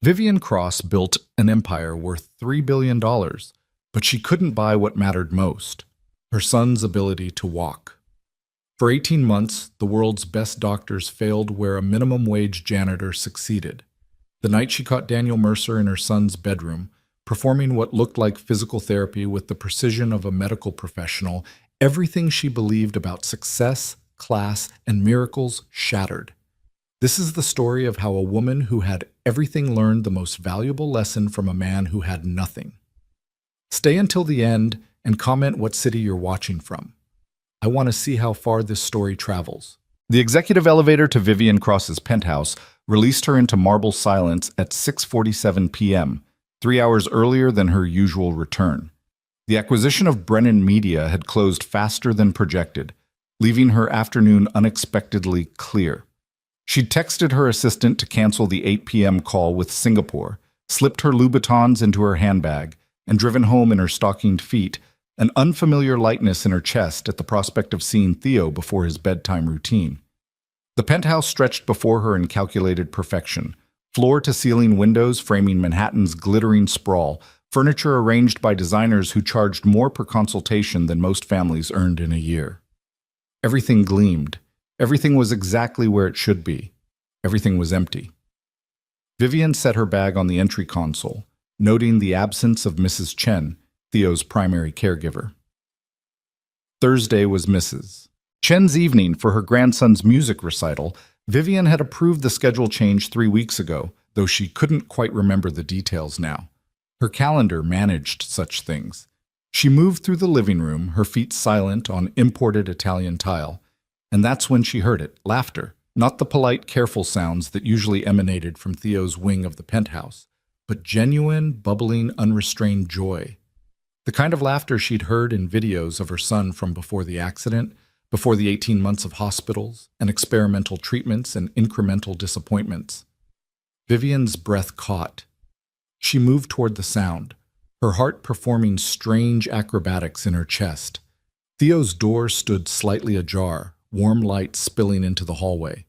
Vivian Cross built an empire worth $3 billion, but she couldn't buy what mattered most: her son's ability to walk. For 18 months, the world's best doctors failed where a minimum wage janitor succeeded. The night she caught Daniel Mercer in her son's bedroom, performing what looked like physical therapy with the precision of a medical professional, everything she believed about success, class, and miracles shattered. This is the story of how a woman who had everything learned the most valuable lesson from a man who had nothing. Stay until the end and comment what city you're watching from. I want to see how far this story travels. The executive elevator to Vivian Cross's penthouse released her into marble silence at 6:47 p.m., 3 hours earlier than her usual return. The acquisition of Brennan Media had closed faster than projected, leaving her afternoon unexpectedly clear. She'd texted her assistant to cancel the 8 p.m. call with Singapore, slipped her Louboutins into her handbag, and driven home in her stockinged feet, an unfamiliar lightness in her chest at the prospect of seeing Theo before his bedtime routine. The penthouse stretched before her in calculated perfection, floor-to-ceiling windows framing Manhattan's glittering sprawl, furniture arranged by designers who charged more per consultation than most families earned in a year. Everything gleamed. Everything was exactly where it should be. Everything was empty. Vivian set her bag on the entry console, noting the absence of Mrs. Chen, Theo's primary caregiver. Thursday was Mrs. Chen's evening for her grandson's music recital. Vivian had approved the schedule change 3 weeks ago, though she couldn't quite remember the details now. Her calendar managed such things. She moved through the living room, her feet silent on imported Italian tile, and that's when she heard it, laughter, not the polite, careful sounds that usually emanated from Theo's wing of the penthouse, but genuine, bubbling, unrestrained joy. The kind of laughter she'd heard in videos of her son from before the accident, before the 18 months of hospitals and experimental treatments and incremental disappointments. Vivian's breath caught. She moved toward the sound, her heart performing strange acrobatics in her chest. Theo's door stood slightly ajar, warm light spilling into the hallway.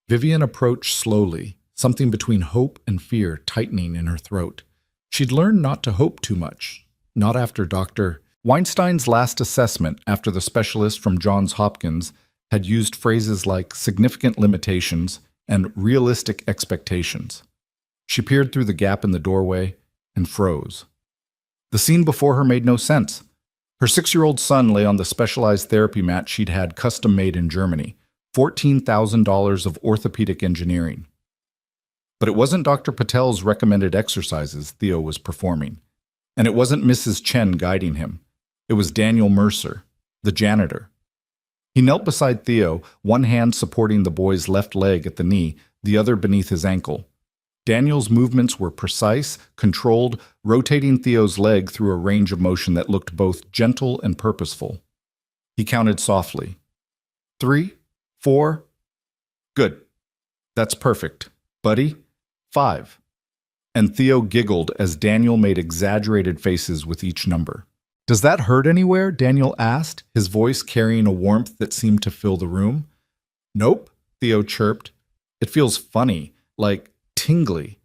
Vivian approached slowly, something between hope and fear tightening in her throat. She'd learned not to hope too much, not after Dr. Weinstein's last assessment, after the specialist from Johns Hopkins had used phrases like significant limitations and realistic expectations. She peered through the gap in the doorway and froze. The scene before her made no sense. Her 6-year-old son lay on the specialized therapy mat she'd had custom-made in Germany, $14,000 of orthopedic engineering. But it wasn't Dr. Patel's recommended exercises Theo was performing, and it wasn't Mrs. Chen guiding him. It was Daniel Mercer, the janitor. He knelt beside Theo, one hand supporting the boy's left leg at the knee, the other beneath his ankle. Daniel's movements were precise, controlled, rotating Theo's leg through a range of motion that looked both gentle and purposeful. He counted softly. 3, 4. Good. That's perfect. Buddy, 5. And Theo giggled as Daniel made exaggerated faces with each number. Does that hurt anywhere? Daniel asked, his voice carrying a warmth that seemed to fill the room. Nope, Theo chirped. It feels funny, like tingly.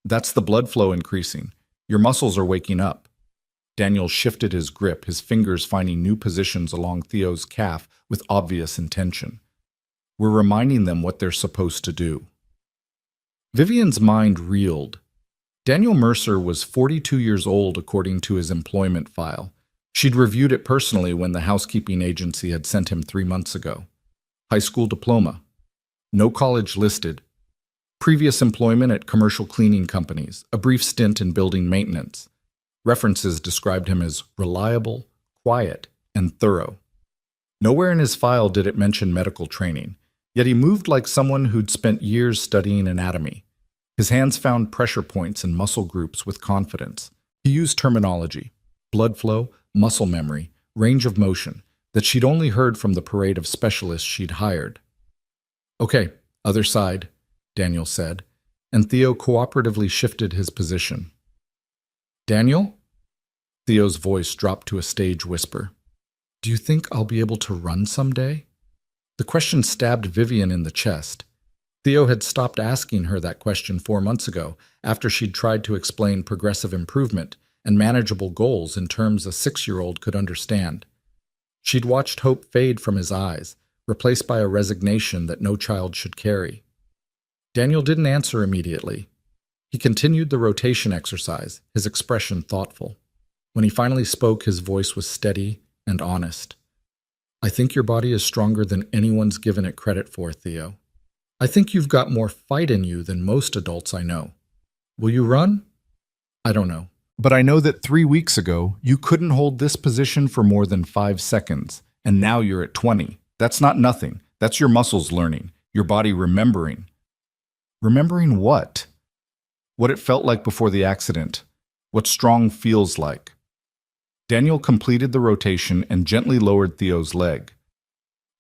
That's the blood flow increasing. Your muscles are waking up. Daniel shifted his grip, his fingers finding new positions along Theo's calf with obvious intention. We're reminding them what they're supposed to do. Vivian's mind reeled. Daniel Mercer was 42 years old according to his employment file. She'd reviewed it personally when the housekeeping agency had sent him 3 months ago. High school diploma. No college listed. Previous employment at commercial cleaning companies, a brief stint in building maintenance. References described him as reliable, quiet, and thorough. Nowhere in his file did it mention medical training, yet he moved like someone who'd spent years studying anatomy. His hands found pressure points and muscle groups with confidence. He used terminology, blood flow, muscle memory, range of motion, that she'd only heard from the parade of specialists she'd hired. Okay, other side, Daniel said, and Theo cooperatively shifted his position. Daniel? Theo's voice dropped to a stage whisper. Do you think I'll be able to run someday? The question stabbed Vivian in the chest. Theo had stopped asking her that question 4 months ago, after she'd tried to explain progressive improvement and manageable goals in terms a 6-year-old could understand. She'd watched hope fade from his eyes, replaced by a resignation that no child should carry. Daniel didn't answer immediately. He continued the rotation exercise, his expression thoughtful. When he finally spoke, his voice was steady and honest. "I think your body is stronger than anyone's given it credit for, Theo. I think you've got more fight in you than most adults I know. Will you run? I don't know. But I know that 3 weeks ago, you couldn't hold this position for more than 5 seconds, and now you're at 20. That's not nothing. That's your muscles learning, your body remembering." Remembering what? What it felt like before the accident. What strong feels like. Daniel completed the rotation and gently lowered Theo's leg.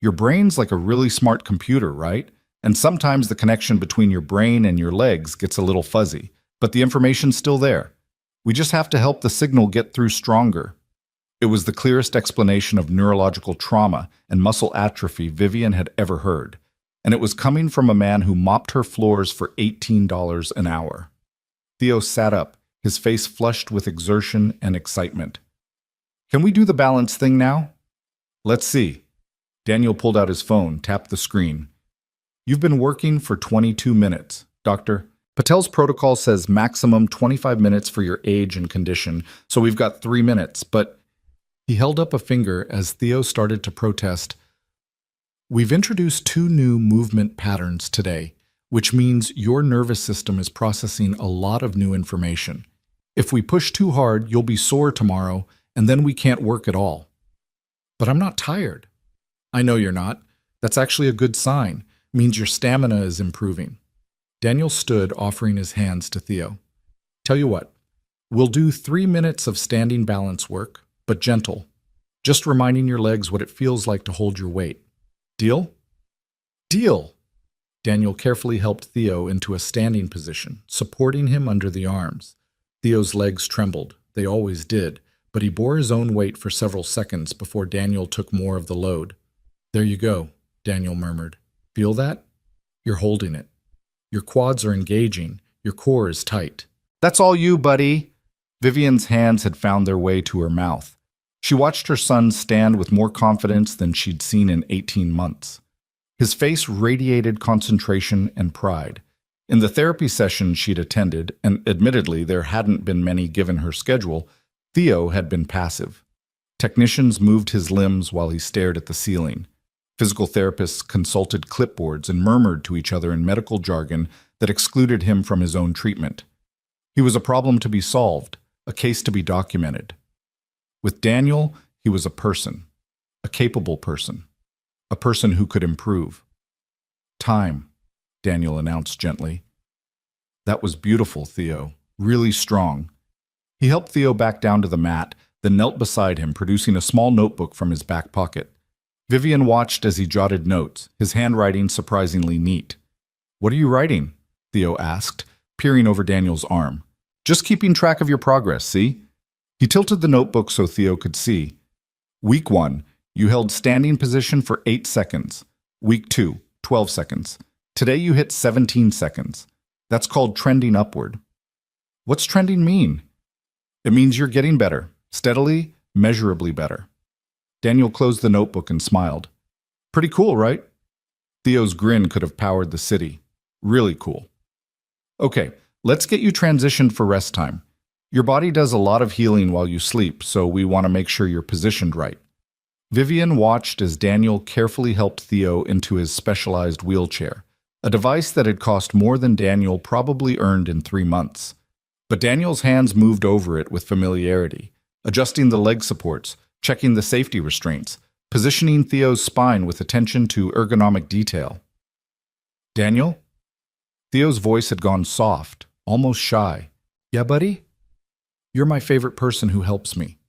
"Your brain's like a really smart computer, right? And sometimes the connection between your brain and your legs gets a little fuzzy, but the information's still there. We just have to help the signal get through stronger." It was the clearest explanation of neurological trauma and muscle atrophy Vivian had ever heard, and it was coming from a man who mopped her floors for $18 an hour. Theo sat up, his face flushed with exertion and excitement. "Can we do the balance thing now?" "Let's see." Daniel pulled out his phone, tapped the screen. "You've been working for 22 minutes, Doctor. Patel's protocol says maximum 25 minutes for your age and condition, so we've got 3 minutes, but..." He held up a finger as Theo started to protest. "We've introduced 2 new movement patterns today, which means your nervous system is processing a lot of new information. If we push too hard, you'll be sore tomorrow, and then we can't work at all." "But I'm not tired." "I know you're not. That's actually a good sign. Means your stamina is improving." Daniel stood, offering his hands to Theo. "Tell you what, we'll do 3 minutes of standing balance work, but gentle. Just reminding your legs what it feels like to hold your weight. Deal?" "Deal!" Daniel carefully helped Theo into a standing position, supporting him under the arms. Theo's legs trembled. They always did, but he bore his own weight for several seconds before Daniel took more of the load. "There you go," Daniel murmured. "Feel that? You're holding it. Your quads are engaging. Your core is tight." "That's all you, buddy." Vivian's hands had found their way to her mouth. She watched her son stand with more confidence than she'd seen in 18 months. His face radiated concentration and pride. In the therapy sessions she'd attended, and admittedly there hadn't been many given her schedule, Theo had been passive. Technicians moved his limbs while he stared at the ceiling. Physical therapists consulted clipboards and murmured to each other in medical jargon that excluded him from his own treatment. He was a problem to be solved, a case to be documented. With Daniel, he was a person, a capable person, a person who could improve. "Time," Daniel announced gently. "That was beautiful, Theo, really strong." He helped Theo back down to the mat, then knelt beside him, producing a small notebook from his back pocket. Vivian watched as he jotted notes, his handwriting surprisingly neat. "What are you writing?" Theo asked, peering over Daniel's arm. "Just keeping track of your progress, see?" He tilted the notebook so Theo could see. "Week 1, you held standing position for 8 seconds. Week 2, 12 seconds. Today you hit 17 seconds. That's called trending upward." "What's trending mean?" "It means you're getting better, steadily, measurably better." Daniel closed the notebook and smiled. "Pretty cool, right?" Theo's grin could have powered the city. Really cool. "Okay, let's get you transitioned for rest time. Your body does a lot of healing while you sleep, so we want to make sure you're positioned right." Vivian watched as Daniel carefully helped Theo into his specialized wheelchair, a device that had cost more than Daniel probably earned in 3 months. But Daniel's hands moved over it with familiarity, adjusting the leg supports, checking the safety restraints, positioning Theo's spine with attention to ergonomic detail. "Daniel?" Theo's voice had gone soft, almost shy. "Yeah, buddy? You're my favorite person who helps me."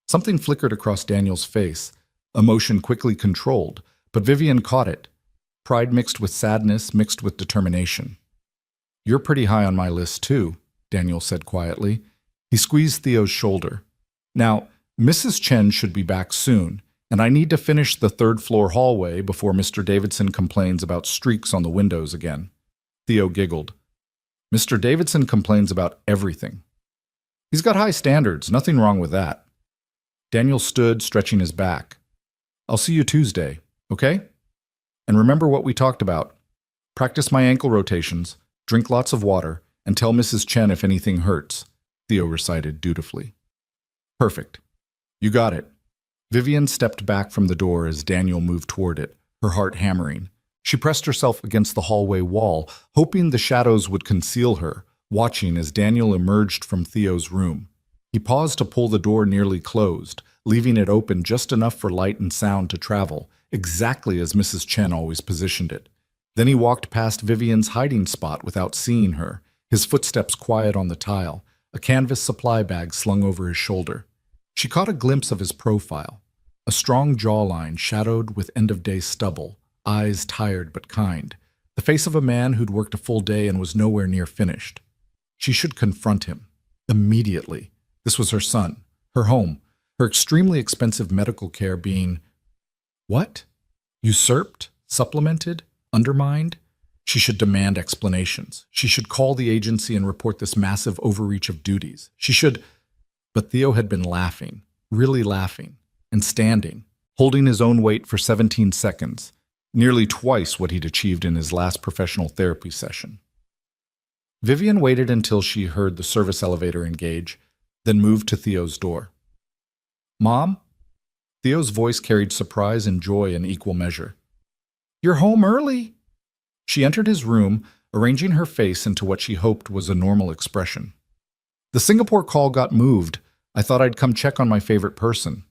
Something flickered across Daniel's face, emotion quickly controlled, but Vivian caught it. Pride mixed with sadness, mixed with determination. "You're pretty high on my list, too," Daniel said quietly. He squeezed Theo's shoulder. "Now, Mrs. Chen should be back soon, And I need to finish the third-floor hallway before Mr. Davidson complains about streaks on the windows again. Theo giggled. Mr. Davidson complains about everything. He's got high standards, nothing wrong with that. Daniel stood, stretching his back. I'll see you Tuesday, okay? And remember what we talked about. Practice my ankle rotations, drink lots of water, and tell Mrs. Chen if anything hurts, Theo recited dutifully. Perfect. You got it. Vivian stepped back from the door as Daniel moved toward it, her heart hammering. She pressed herself against the hallway wall, hoping the shadows would conceal her, watching as Daniel emerged from Theo's room. He paused to pull the door nearly closed, leaving it open just enough for light and sound to travel, exactly as Mrs. Chen always positioned it. Then he walked past Vivian's hiding spot without seeing her, his footsteps quiet on the tile, a canvas supply bag slung over his shoulder. She caught a glimpse of his profile, a strong jawline shadowed with end-of-day stubble, eyes tired but kind, the face of a man who'd worked a full day and was nowhere near finished. She should confront him, immediately. This was her son, her home, her extremely expensive medical care being, what? Usurped, supplemented, undermined? She should demand explanations. She should call the agency and report this massive overreach of duties. She should... But Theo had been laughing, really laughing, and standing, holding his own weight for 17 seconds, nearly twice what he'd achieved in his last professional therapy session. Vivian waited until she heard the service elevator engage, then moved to Theo's door. Mom? Theo's voice carried surprise and joy in equal measure. You're home early. She entered his room, arranging her face into what she hoped was a normal expression. The Singapore call got moved. I thought I'd come check on my favorite person.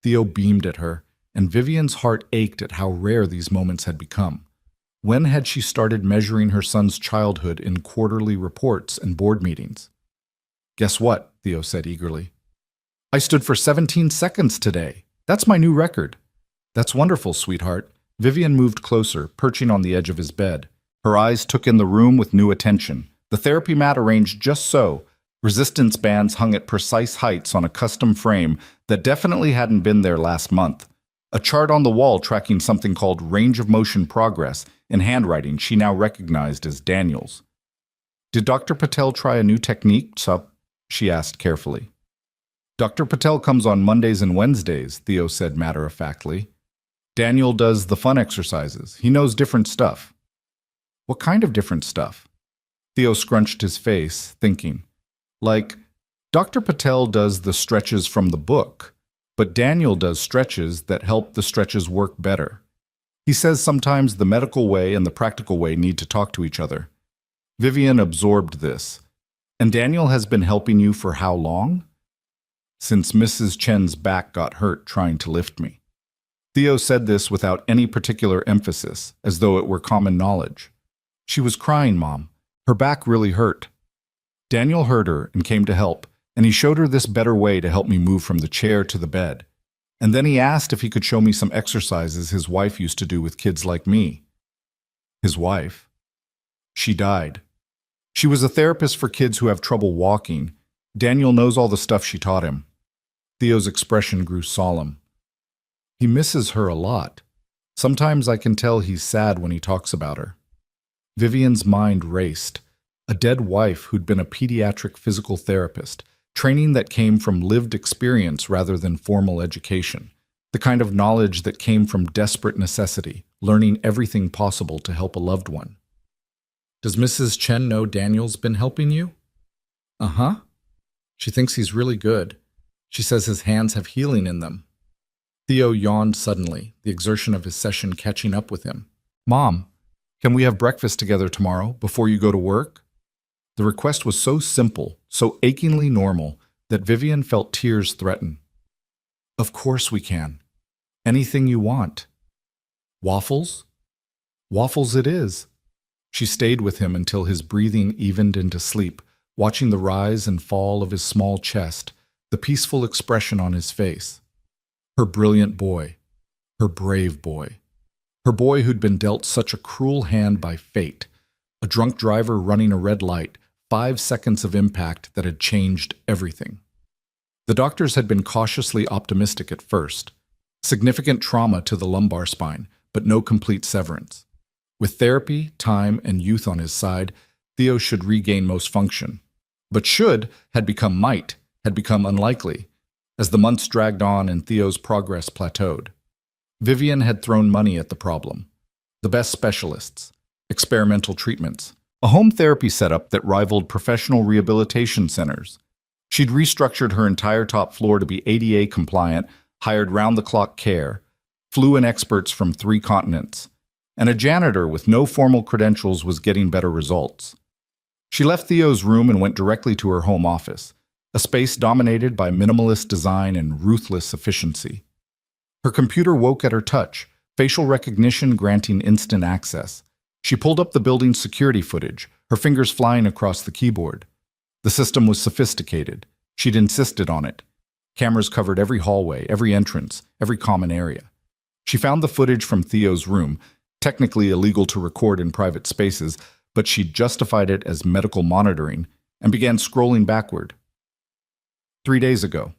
Theo beamed at her, and Vivian's heart ached at how rare these moments had become. When had she started measuring her son's childhood in quarterly reports and board meetings? Guess what? Theo said eagerly. I stood for 17 seconds today. That's my new record. That's wonderful, sweetheart. Vivian moved closer, perching on the edge of his bed. Her eyes took in the room with new attention. The therapy mat arranged just so. Resistance bands hung at precise heights on a custom frame that definitely hadn't been there last month. A chart on the wall tracking something called range of motion progress in handwriting she now recognized as Daniel's. Did Dr. Patel try a new technique, sup? She asked carefully. Dr. Patel comes on Mondays and Wednesdays, Theo said matter-of-factly. Daniel does the fun exercises. He knows different stuff. What kind of different stuff? Theo scrunched his face, thinking. Like, Dr. Patel does the stretches from the book, but Daniel does stretches that help the stretches work better. He says sometimes the medical way and the practical way need to talk to each other. Vivian absorbed this. And Daniel has been helping you for how long? Since Mrs. Chen's back got hurt trying to lift me. Theo said this without any particular emphasis, as though it were common knowledge. She was crying, Mom. Her back really hurt. Daniel heard her and came to help, and he showed her this better way to help me move from the chair to the bed. And then he asked if he could show me some exercises his wife used to do with kids like me. His wife? She died. She was a therapist for kids who have trouble walking. Daniel knows all the stuff she taught him. Theo's expression grew solemn. He misses her a lot. Sometimes I can tell he's sad when he talks about her. Vivian's mind raced. A dead wife who'd been a pediatric physical therapist, training that came from lived experience rather than formal education, the kind of knowledge that came from desperate necessity, learning everything possible to help a loved one. Does Mrs. Chen know Daniel's been helping you? Uh-huh. She thinks he's really good. She says his hands have healing in them. Theo yawned suddenly, the exertion of his session catching up with him. Mom, can we have breakfast together tomorrow before you go to work? The request was so simple, so achingly normal, that Vivian felt tears threaten. Of course we can. Anything you want. Waffles? Waffles it is. She stayed with him until his breathing evened into sleep, watching the rise and fall of his small chest, the peaceful expression on his face. Her brilliant boy. Her brave boy. Her boy who'd been dealt such a cruel hand by fate. A drunk driver running a red light, 5 seconds of impact that had changed everything. The doctors had been cautiously optimistic at first. Significant trauma to the lumbar spine, but no complete severance. With therapy, time, and youth on his side, Theo should regain most function. But should had become might, had become unlikely, as the months dragged on and Theo's progress plateaued. Vivian had thrown money at the problem. The best specialists, experimental treatments, a home therapy setup that rivaled professional rehabilitation centers. She'd restructured her entire top floor to be ADA compliant, hired round-the-clock care, flew in experts from 3 continents, and a janitor with no formal credentials was getting better results. She left Theo's room and went directly to her home office, a space dominated by minimalist design and ruthless efficiency. Her computer woke at her touch, facial recognition granting instant access. She pulled up the building's security footage, her fingers flying across the keyboard. The system was sophisticated. She'd insisted on it. Cameras covered every hallway, every entrance, every common area. She found the footage from Theo's room, technically illegal to record in private spaces, but she justified it as medical monitoring and began scrolling backward. 3 days ago,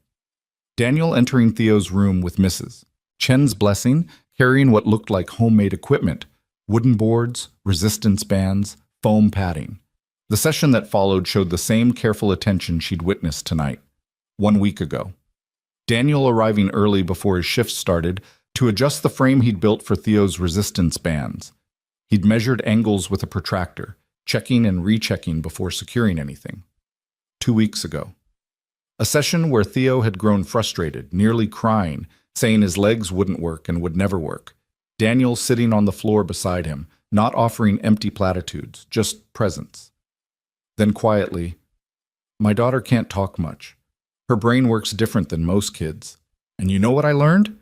Daniel entering Theo's room with Mrs. Chen's blessing, carrying what looked like homemade equipment, wooden boards, resistance bands, foam padding. The session that followed showed the same careful attention she'd witnessed tonight, 1 week ago. Daniel arriving early before his shift started to adjust the frame he'd built for Theo's resistance bands. He'd measured angles with a protractor, checking and rechecking before securing anything. 2 weeks ago. A session where Theo had grown frustrated, nearly crying, saying his legs wouldn't work and would never work. Daniel sitting on the floor beside him, not offering empty platitudes, just presence. Then quietly, "My daughter can't talk much. Her brain works different than most kids. And you know what I learned?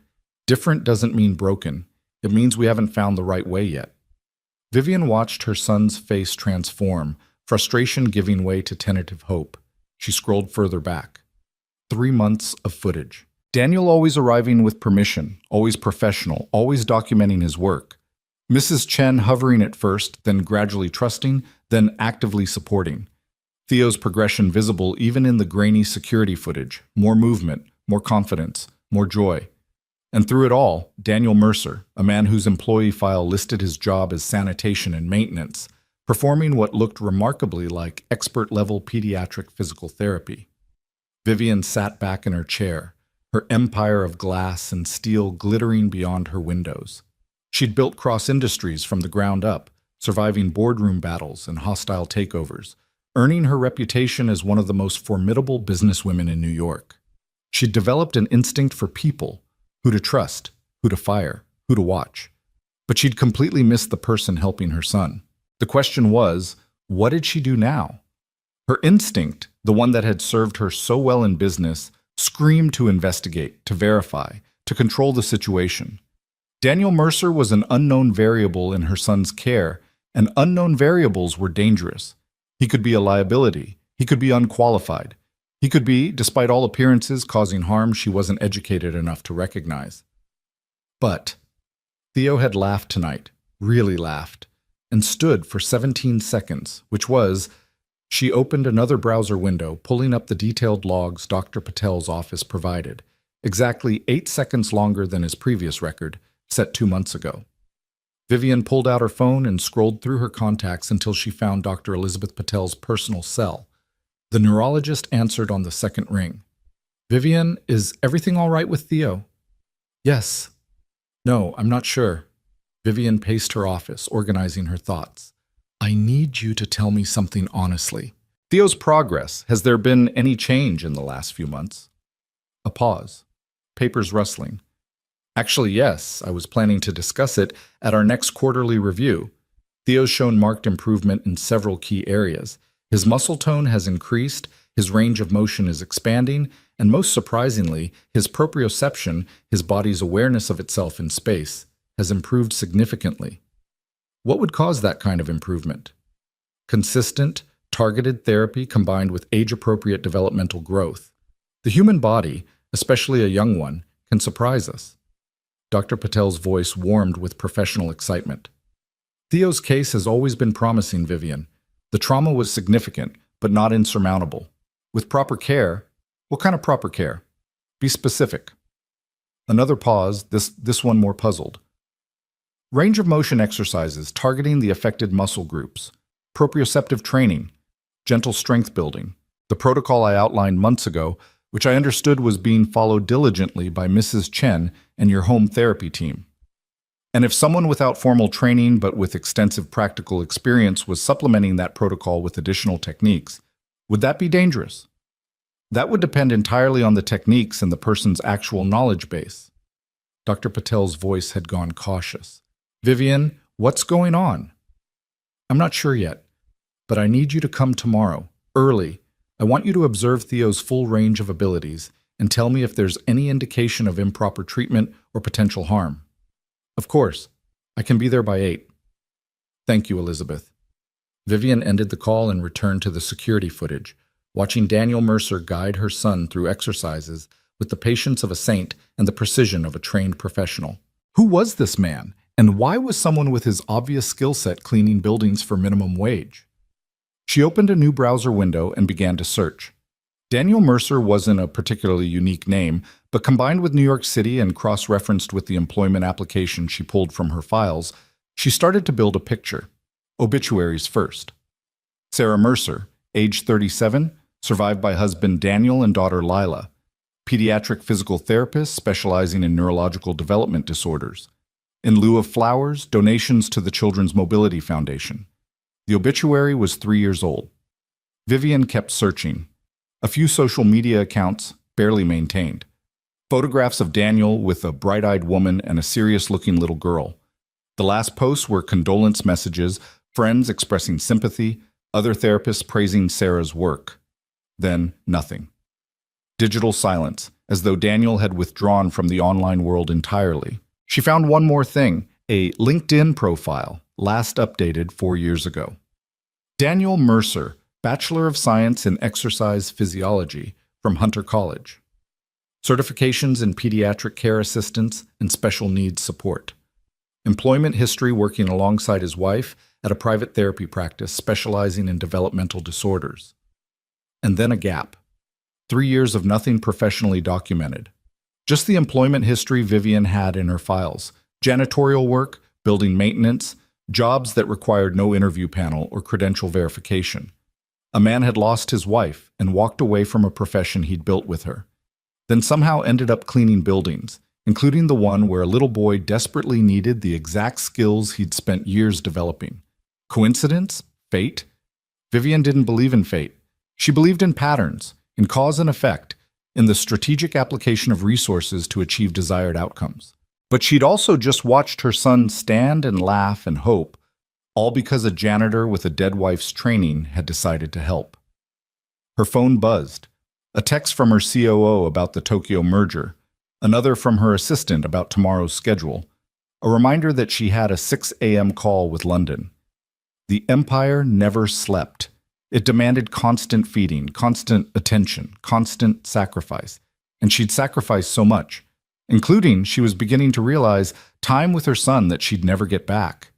Different doesn't mean broken. It means we haven't found the right way yet." Vivian watched her son's face transform, frustration giving way to tentative hope. She scrolled further back. 3 months of footage. Daniel always arriving with permission, always professional, always documenting his work. Mrs. Chen hovering at first, then gradually trusting, then actively supporting. Theo's progression visible even in the grainy security footage. More movement, more confidence, more joy. And through it all, Daniel Mercer, a man whose employee file listed his job as sanitation and maintenance, performing what looked remarkably like expert-level pediatric physical therapy. Vivian sat back in her chair, her empire of glass and steel glittering beyond her windows. She'd built Cross Industries from the ground up, surviving boardroom battles and hostile takeovers, earning her reputation as one of the most formidable businesswomen in New York. She'd developed an instinct for people, who to trust, who to fire, who to watch. But she'd completely missed the person helping her son. The question was, what did she do now? Her instinct, the one that had served her so well in business, screamed to investigate, to verify, to control the situation. Daniel Mercer was an unknown variable in her son's care, and unknown variables were dangerous. He could be a liability. He could be unqualified. He could be, despite all appearances, causing harm she wasn't educated enough to recognize. But Theo had laughed tonight, really laughed, and stood for 17 seconds, which was, she opened another browser window, pulling up the detailed logs Dr. Patel's office provided, exactly 8 seconds longer than his previous record, set 2 months ago. Vivian pulled out her phone and scrolled through her contacts until she found Dr. Elizabeth Patel's personal cell. The neurologist answered on the second ring. "Vivian, is everything all right with Theo?" "Yes." "No, I'm not sure." Vivian paced her office, organizing her thoughts. "I need you to tell me something honestly. Theo's progress, has there been any change in the last few months?" A pause. Papers rustling. "Actually, yes. I was planning to discuss it at our next quarterly review. Theo's shown marked improvement in several key areas. His muscle tone has increased, his range of motion is expanding, and most surprisingly, his proprioception, his body's awareness of itself in space, has improved significantly." What would cause that kind of improvement? Consistent, targeted therapy combined with age-appropriate developmental growth. The human body, especially a young one, can surprise us. Dr. Patel's voice warmed with professional excitement. "Theo's case has always been promising, Vivian. The trauma was significant, but not insurmountable. With proper care..." "What kind of proper care? Be specific." Another pause, this one more puzzled. Range of motion exercises targeting the affected muscle groups. Proprioceptive training. Gentle strength building. The protocol I outlined months ago, which I understood was being followed diligently by Mrs. Chen and your home therapy team. And if someone without formal training but with extensive practical experience was supplementing that protocol with additional techniques, would that be dangerous? That would depend entirely on the techniques and the person's actual knowledge base. Dr. Patel's voice had gone cautious. Vivian, what's going on? I'm not sure yet, but I need you to come tomorrow, early. I want you to observe Theo's full range of abilities and tell me if there's any indication of improper treatment or potential harm. Of course, I can be there by 8. Thank you, Elizabeth. Vivian ended the call and returned to the security footage, watching Daniel Mercer guide her son through exercises with the patience of a saint and the precision of a trained professional. Who was this man, and why was someone with his obvious skill set cleaning buildings for minimum wage? She opened a new browser window and began to search. Daniel Mercer wasn't a particularly unique name, but combined with New York City and cross-referenced with the employment application she pulled from her files, she started to build a picture. Obituaries first. Sarah Mercer, age 37, survived by husband Daniel and daughter Lila. Pediatric physical therapist specializing in neurological development disorders. In lieu of flowers, donations to the Children's Mobility Foundation. The obituary was 3 years old. Vivian kept searching. A few social media accounts, barely maintained. Photographs of Daniel with a bright-eyed woman and a serious-looking little girl. The last posts were condolence messages, friends expressing sympathy, other therapists praising Sarah's work. Then, nothing. Digital silence, as though Daniel had withdrawn from the online world entirely. She found one more thing, a LinkedIn profile, last updated 4 years ago. Daniel Mercer, Bachelor of Science in Exercise Physiology from Hunter College. Certifications in Pediatric Care Assistance and Special Needs Support. Employment history working alongside his wife at a private therapy practice specializing in developmental disorders. And then a gap. 3 years of nothing professionally documented. Just the employment history Vivian had in her files. Janitorial work, building maintenance, jobs that required no interview panel or credential verification. A man had lost his wife and walked away from a profession he'd built with her. Then somehow ended up cleaning buildings, including the one where a little boy desperately needed the exact skills he'd spent years developing. Coincidence? Fate? Vivian didn't believe in fate. She believed in patterns, in cause and effect, in the strategic application of resources to achieve desired outcomes. But she'd also just watched her son stand and laugh and hope, all because a janitor with a dead wife's training had decided to help. Her phone buzzed. A text from her COO about the Tokyo merger, another from her assistant about tomorrow's schedule, a reminder that she had a 6 a.m. call with London. The empire never slept. It demanded constant feeding, constant attention, constant sacrifice. And she'd sacrificed so much, including, she was beginning to realize, time with her son that she'd never get back.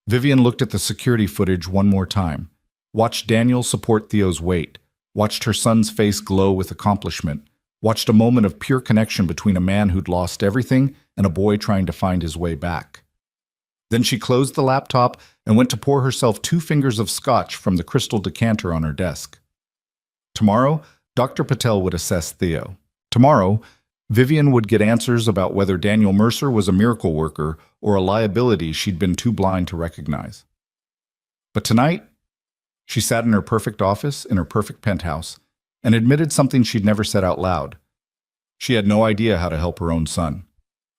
Vivian looked at the security footage one more time, watched Daniel support Theo's weight, watched her son's face glow with accomplishment, watched a moment of pure connection between a man who'd lost everything and a boy trying to find his way back. Then she closed the laptop and went to pour herself 2 fingers of scotch from the crystal decanter on her desk. Tomorrow, Dr. Patel would assess Theo. Tomorrow, Vivian would get answers about whether Daniel Mercer was a miracle worker or a liability she'd been too blind to recognize. But tonight, she sat in her perfect office, in her perfect penthouse, and admitted something she'd never said out loud. She had no idea how to help her own son.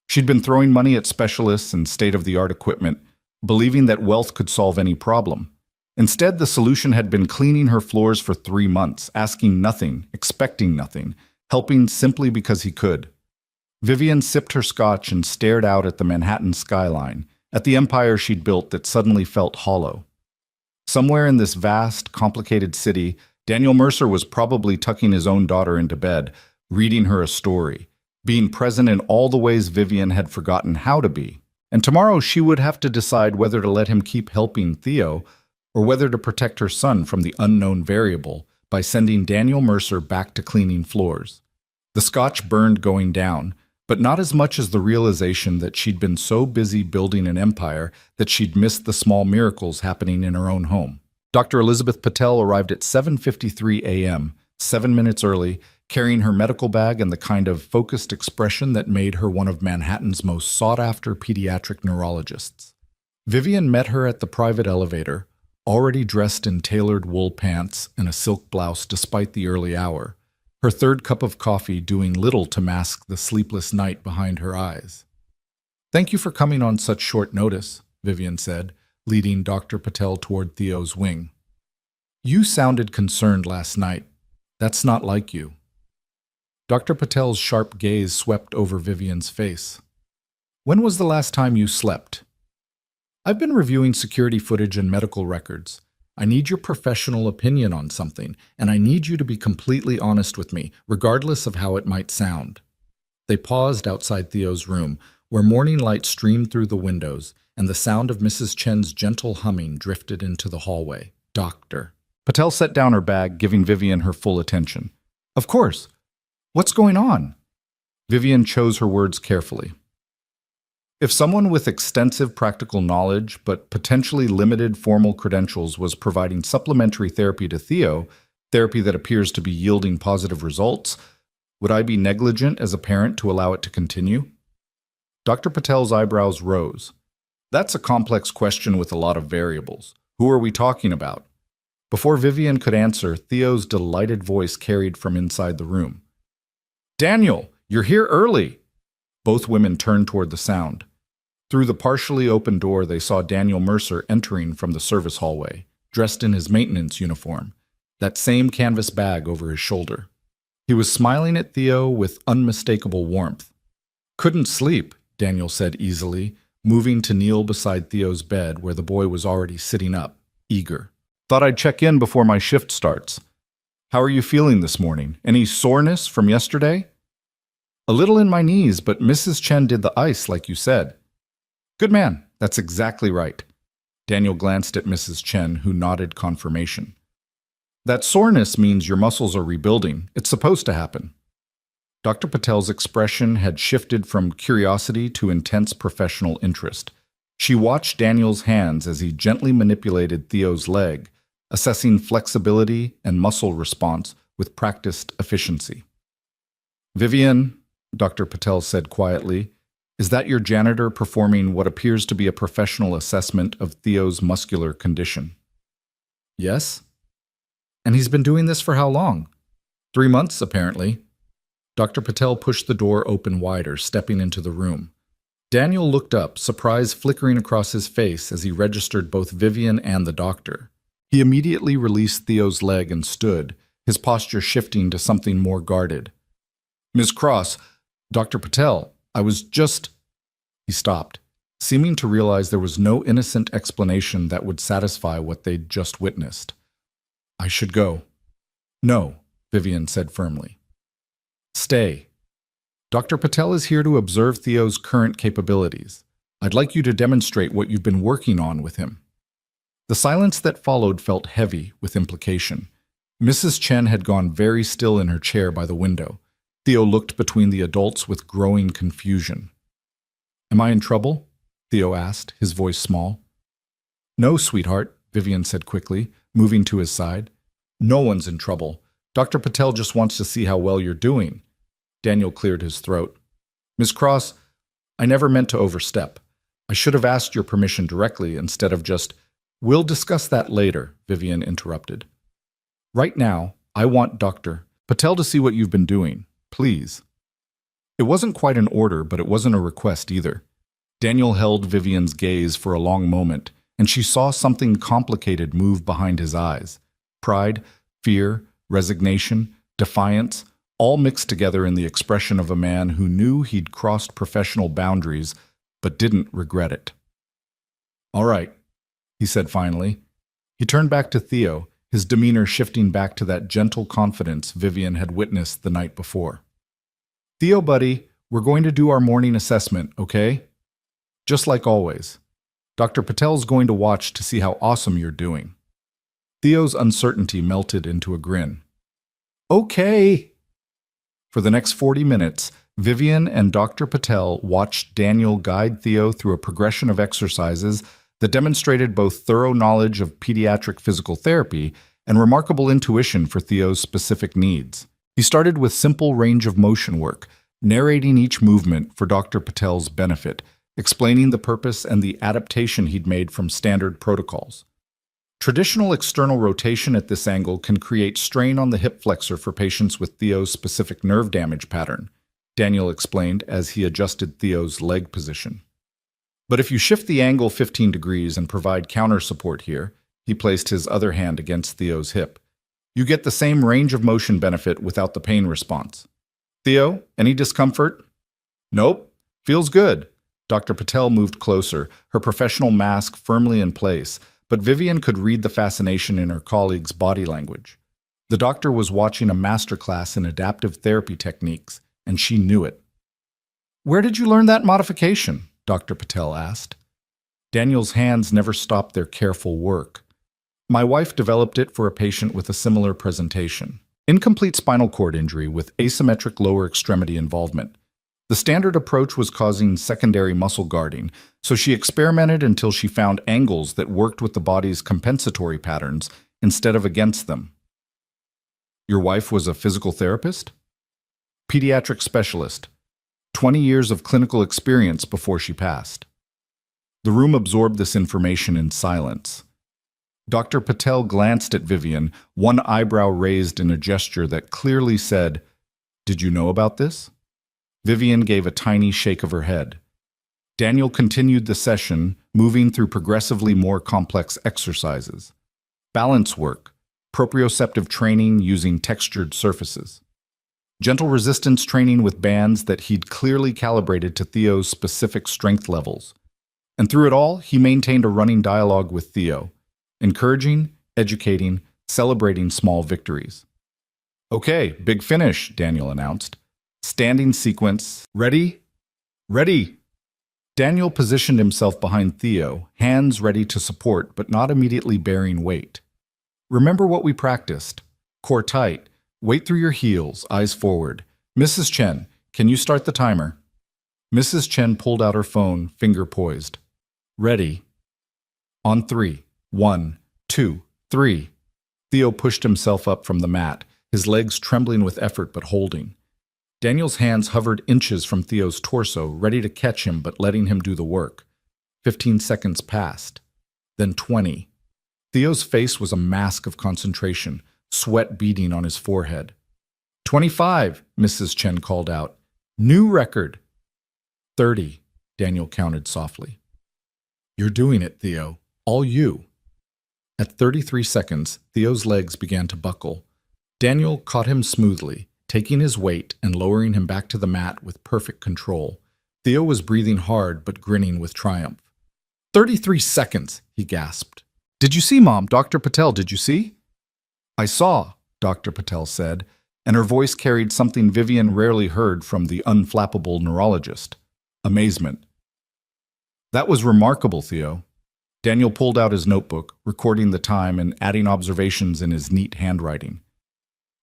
She'd been throwing money at specialists and state-of-the-art equipment, believing that wealth could solve any problem. Instead, the solution had been cleaning her floors for 3 months, asking nothing, expecting nothing, helping simply because he could. Vivian sipped her scotch and stared out at the Manhattan skyline, at the empire she'd built that suddenly felt hollow. Somewhere in this vast, complicated city, Daniel Mercer was probably tucking his own daughter into bed, reading her a story, being present in all the ways Vivian had forgotten how to be. And tomorrow she would have to decide whether to let him keep helping Theo or whether to protect her son from the unknown variable by sending Daniel Mercer back to cleaning floors. The scotch burned going down, but not as much as the realization that she'd been so busy building an empire that she'd missed the small miracles happening in her own home. Dr. Elizabeth Patel arrived at 7:53 a.m., 7 minutes early, carrying her medical bag and the kind of focused expression that made her one of Manhattan's most sought-after pediatric neurologists. Vivian met her at the private elevator, already dressed in tailored wool pants and a silk blouse despite the early hour, her third cup of coffee doing little to mask the sleepless night behind her eyes. "Thank you for coming on such short notice," Vivian said, leading Dr. Patel toward Theo's wing. "You sounded concerned last night. That's not like you." Dr. Patel's sharp gaze swept over Vivian's face. "When was the last time you slept?" "I've been reviewing security footage and medical records. I need your professional opinion on something, and I need you to be completely honest with me, regardless of how it might sound." They paused outside Theo's room, where morning light streamed through the windows, and the sound of Mrs. Chen's gentle humming drifted into the hallway. "Doctor." Patel set down her bag, giving Vivian her full attention. "Of course. What's going on?" Vivian chose her words carefully. If someone with extensive practical knowledge but potentially limited formal credentials was providing supplementary therapy to Theo, therapy that appears to be yielding positive results, would I be negligent as a parent to allow it to continue? Dr. Patel's eyebrows rose. "That's a complex question with a lot of variables. Who are we talking about?" Before Vivian could answer, Theo's delighted voice carried from inside the room. "Daniel, you're here early!" Both women turned toward the sound. Through the partially open door, they saw Daniel Mercer entering from the service hallway, dressed in his maintenance uniform, that same canvas bag over his shoulder. He was smiling at Theo with unmistakable warmth. "Couldn't sleep," Daniel said easily, moving to kneel beside Theo's bed where the boy was already sitting up, eager. "Thought I'd check in before my shift starts. How are you feeling this morning? Any soreness from yesterday?" "A little in my knees, but Mrs. Chen did the ice like you said." "Good man. That's exactly right." Daniel glanced at Mrs. Chen, who nodded confirmation. "That soreness means your muscles are rebuilding. It's supposed to happen." Dr. Patel's expression had shifted from curiosity to intense professional interest. She watched Daniel's hands as he gently manipulated Theo's leg, assessing flexibility and muscle response with practiced efficiency. "Vivian," Dr. Patel said quietly, "is that your janitor performing what appears to be a professional assessment of Theo's muscular condition?" "Yes." "And he's been doing this for how long?" 3 months, apparently." Dr. Patel pushed the door open wider, stepping into the room. Daniel looked up, surprise flickering across his face as he registered both Vivian and the doctor. He immediately released Theo's leg and stood, his posture shifting to something more guarded. "Ms. Cross, Dr. Patel, I was just—" He stopped, seeming to realize there was no innocent explanation that would satisfy what they'd just witnessed. "I should go." "No," Vivian said firmly. "Stay. Dr. Patel is here to observe Theo's current capabilities. I'd like you to demonstrate what you've been working on with him." The silence that followed felt heavy with implication. Mrs. Chen had gone very still in her chair by the window. Theo looked between the adults with growing confusion. "Am I in trouble?" Theo asked, his voice small. "No, sweetheart," Vivian said quickly, moving to his side. "No one's in trouble. Dr. Patel just wants to see how well you're doing." Daniel cleared his throat. "Ms. Cross, I never meant to overstep. I should have asked your permission directly instead of just—" "We'll discuss that later," Vivian interrupted. "Right now, I want Dr. Patel to see what you've been doing. Please." It wasn't quite an order, but it wasn't a request either. Daniel held Vivian's gaze for a long moment, and she saw something complicated move behind his eyes. Pride, fear, resignation, defiance, all mixed together in the expression of a man who knew he'd crossed professional boundaries, but didn't regret it. "All right," he said finally. He turned back to Theo, his demeanor shifting back to that gentle confidence Vivian had witnessed the night before. "Theo, buddy, we're going to do our morning assessment, okay? Just like always. Dr. Patel's going to watch to see how awesome you're doing." Theo's uncertainty melted into a grin. "Okay." For the next 40 minutes, Vivian and Dr. Patel watched Daniel guide Theo through a progression of exercises that demonstrated both thorough knowledge of pediatric physical therapy and remarkable intuition for Theo's specific needs. He started with simple range of motion work, narrating each movement for Dr. Patel's benefit, explaining the purpose and the adaptation he'd made from standard protocols. Traditional external rotation at this angle can create strain on the hip flexor for patients with Theo's specific nerve damage pattern, Daniel explained as he adjusted Theo's leg position. But if you shift the angle 15 degrees and provide counter support here, he placed his other hand against Theo's hip, you get the same range of motion benefit without the pain response. Theo, any discomfort? Nope. Feels good. Dr. Patel moved closer, her professional mask firmly in place, but Vivian could read the fascination in her colleague's body language. The doctor was watching a masterclass in adaptive therapy techniques, and she knew it. Where did you learn that modification? Dr. Patel asked. Daniel's hands never stopped their careful work. My wife developed it for a patient with a similar presentation. Incomplete spinal cord injury with asymmetric lower extremity involvement. The standard approach was causing secondary muscle guarding, so she experimented until she found angles that worked with the body's compensatory patterns instead of against them. Your wife was a physical therapist? Pediatric specialist. 20 years of clinical experience before she passed. The room absorbed this information in silence. Dr. Patel glanced at Vivian, one eyebrow raised in a gesture that clearly said, "Did you know about this?" Vivian gave a tiny shake of her head. Daniel continued the session, moving through progressively more complex exercises. Balance work, proprioceptive training using textured surfaces. Gentle resistance training with bands that he'd clearly calibrated to Theo's specific strength levels. And through it all, he maintained a running dialogue with Theo, encouraging, educating, celebrating small victories. "Okay, big finish," Daniel announced. Standing sequence. Ready? Ready! Daniel positioned himself behind Theo, hands ready to support but not immediately bearing weight. Remember what we practiced. Core tight. Weight through your heels, eyes forward. Mrs. Chen, can you start the timer? Mrs. Chen pulled out her phone, finger poised. Ready. On 3. 1, 2, 3. Theo pushed himself up from the mat, his legs trembling with effort but holding. Daniel's hands hovered inches from Theo's torso, ready to catch him but letting him do the work. 15 seconds passed. Then 20. Theo's face was a mask of concentration, sweat beading on his forehead. 25, Mrs. Chen called out. New record. 30, Daniel counted softly. You're doing it, Theo. All you. At 33 seconds, Theo's legs began to buckle. Daniel caught him smoothly, taking his weight and lowering him back to the mat with perfect control. Theo was breathing hard but grinning with triumph. 33 seconds, he gasped. Did you see, Mom? Dr. Patel, did you see? I saw, Dr. Patel said, and her voice carried something Vivian rarely heard from the unflappable neurologist. Amazement. That was remarkable, Theo. Daniel pulled out his notebook, recording the time and adding observations in his neat handwriting.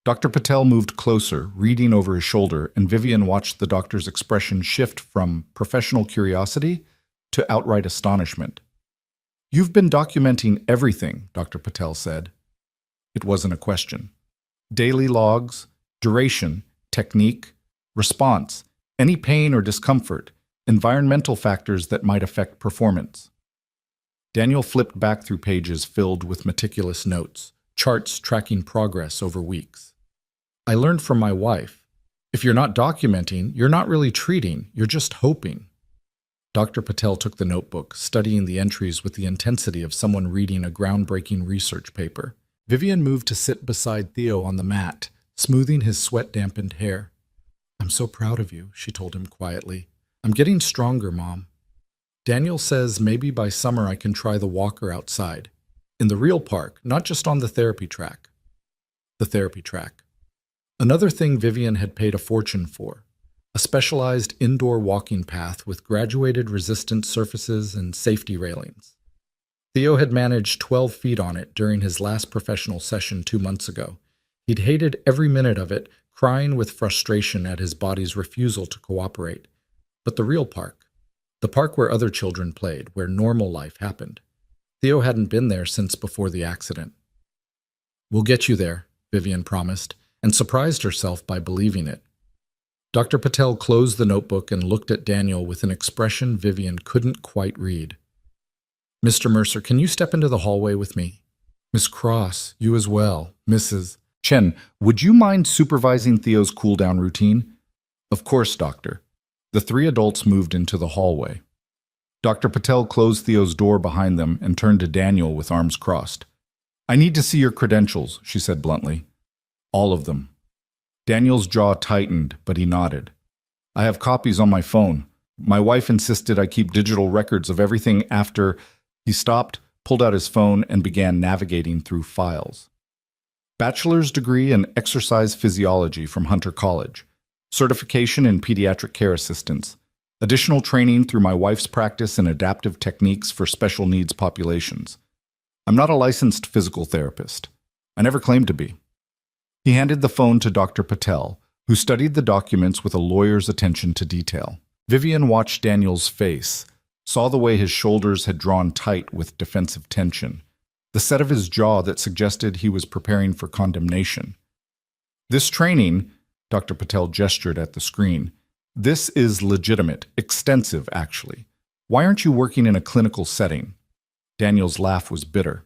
Dr. Patel moved closer, reading over his shoulder, and Vivian watched the doctor's expression shift from professional curiosity to outright astonishment. You've been documenting everything, Dr. Patel said. It wasn't a question. Daily logs, duration, technique, response, any pain or discomfort, environmental factors that might affect performance. Daniel flipped back through pages filled with meticulous notes, charts tracking progress over weeks. I learned from my wife, if you're not documenting, you're not really treating, you're just hoping. Dr. Patel took the notebook, studying the entries with the intensity of someone reading a groundbreaking research paper. Vivian moved to sit beside Theo on the mat, smoothing his sweat-dampened hair. I'm so proud of you, she told him quietly. I'm getting stronger, Mom. Daniel says maybe by summer I can try the walker outside. In the real park, not just on the therapy track. The therapy track. Another thing Vivian had paid a fortune for. A specialized indoor walking path with graduated resistance surfaces and safety railings. Theo had managed 12 feet on it during his last professional session 2 months ago. He'd hated every minute of it, crying with frustration at his body's refusal to cooperate. But the real park, the park where other children played, where normal life happened. Theo hadn't been there since before the accident. "We'll get you there," Vivian promised, and surprised herself by believing it. Dr. Patel closed the notebook and looked at Daniel with an expression Vivian couldn't quite read. "Mr. Mercer, can you step into the hallway with me? Miss Cross, you as well. Mrs. Chen, would you mind supervising Theo's cool-down routine?" "Of course, doctor." The three adults moved into the hallway. Dr. Patel closed Theo's door behind them and turned to Daniel with arms crossed. "I need to see your credentials," she said bluntly. "All of them." Daniel's jaw tightened, but he nodded. "I have copies on my phone. My wife insisted I keep digital records of everything after—" He stopped, pulled out his phone, and began navigating through files. Bachelor's degree in exercise physiology from Hunter College. Certification in pediatric care assistance. Additional training through my wife's practice in adaptive techniques for special needs populations. I'm not a licensed physical therapist. I never claimed to be. He handed the phone to Dr. Patel, who studied the documents with a lawyer's attention to detail. Vivian watched Daniel's face, saw the way his shoulders had drawn tight with defensive tension, the set of his jaw that suggested he was preparing for condemnation. "This training," Dr. Patel gestured at the screen, "this is legitimate, extensive, actually. Why aren't you working in a clinical setting?" Daniel's laugh was bitter.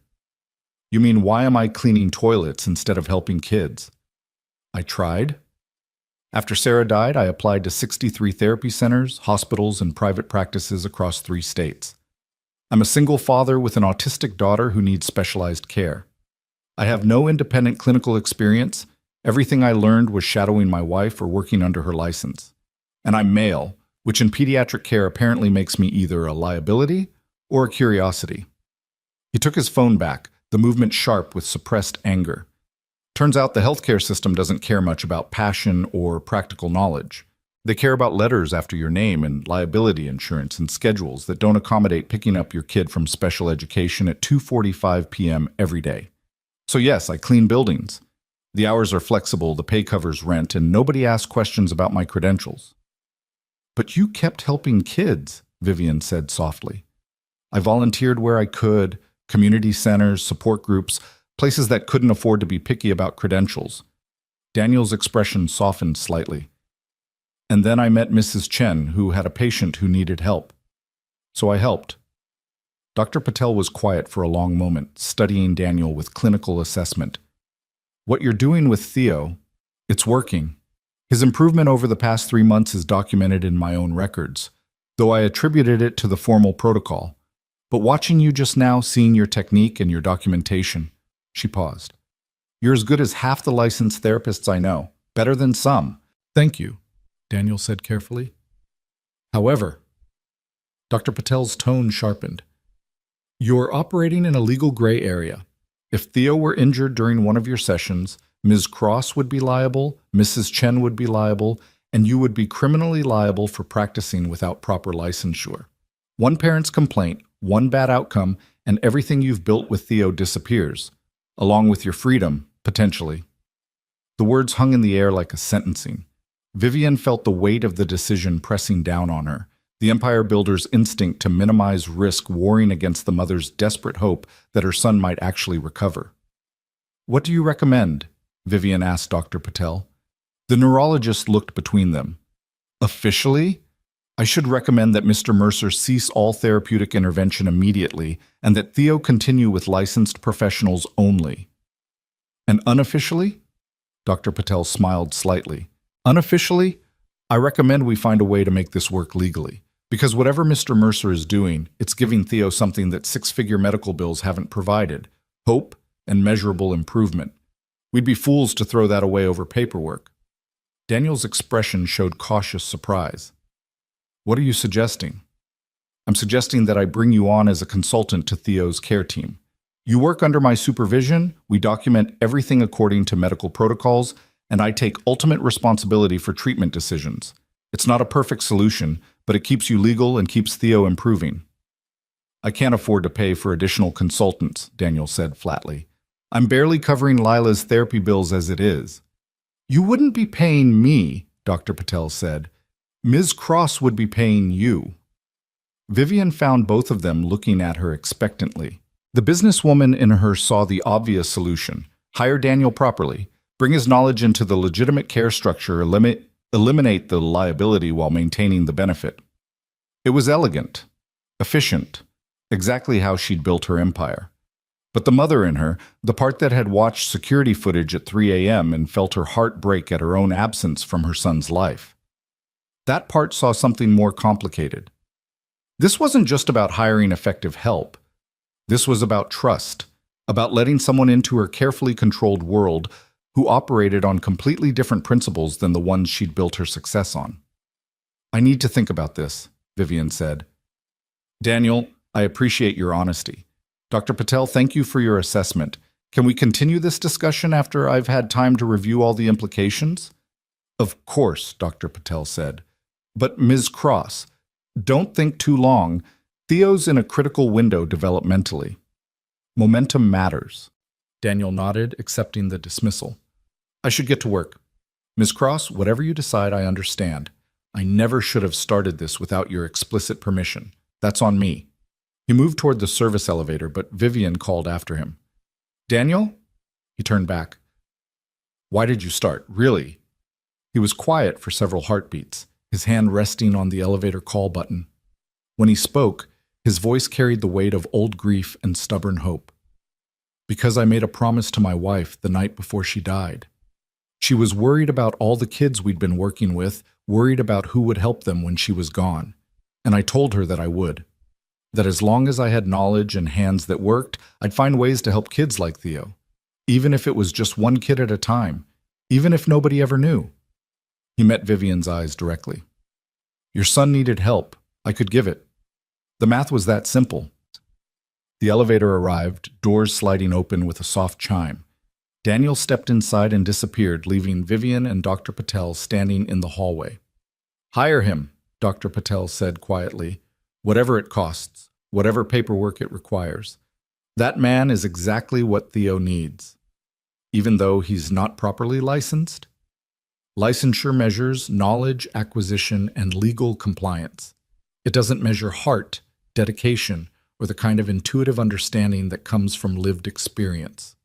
"You mean, why am I cleaning toilets instead of helping kids?" "I tried. After Sarah died, I applied to 63 therapy centers, hospitals, and private practices across 3 states. I'm a single father with an autistic daughter who needs specialized care. I have no independent clinical experience. Everything I learned was shadowing my wife or working under her license. And I'm male, which in pediatric care apparently makes me either a liability or a curiosity." He took his phone back, the movement sharp with suppressed anger. "Turns out the healthcare system doesn't care much about passion or practical knowledge. They care about letters after your name and liability insurance and schedules that don't accommodate picking up your kid from special education at 2:45 p.m. every day. So yes, I clean buildings. The hours are flexible, the pay covers rent, and nobody asks questions about my credentials." "But you kept helping kids," Vivian said softly. "I volunteered where I could, community centers, support groups, places that couldn't afford to be picky about credentials." Daniel's expression softened slightly. "And then I met Mrs. Chen, who had a patient who needed help. So I helped." Dr. Patel was quiet for a long moment, studying Daniel with clinical assessment. "What you're doing with Theo, it's working. His improvement over the past 3 months is documented in my own records, though I attributed it to the formal protocol. But watching you just now, seeing your technique and your documentation," she paused. "You're as good as half the licensed therapists I know, better than some." "Thank you," Daniel said carefully. "However," Dr. Patel's tone sharpened, "you're operating in a legal gray area. If Theo were injured during one of your sessions, Ms. Cross would be liable, Mrs. Chen would be liable, and you would be criminally liable for practicing without proper licensure. One parent's complaint, one bad outcome, and everything you've built with Theo disappears, along with your freedom, potentially." The words hung in the air like a sentencing. Vivian felt the weight of the decision pressing down on her, the empire builder's instinct to minimize risk warring against the mother's desperate hope that her son might actually recover. "What do you recommend?" Vivian asked Dr. Patel. The neurologist looked between them. "Officially, I should recommend that Mr. Mercer cease all therapeutic intervention immediately and that Theo continue with licensed professionals only." "And unofficially?" Dr. Patel smiled slightly. "Unofficially, I recommend we find a way to make this work legally. Because whatever Mr. Mercer is doing, it's giving Theo something that 6-figure medical bills haven't provided: hope and measurable improvement. We'd be fools to throw that away over paperwork." Daniel's expression showed cautious surprise. "What are you suggesting?" "I'm suggesting that I bring you on as a consultant to Theo's care team. You work under my supervision, we document everything according to medical protocols, and I take ultimate responsibility for treatment decisions. It's not a perfect solution, but it keeps you legal and keeps Theo improving." "I can't afford to pay for additional consultants," Daniel said flatly. "I'm barely covering Lila's therapy bills as it is." You wouldn't be paying me, Dr. Patel said. Ms. Cross would be paying you. Vivian found both of them looking at her expectantly. The businesswoman in her saw the obvious solution. Hire Daniel properly, bring his knowledge into the legitimate care structure, eliminate the liability while maintaining the benefit. It was elegant, efficient, exactly how she'd built her empire. But the mother in her, the part that had watched security footage at 3 a.m. and felt her heart break at her own absence from her son's life, that part saw something more complicated. This wasn't just about hiring effective help. This was about trust, about letting someone into her carefully controlled world who operated on completely different principles than the ones she'd built her success on. I need to think about this, Vivian said. Daniel, I appreciate your honesty. Dr. Patel, thank you for your assessment. Can we continue this discussion after I've had time to review all the implications? Of course, Dr. Patel said. But Ms. Cross, don't think too long. Theo's in a critical window developmentally. Momentum matters. Daniel nodded, accepting the dismissal. I should get to work. Ms. Cross, whatever you decide, I understand. I never should have started this without your explicit permission. That's on me. He moved toward the service elevator, but Vivian called after him. Daniel? He turned back. Why did you start? Really? He was quiet for several heartbeats, his hand resting on the elevator call button. When he spoke, his voice carried the weight of old grief and stubborn hope. Because I made a promise to my wife the night before she died. She was worried about all the kids we'd been working with, worried about who would help them when she was gone. And I told her that I would. That as long as I had knowledge and hands that worked, I'd find ways to help kids like Theo. Even if it was just one kid at a time. Even if nobody ever knew. He met Vivian's eyes directly. Your son needed help. I could give it. The math was that simple. The elevator arrived, doors sliding open with a soft chime. Daniel stepped inside and disappeared, leaving Vivian and Dr. Patel standing in the hallway. Hire him, Dr. Patel said quietly. Whatever it costs, whatever paperwork it requires. That man is exactly what Theo needs. Even though he's not properly licensed? Licensure measures knowledge, acquisition, and legal compliance. It doesn't measure heart, dedication, or the kind of intuitive understanding that comes from lived experience.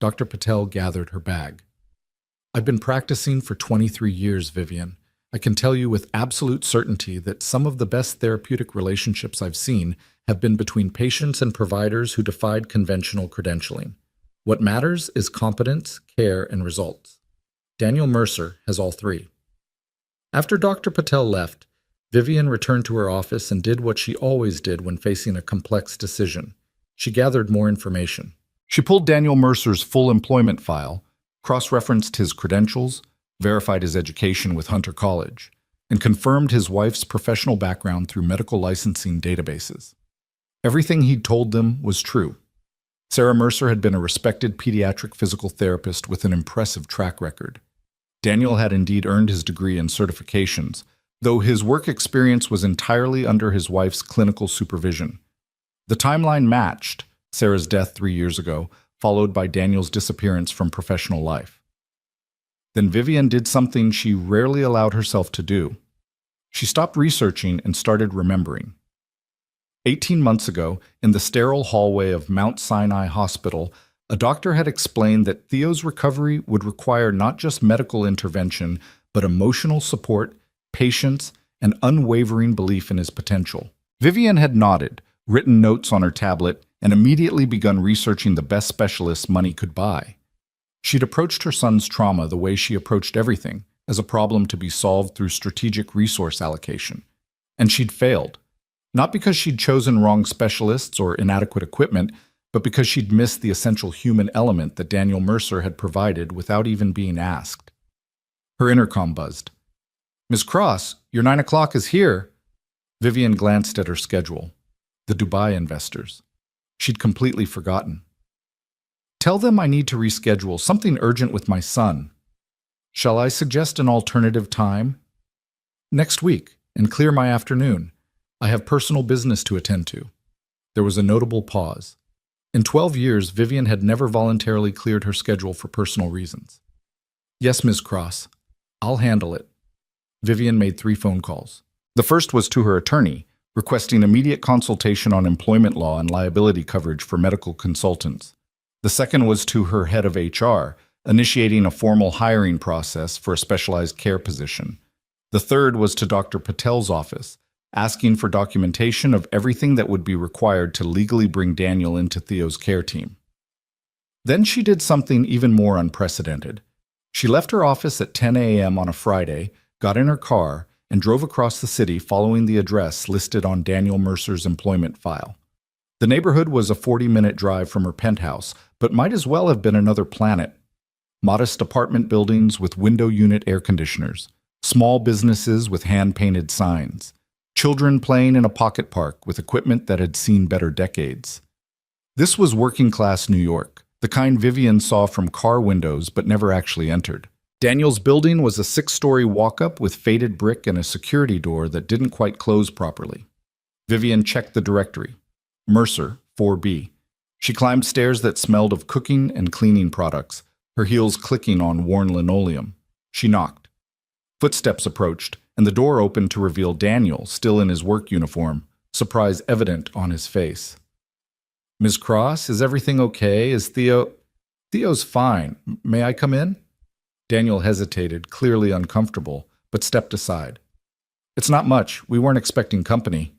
Dr. Patel gathered her bag. I've been practicing for 23 years, Vivian. I can tell you with absolute certainty that some of the best therapeutic relationships I've seen have been between patients and providers who defied conventional credentialing. What matters is competence, care, and results. Daniel Mercer has all three. After Dr. Patel left, Vivian returned to her office and did what she always did when facing a complex decision. She gathered more information. She pulled Daniel Mercer's full employment file, cross-referenced his credentials, verified his education with Hunter College, and confirmed his wife's professional background through medical licensing databases. Everything he'd told them was true. Sarah Mercer had been a respected pediatric physical therapist with an impressive track record. Daniel had indeed earned his degree and certifications, though his work experience was entirely under his wife's clinical supervision. The timeline matched Sarah's death 3 years ago, followed by Daniel's disappearance from professional life. Then Vivian did something she rarely allowed herself to do. She stopped researching and started remembering. 18 months ago, in the sterile hallway of Mount Sinai Hospital, a doctor had explained that Theo's recovery would require not just medical intervention, but emotional support, patience, and unwavering belief in his potential. Vivian had nodded, written notes on her tablet, and immediately begun researching the best specialists money could buy. She'd approached her son's trauma the way she approached everything, as a problem to be solved through strategic resource allocation. And she'd failed. Not because she'd chosen wrong specialists or inadequate equipment, but because she'd missed the essential human element that Daniel Mercer had provided without even being asked. Her intercom buzzed. Ms. Cross, your 9 o'clock is here. Vivian glanced at her schedule. The Dubai investors. She'd completely forgotten. Tell them I need to reschedule, something urgent with my son. Shall I suggest an alternative time? Next week, and clear my afternoon. I have personal business to attend to. There was a notable pause. In 12 years, Vivian had never voluntarily cleared her schedule for personal reasons. Yes, Ms. Cross. I'll handle it. Vivian made 3 phone calls. The first was to her attorney, requesting immediate consultation on employment law and liability coverage for medical consultants. The second was to her head of HR, initiating a formal hiring process for a specialized care position. The third was to Dr. Patel's office, asking for documentation of everything that would be required to legally bring Daniel into Theo's care team. Then she did something even more unprecedented. She left her office at 10 a.m. on a Friday, got in her car, and drove across the city following the address listed on Daniel Mercer's employment file. The neighborhood was a 40-minute drive from her penthouse, but might as well have been another planet. Modest apartment buildings with window unit air conditioners, small businesses with hand-painted signs, children playing in a pocket park with equipment that had seen better decades. This was working-class New York, the kind Vivian saw from car windows but never actually entered. Daniel's building was a 6-story walk-up with faded brick and a security door that didn't quite close properly. Vivian checked the directory. Mercer, 4B. She climbed stairs that smelled of cooking and cleaning products, her heels clicking on worn linoleum. She knocked. Footsteps approached, and the door opened to reveal Daniel, still in his work uniform, surprise evident on his face. Ms. Cross, is everything okay? Is Theo... Theo's fine. May I come in? Daniel hesitated, clearly uncomfortable, but stepped aside. It's not much. We weren't expecting company.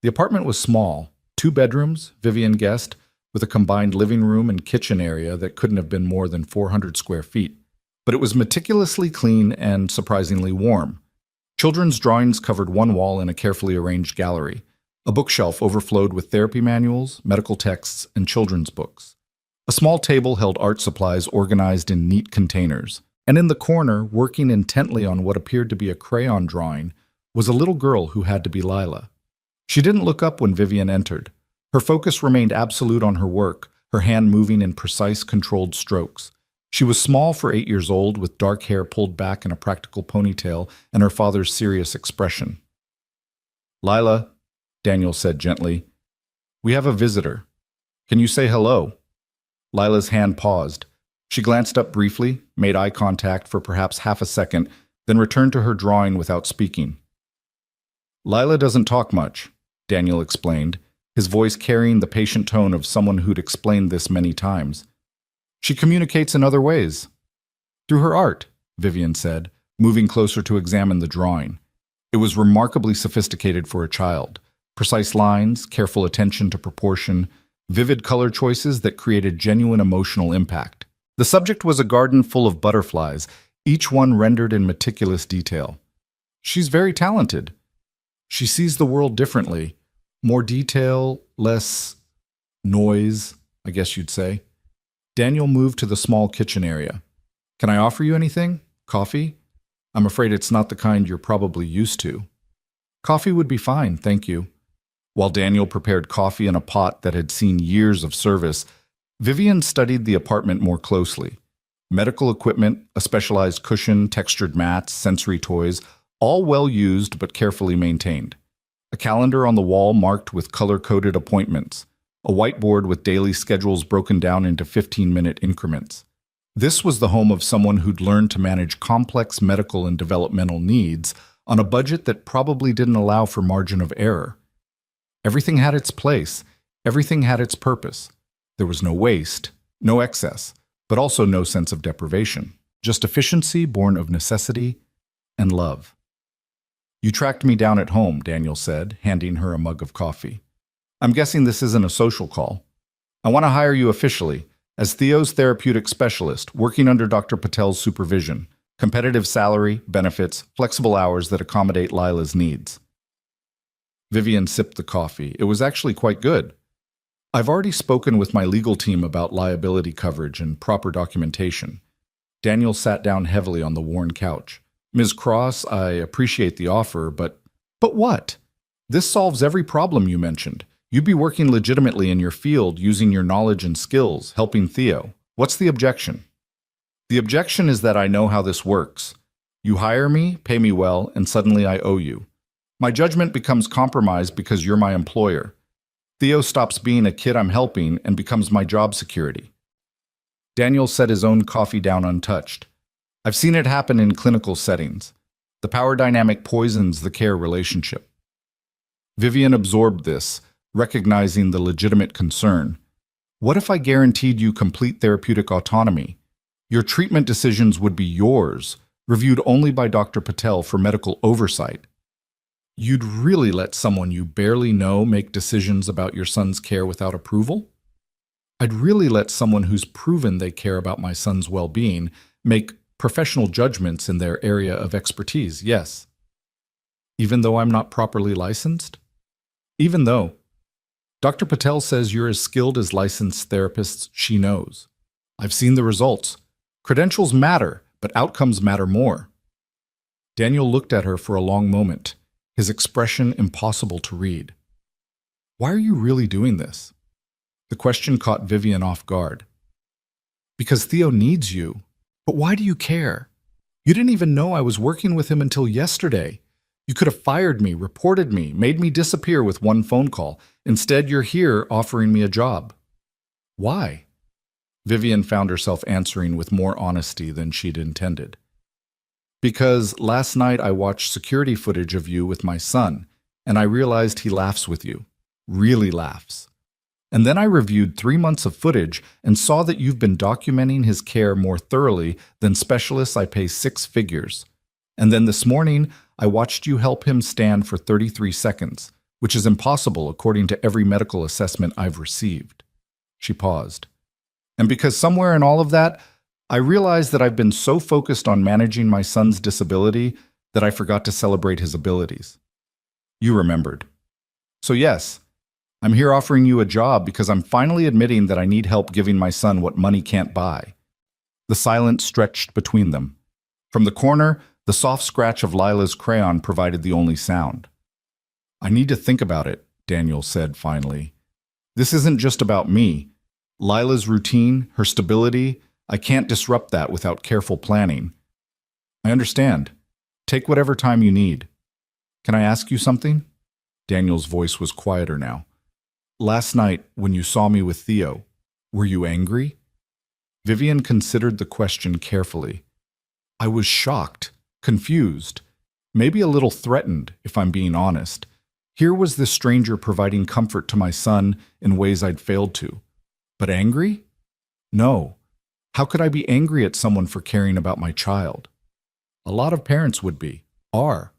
The apartment was small, 2 bedrooms, Vivian guessed, with a combined living room and kitchen area that couldn't have been more than 400 square feet. But it was meticulously clean and surprisingly warm. Children's drawings covered one wall in a carefully arranged gallery. A bookshelf overflowed with therapy manuals, medical texts, and children's books. A small table held art supplies organized in neat containers. And in the corner, working intently on what appeared to be a crayon drawing, was a little girl who had to be Lila. She didn't look up when Vivian entered. Her focus remained absolute on her work, her hand moving in precise, controlled strokes. She was small for 8 years old, with dark hair pulled back in a practical ponytail and her father's serious expression. "Lila," Daniel said gently, "we have a visitor. Can you say hello?" Lila's hand paused. She glanced up briefly, made eye contact for perhaps half a second, then returned to her drawing without speaking. "Lila doesn't talk much," Daniel explained, his voice carrying the patient tone of someone who'd explained this many times. "She communicates in other ways." "Through her art," Vivian said, moving closer to examine the drawing. It was remarkably sophisticated for a child. Precise lines, careful attention to proportion, vivid color choices that created genuine emotional impact. The subject was a garden full of butterflies, each one rendered in meticulous detail. "She's very talented. She sees the world differently. More detail, less noise, I guess you'd say." Daniel moved to the small kitchen area. "Can I offer you anything? Coffee? I'm afraid it's not the kind you're probably used to." "Coffee would be fine, thank you." While Daniel prepared coffee in a pot that had seen years of service, Vivian studied the apartment more closely. Medical equipment, a specialized cushion, textured mats, sensory toys, all well used but carefully maintained. A calendar on the wall marked with color-coded appointments. A whiteboard with daily schedules broken down into 15-minute increments. This was the home of someone who'd learned to manage complex medical and developmental needs on a budget that probably didn't allow for margin of error. Everything had its place. Everything had its purpose. There was no waste, no excess, but also no sense of deprivation. Just efficiency born of necessity and love. "You tracked me down at home," Daniel said, handing her a mug of coffee. "I'm guessing this isn't a social call. I want to hire you officially, as Theo's therapeutic specialist, working under Dr. Patel's supervision. Competitive salary, benefits, flexible hours that accommodate Lila's needs." Vivian sipped the coffee. It was actually quite good. "I've already spoken with my legal team about liability coverage and proper documentation." Daniel sat down heavily on the worn couch. "Ms. Cross, I appreciate the offer, but..." "But what? This solves every problem you mentioned. You'd be working legitimately in your field, using your knowledge and skills, helping Theo. What's the objection?" "The objection is that I know how this works. You hire me, pay me well, and suddenly I owe you. My judgment becomes compromised because you're my employer. Theo stops being a kid I'm helping and becomes my job security." Daniel set his own coffee down untouched. I've seen it happen in clinical settings. The power dynamic poisons the care relationship. Vivian absorbed this, recognizing the legitimate concern. What if I guaranteed you complete therapeutic autonomy? Your treatment decisions would be yours, reviewed only by Dr. Patel for medical oversight. You'd really let someone you barely know make decisions about your son's care without approval? I'd really let someone who's proven they care about my son's well-being make professional judgments in their area of expertise, yes. Even though I'm not properly licensed? Even though. Dr. Patel says you're as skilled as licensed therapists she knows. I've seen the results. Credentials matter, but outcomes matter more. Daniel looked at her for a long moment, his expression impossible to read. Why are you really doing this? The question caught Vivian off guard. Because Theo needs you. But why do you care? You didn't even know I was working with him until yesterday. You could have fired me, reported me, made me disappear with one phone call. Instead, you're here offering me a job. Why? Vivian found herself answering with more honesty than she'd intended. Because last night I watched security footage of you with my son, and I realized he laughs with you. Really laughs. And then I reviewed 3 months of footage and saw that you've been documenting his care more thoroughly than specialists I pay 6 figures. And then this morning, I watched you help him stand for 33 seconds, which is impossible according to every medical assessment I've received. She paused. And because somewhere in all of that, I realized that I've been so focused on managing my son's disability that I forgot to celebrate his abilities. You remembered. So yes, I'm here offering you a job because I'm finally admitting that I need help giving my son what money can't buy. The silence stretched between them. From the corner, the soft scratch of Lila's crayon provided the only sound. I need to think about it, Daniel said finally. This isn't just about me. Lila's routine, her stability, I can't disrupt that without careful planning. I understand. Take whatever time you need. Can I ask you something? Daniel's voice was quieter now. Last night, when you saw me with Theo, were you angry? Vivian considered the question carefully. I was shocked, confused, maybe a little threatened, if I'm being honest. Here was this stranger providing comfort to my son in ways I'd failed to. But angry? No. How could I be angry at someone for caring about my child? A lot of parents would be, are.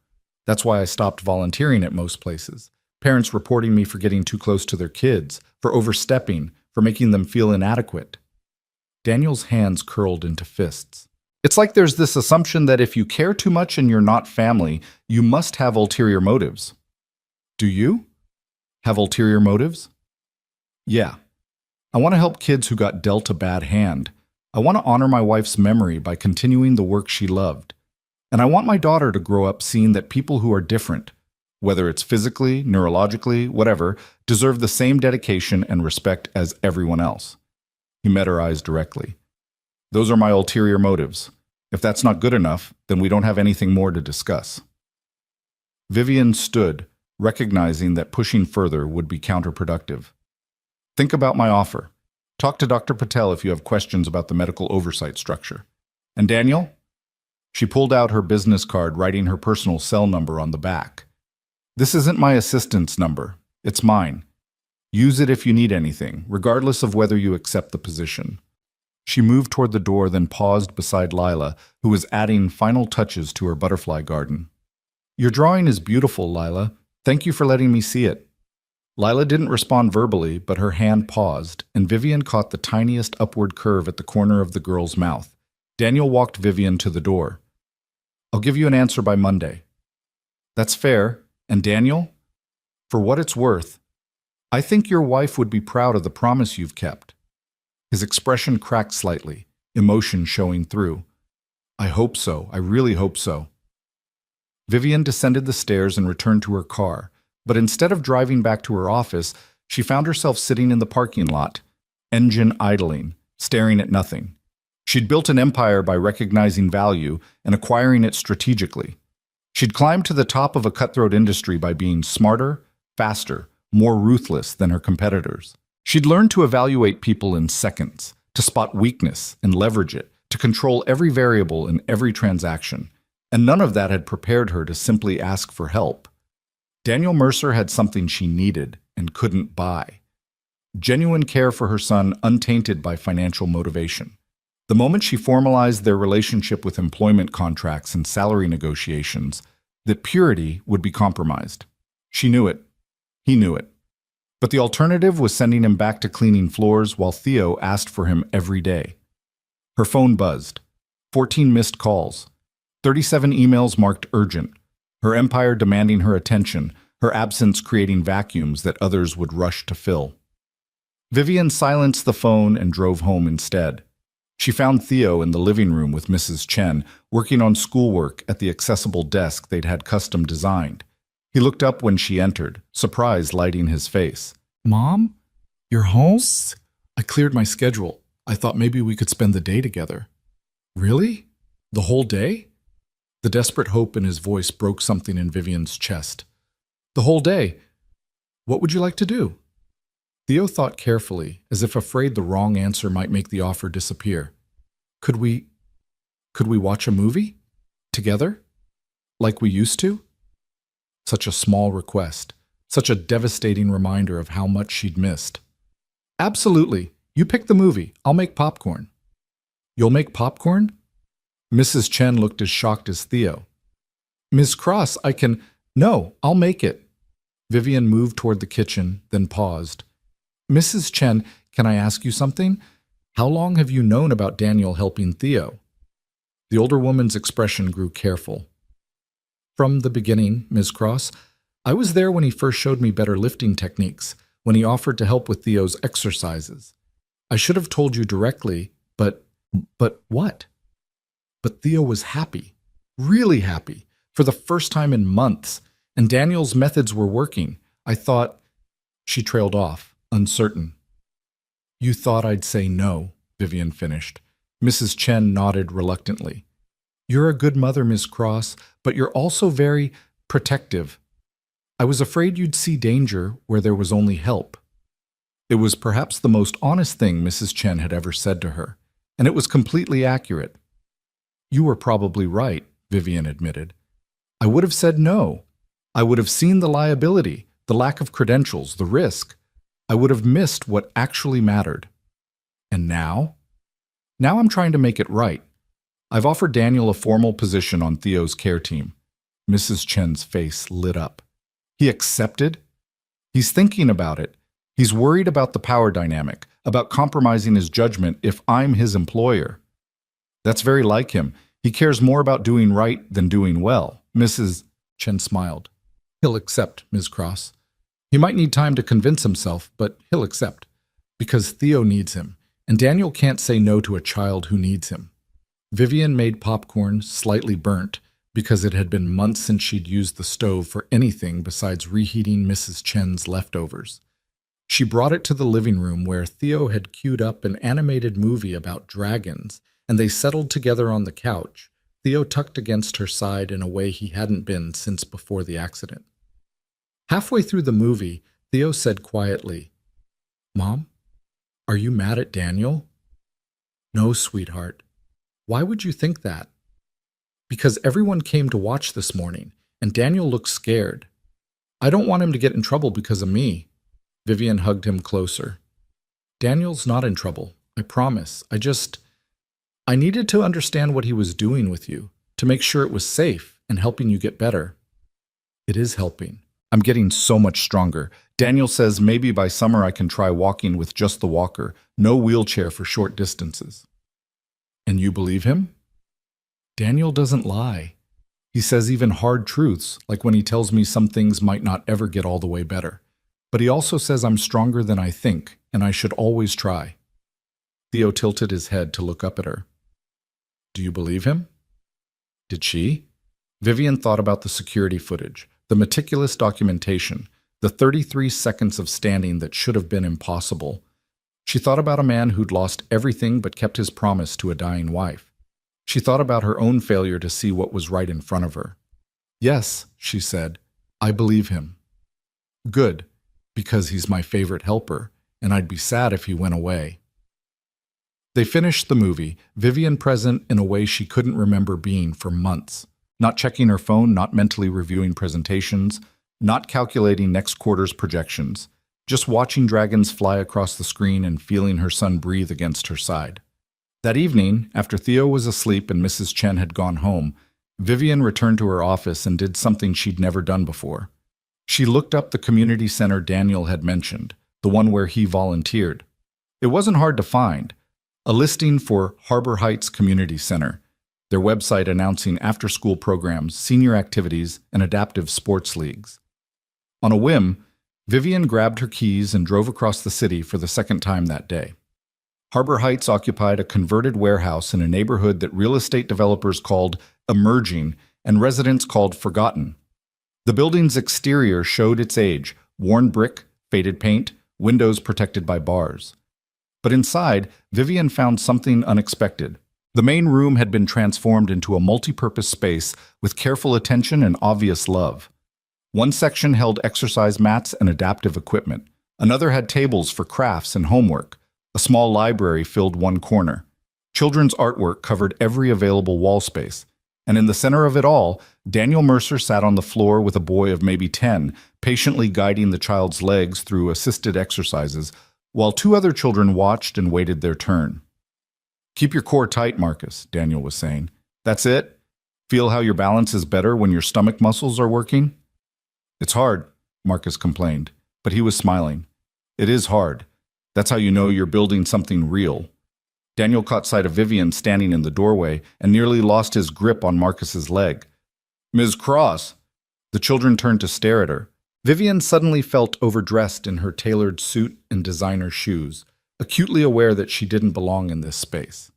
That's why I stopped volunteering at most places. Parents reporting me for getting too close to their kids, for overstepping, for making them feel inadequate. Daniel's hands curled into fists. It's like there's this assumption that if you care too much and you're not family, you must have ulterior motives. Do you? Have ulterior motives? Yeah. I want to help kids who got dealt a bad hand. I want to honor my wife's memory by continuing the work she loved. And I want my daughter to grow up seeing that people who are different, whether it's physically, neurologically, whatever, deserve the same dedication and respect as everyone else. He met her eyes directly. Those are my ulterior motives. If that's not good enough, then we don't have anything more to discuss. Vivian stood, recognizing that pushing further would be counterproductive. Think about my offer. Talk to Dr. Patel if you have questions about the medical oversight structure. And Daniel? She pulled out her business card, writing her personal cell number on the back. This isn't my assistant's number. It's mine. Use it if you need anything, regardless of whether you accept the position. She moved toward the door, then paused beside Lila, who was adding final touches to her butterfly garden. Your drawing is beautiful, Lila. Thank you for letting me see it. Lila didn't respond verbally, but her hand paused, and Vivian caught the tiniest upward curve at the corner of the girl's mouth. Daniel walked Vivian to the door. I'll give you an answer by Monday. That's fair. And Daniel, for what it's worth, I think your wife would be proud of the promise you've kept. His expression cracked slightly, emotion showing through. I hope so. I really hope so. Vivian descended the stairs and returned to her car, but instead of driving back to her office, she found herself sitting in the parking lot, engine idling, staring at nothing. She'd built an empire by recognizing value and acquiring it strategically. She'd climbed to the top of a cutthroat industry by being smarter, faster, more ruthless than her competitors. She'd learned to evaluate people in seconds, to spot weakness and leverage it, to control every variable in every transaction, and none of that had prepared her to simply ask for help. Daniel Mercer had something she needed and couldn't buy: genuine care for her son, untainted by financial motivation. The moment she formalized their relationship with employment contracts and salary negotiations, that purity would be compromised. She knew it. He knew it. But the alternative was sending him back to cleaning floors while Theo asked for him every day. Her phone buzzed. 14 missed calls. 37 emails marked urgent. Her empire demanding her attention, her absence creating vacuums that others would rush to fill. Vivian silenced the phone and drove home instead. She found Theo in the living room with Mrs. Chen, working on schoolwork at the accessible desk they'd had custom designed. He looked up when she entered, surprise lighting his face. "Mom? You're home?" "I cleared my schedule. I thought maybe we could spend the day together." "Really? The whole day?" The desperate hope in his voice broke something in Vivian's chest. "The whole day. What would you like to do?" Theo thought carefully, as if afraid the wrong answer might make the offer disappear. Could we watch a movie? Together? Like we used to?" Such a small request, such a devastating reminder of how much she'd missed. "Absolutely. You pick the movie. I'll make popcorn." "You'll make popcorn?" Mrs. Chen looked as shocked as Theo. "Ms. Cross, I can—" "No, I'll make it." Vivian moved toward the kitchen, then paused. "Mrs. Chen, can I ask you something? How long have you known about Daniel helping Theo?" The older woman's expression grew careful. "From the beginning, Ms. Cross. I was there when he first showed me better lifting techniques, when he offered to help with Theo's exercises. I should have told you directly, but what?" But Theo was happy, really happy, for the first time in months, and Daniel's methods were working. I thought— She trailed off, uncertain. "You thought I'd say no," Vivian finished. Mrs. Chen nodded reluctantly. "You're a good mother, Miss Cross, but you're also very protective. I was afraid you'd see danger where there was only help." It was perhaps the most honest thing Mrs. Chen had ever said to her, and it was completely accurate. "You were probably right," Vivian admitted. "I would have said no. I would have seen the liability, the lack of credentials, the risk. I would have missed what actually mattered. And now? Now I'm trying to make it right. I've offered Daniel a formal position on Theo's care team." Mrs. Chen's face lit up. "He accepted? He's thinking about it. He's worried about the power dynamic, about compromising his judgment if I'm his employer." "That's very like him. He cares more about doing right than doing well." Mrs. Chen smiled. "He'll accept, Ms. Cross. He might need time to convince himself, but he'll accept. Because Theo needs him, and Daniel can't say no to a child who needs him." Vivian made popcorn, slightly burnt, because it had been months since she'd used the stove for anything besides reheating Mrs. Chen's leftovers. She brought it to the living room where Theo had queued up an animated movie about dragons, and they settled together on the couch, Theo tucked against her side in a way he hadn't been since before the accident. Halfway through the movie, Theo said quietly, "Mom, are you mad at Daniel?" "No, sweetheart. Why would you think that?" "Because everyone came to watch this morning, and Daniel looked scared. I don't want him to get in trouble because of me." Vivian hugged him closer. "Daniel's not in trouble, I promise. I needed to understand what he was doing with you, to make sure it was safe and helping you get better." "It is helping. I'm getting so much stronger. Daniel says maybe by summer I can try walking with just the walker, no wheelchair for short distances." "And you believe him?" "Daniel doesn't lie. He says even hard truths, like when he tells me some things might not ever get all the way better. But he also says I'm stronger than I think, and I should always try." Theo tilted his head to look up at her. "Do you believe him?" Did she? Vivian thought about the security footage, the meticulous documentation, the 33 seconds of standing that should have been impossible. She thought about a man who'd lost everything but kept his promise to a dying wife. She thought about her own failure to see what was right in front of her. "Yes," she said, "I believe him." "Good, because he's my favorite helper, and I'd be sad if he went away." They finished the movie, Vivian present in a way she couldn't remember being for months. Not checking her phone, not mentally reviewing presentations, not calculating next quarter's projections. Just watching dragons fly across the screen and feeling her son breathe against her side. That evening, after Theo was asleep and Mrs. Chen had gone home, Vivian returned to her office and did something she'd never done before. She looked up the community center Daniel had mentioned, the one where he volunteered. It wasn't hard to find. A listing for Harbor Heights Community Center, their website announcing after-school programs, senior activities, and adaptive sports leagues. On a whim, Vivian grabbed her keys and drove across the city for the second time that day. Harbor Heights occupied a converted warehouse in a neighborhood that real estate developers called emerging and residents called forgotten. The building's exterior showed its age, worn brick, faded paint, windows protected by bars. But inside, Vivian found something unexpected. The main room had been transformed into a multi-purpose space with careful attention and obvious love. One section held exercise mats and adaptive equipment. Another had tables for crafts and homework. A small library filled one corner. Children's artwork covered every available wall space. And in the center of it all, Daniel Mercer sat on the floor with a boy of maybe 10, patiently guiding the child's legs through assisted exercises, while two other children watched and waited their turn. "Keep your core tight, Marcus," Daniel was saying. "That's it? Feel how your balance is better when your stomach muscles are working?" "It's hard," Marcus complained, but he was smiling. "It is hard. That's how you know you're building something real." Daniel caught sight of Vivian standing in the doorway and nearly lost his grip on Marcus's leg. "Ms. Cross!" The children turned to stare at her. Vivian suddenly felt overdressed in her tailored suit and designer shoes, acutely aware that she didn't belong in this space.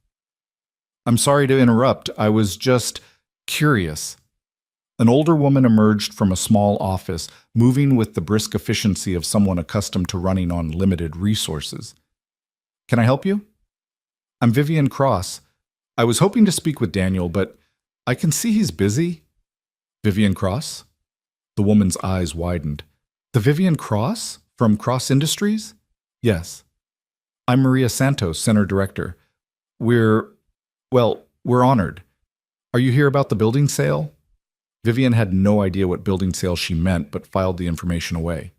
"I'm sorry to interrupt. I was just curious." An older woman emerged from a small office, moving with the brisk efficiency of someone accustomed to running on limited resources. "Can I help you?" "I'm Vivian Cross. I was hoping to speak with Daniel, but I can see he's busy." "Vivian Cross?" The woman's eyes widened. "The Vivian Cross? From Cross Industries?" "Yes." "I'm Maria Santos, Center Director. We're honored. Are you here about the building sale?" Vivian had no idea what building sale she meant, but filed the information away.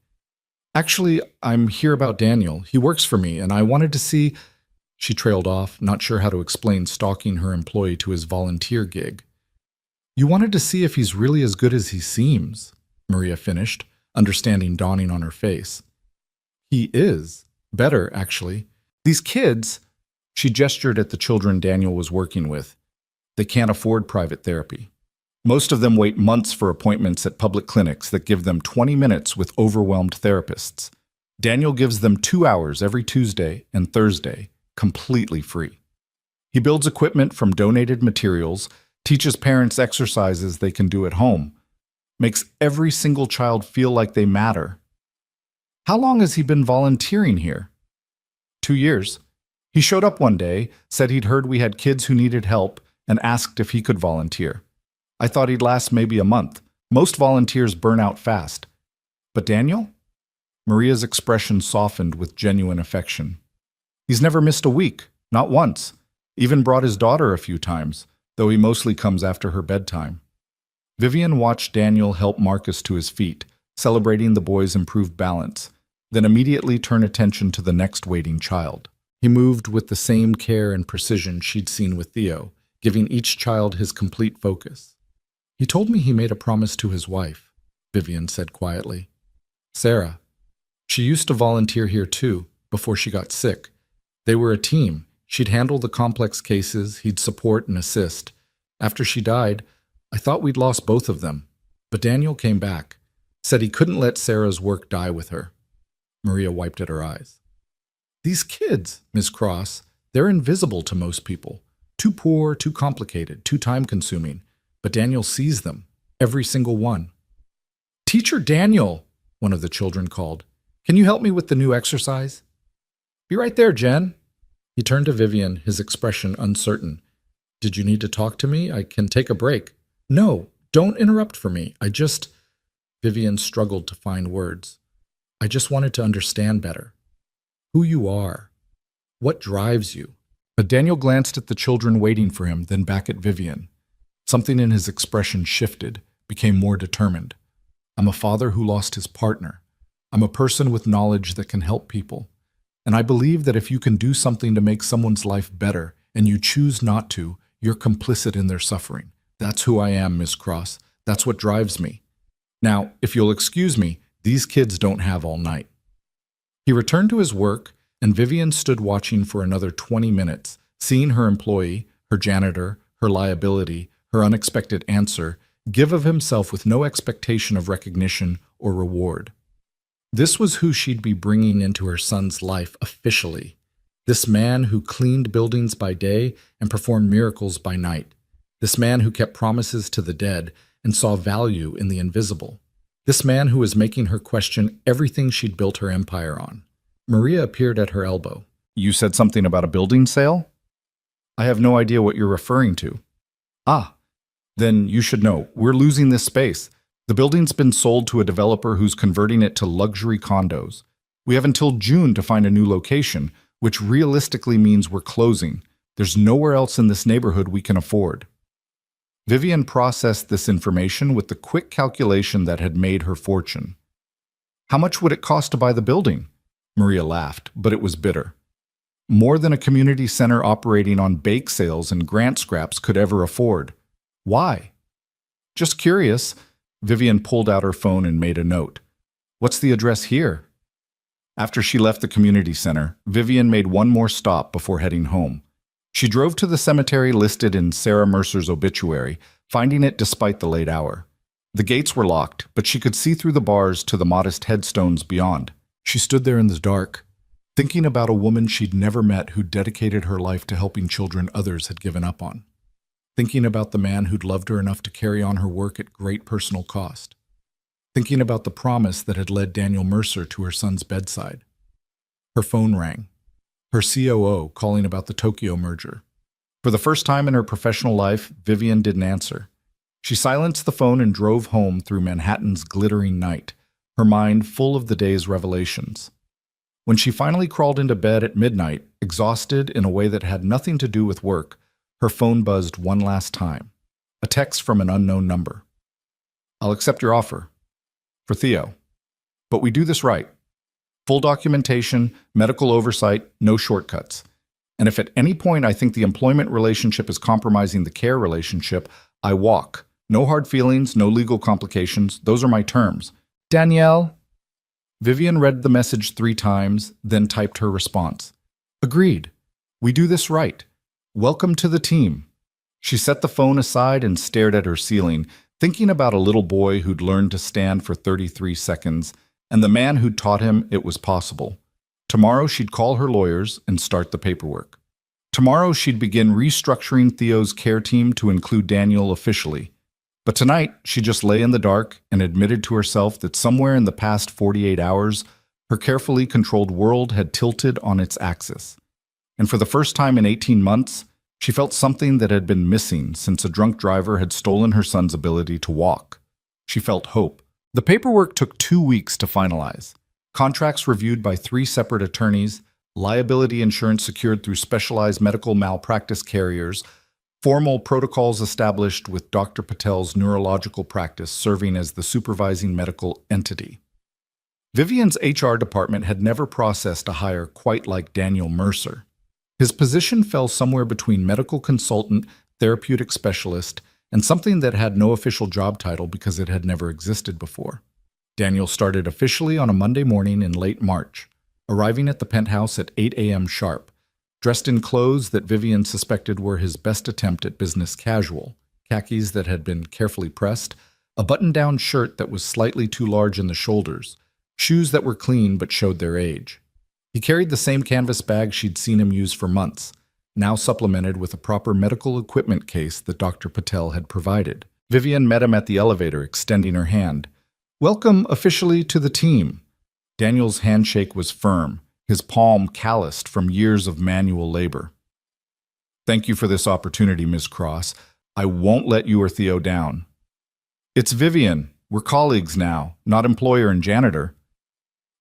"Actually, I'm here about Daniel. He works for me, and I wanted to see—" She trailed off, not sure how to explain stalking her employee to his volunteer gig. "You wanted to see if he's really as good as he seems," Maria finished, understanding dawning on her face. "He is. Better, actually. These kids—" She gestured at the children Daniel was working with. "They can't afford private therapy. Most of them wait months for appointments at public clinics that give them 20 minutes with overwhelmed therapists. Daniel gives them 2 hours every Tuesday and Thursday, completely free. He builds equipment from donated materials, teaches parents exercises they can do at home, makes every single child feel like they matter." "How long has he been volunteering here?" 2 years. He showed up one day, said he'd heard we had kids who needed help, and asked if he could volunteer. I thought he'd last maybe a month. Most volunteers burn out fast. But Daniel?" Maria's expression softened with genuine affection. "He's never missed a week, not once. Even brought his daughter a few times, though he mostly comes after her bedtime." Vivian watched Daniel help Marcus to his feet, celebrating the boy's improved balance, then immediately turn attention to the next waiting child. He moved with the same care and precision she'd seen with Theo, giving each child his complete focus. "He told me he made a promise to his wife," Vivian said quietly. "Sarah. She used to volunteer here too, before she got sick. They were a team. She'd handle the complex cases, he'd support and assist. After she died, I thought we'd lost both of them. But Daniel came back, said he couldn't let Sarah's work die with her." Maria wiped at her eyes. "These kids, Miss Cross, they're invisible to most people. Too poor, too complicated, too time-consuming. But Daniel sees them, every single one." "Teacher Daniel," one of the children called. "Can you help me with the new exercise?" "Be right there, Jen." He turned to Vivian, his expression uncertain. "Did you need to talk to me? I can take a break." "No, don't interrupt for me. Vivian struggled to find words. "I just wanted to understand better. Who you are. What drives you. Daniel glanced at the children waiting for him, then back at Vivian. Something in his expression shifted, became more determined. I'm a father who lost his partner. I'm a person with knowledge that can help people. And I believe that if you can do something to make someone's life better, and you choose not to, you're complicit in their suffering. That's who I am, Miss Cross. That's what drives me. Now, if you'll excuse me, these kids don't have all night. He returned to his work, and Vivian stood watching for another 20 minutes, seeing her employee, her janitor, her liability, her unexpected answer, give of himself with no expectation of recognition or reward. This was who she'd be bringing into her son's life officially. This man who cleaned buildings by day and performed miracles by night. This man who kept promises to the dead and saw value in the invisible. This man who was making her question everything she'd built her empire on. Maria appeared at her elbow. You said something about a building sale? I have no idea what you're referring to. Ah, then you should know. We're losing this space. The building's been sold to a developer who's converting it to luxury condos. We have until June to find a new location, which realistically means we're closing. There's nowhere else in this neighborhood we can afford. Vivian processed this information with the quick calculation that had made her fortune. How much would it cost to buy the building? Maria laughed, but it was bitter. More than a community center operating on bake sales and grant scraps could ever afford. Why? Just curious. Vivian pulled out her phone and made a note. What's the address here? After she left the community center, Vivian made one more stop before heading home. She drove to the cemetery listed in Sarah Mercer's obituary, finding it despite the late hour. The gates were locked, but she could see through the bars to the modest headstones beyond. She stood there in the dark, thinking about a woman she'd never met who dedicated her life to helping children others had given up on. Thinking about the man who'd loved her enough to carry on her work at great personal cost. Thinking about the promise that had led Daniel Mercer to her son's bedside. Her phone rang. Her COO calling about the Tokyo merger. For the first time in her professional life, Vivian didn't answer. She silenced the phone and drove home through Manhattan's glittering night, her mind full of the day's revelations. When she finally crawled into bed at midnight, exhausted in a way that had nothing to do with work, her phone buzzed one last time. A text from an unknown number. I'll accept your offer. For Theo. But we do this right. Full documentation, medical oversight, no shortcuts. And if at any point I think the employment relationship is compromising the care relationship, I walk. No hard feelings, no legal complications. Those are my terms. Danielle? Vivian read the message 3 times, then typed her response. Agreed. We do this right. Welcome to the team. She set the phone aside and stared at her ceiling, thinking about a little boy who'd learned to stand for 33 seconds, and the man who'd taught him it was possible. Tomorrow she'd call her lawyers and start the paperwork. Tomorrow she'd begin restructuring Theo's care team to include Daniel officially. But tonight, she just lay in the dark and admitted to herself that somewhere in the past 48 hours, her carefully controlled world had tilted on its axis. And for the first time in 18 months, she felt something that had been missing since a drunk driver had stolen her son's ability to walk. She felt hope. The paperwork took 2 weeks to finalize. Contracts reviewed by 3 separate attorneys, liability insurance secured through specialized medical malpractice carriers, formal protocols established with Dr. Patel's neurological practice serving as the supervising medical entity. Vivian's HR department had never processed a hire quite like Daniel Mercer. His position fell somewhere between medical consultant, therapeutic specialist, and something that had no official job title because it had never existed before. Daniel started officially on a Monday morning in late March, arriving at the penthouse at 8 a.m. sharp, dressed in clothes that Vivian suspected were his best attempt at business casual, khakis that had been carefully pressed, a button-down shirt that was slightly too large in the shoulders, shoes that were clean but showed their age. He carried the same canvas bag she'd seen him use for months, now supplemented with a proper medical equipment case that Dr. Patel had provided. Vivian met him at the elevator, extending her hand. Welcome officially to the team. Daniel's handshake was firm, his palm calloused from years of manual labor. Thank you for this opportunity, Ms. Cross. I won't let you or Theo down. It's Vivian. We're colleagues now, not employer and janitor.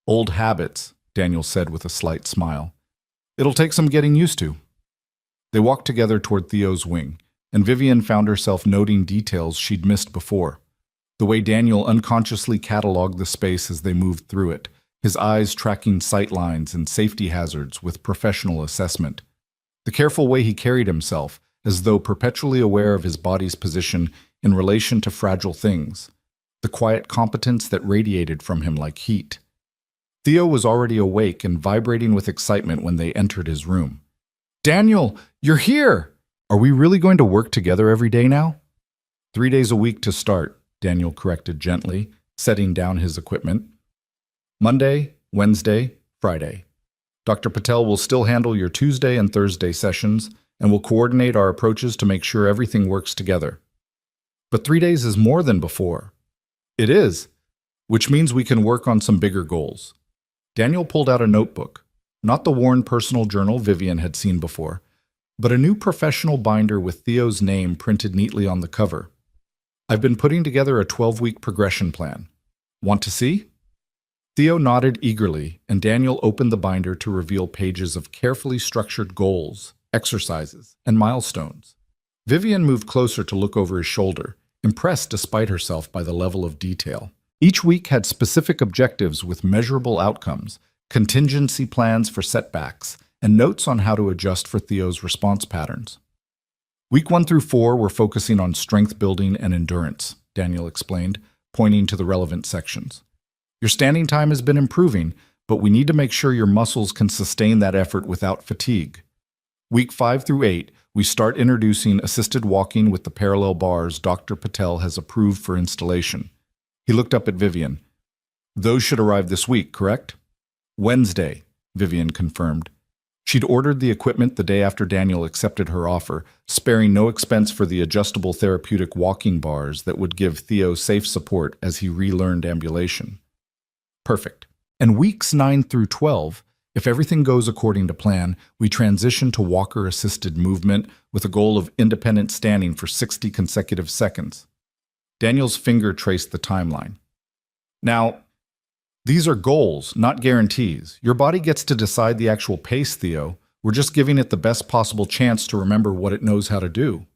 Old habits, Daniel said with a slight smile. It'll take some getting used to. They walked together toward Theo's wing, and Vivian found herself noting details she'd missed before. The way Daniel unconsciously cataloged the space as they moved through it, his eyes tracking sight lines and safety hazards with professional assessment. The careful way he carried himself, as though perpetually aware of his body's position in relation to fragile things. The quiet competence that radiated from him like heat. Theo was already awake and vibrating with excitement when they entered his room. "Daniel, you're here! Are we really going to work together every day now?" 3 days a week to start, Daniel corrected gently, setting down his equipment. "Monday, Wednesday, Friday. Dr. Patel will still handle your Tuesday and Thursday sessions, and will coordinate our approaches to make sure everything works together." "But 3 days is more than before." "It is, which means we can work on some bigger goals." Daniel pulled out a notebook, not the worn personal journal Vivian had seen before, but a new professional binder with Theo's name printed neatly on the cover. "I've been putting together a 12-week progression plan. Want to see?" Theo nodded eagerly, and Daniel opened the binder to reveal pages of carefully structured goals, exercises, and milestones. Vivian moved closer to look over his shoulder, impressed despite herself by the level of detail. Each week had specific objectives with measurable outcomes, contingency plans for setbacks, and notes on how to adjust for Theo's response patterns. Week 1 through 4 were focusing on strength building and endurance, Daniel explained, pointing to the relevant sections. "Your standing time has been improving, but we need to make sure your muscles can sustain that effort without fatigue. Week 5 through 8, we start introducing assisted walking with the parallel bars Dr. Patel has approved for installation." He looked up at Vivian. "Those should arrive this week, correct?" "Wednesday," Vivian confirmed. She'd ordered the equipment the day after Daniel accepted her offer, sparing no expense for the adjustable therapeutic walking bars that would give Theo safe support as he relearned ambulation. Perfect. And weeks 9 through 12, if everything goes according to plan, we transition to walker-assisted movement with a goal of independent standing for 60 consecutive seconds. Daniel's finger traced the timeline. "Now, these are goals, not guarantees. Your body gets to decide the actual pace, Theo. We're just giving it the best possible chance to remember what it knows how to do."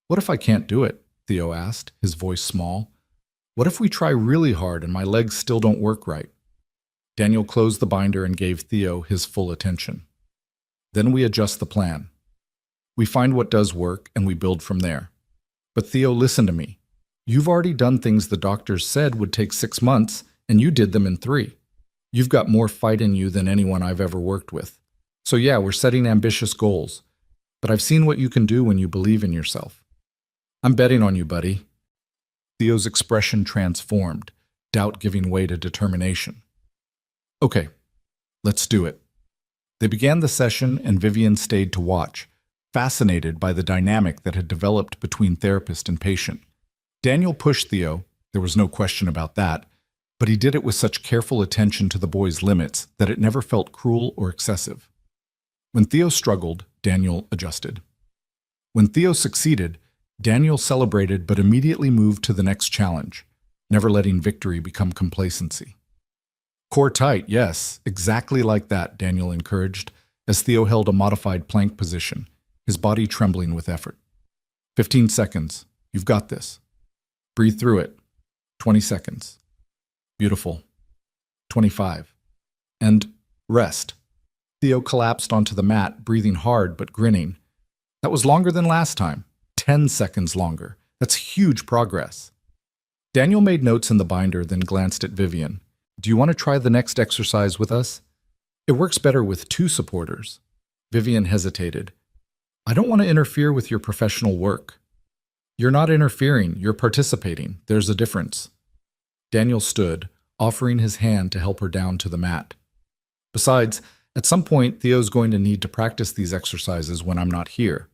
"What if I can't do it?" Theo asked, his voice small. "What if we try really hard and my legs still don't work right?" Daniel closed the binder and gave Theo his full attention. "Then we adjust the plan. We find what does work and we build from there. But Theo, listen to me. You've already done things the doctors said would take 6 months, and you did them in 3. You've got more fight in you than anyone I've ever worked with. So yeah, we're setting ambitious goals. But I've seen what you can do when you believe in yourself. I'm betting on you, buddy." Theo's expression transformed, doubt giving way to determination. "Okay, let's do it." They began the session, and Vivian stayed to watch, fascinated by the dynamic that had developed between therapist and patient. Daniel pushed Theo, there was no question about that, but he did it with such careful attention to the boy's limits that it never felt cruel or excessive. When Theo struggled, Daniel adjusted. When Theo succeeded, Daniel celebrated but immediately moved to the next challenge, never letting victory become complacency. "Core tight, yes, exactly like that," Daniel encouraged, as Theo held a modified plank position, his body trembling with effort. 15 seconds. You've got this. Breathe through it. 20 seconds. Beautiful. 25. And rest. Theo collapsed onto the mat, breathing hard but grinning. That was longer than last time. 10 seconds longer. That's huge progress. Daniel made notes in the binder, then glanced at Vivian. "Do you want to try the next exercise with us? It works better with 2 supporters." Vivian hesitated. "I don't want to interfere with your professional work." "You're not interfering, you're participating. There's a difference." Daniel stood, offering his hand to help her down to the mat. "Besides, at some point, Theo's going to need to practice these exercises when I'm not here.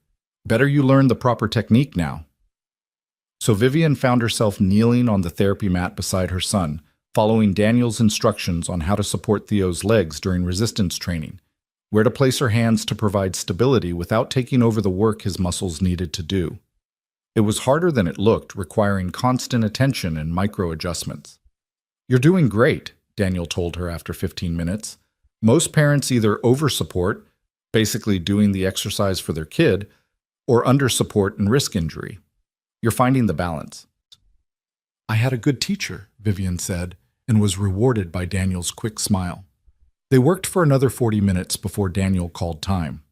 Better you learn the proper technique now." So Vivian found herself kneeling on the therapy mat beside her son, following Daniel's instructions on how to support Theo's legs during resistance training, where to place her hands to provide stability without taking over the work his muscles needed to do. It was harder than it looked, requiring constant attention and micro-adjustments. "You're doing great," Daniel told her after 15 minutes. "Most parents either over-support basically doing the exercise for their kid, or under support and risk injury. You're finding the balance. I had a good teacher, Vivian said, and was rewarded by Daniel's quick smile. They worked for another 40 minutes before Daniel called time.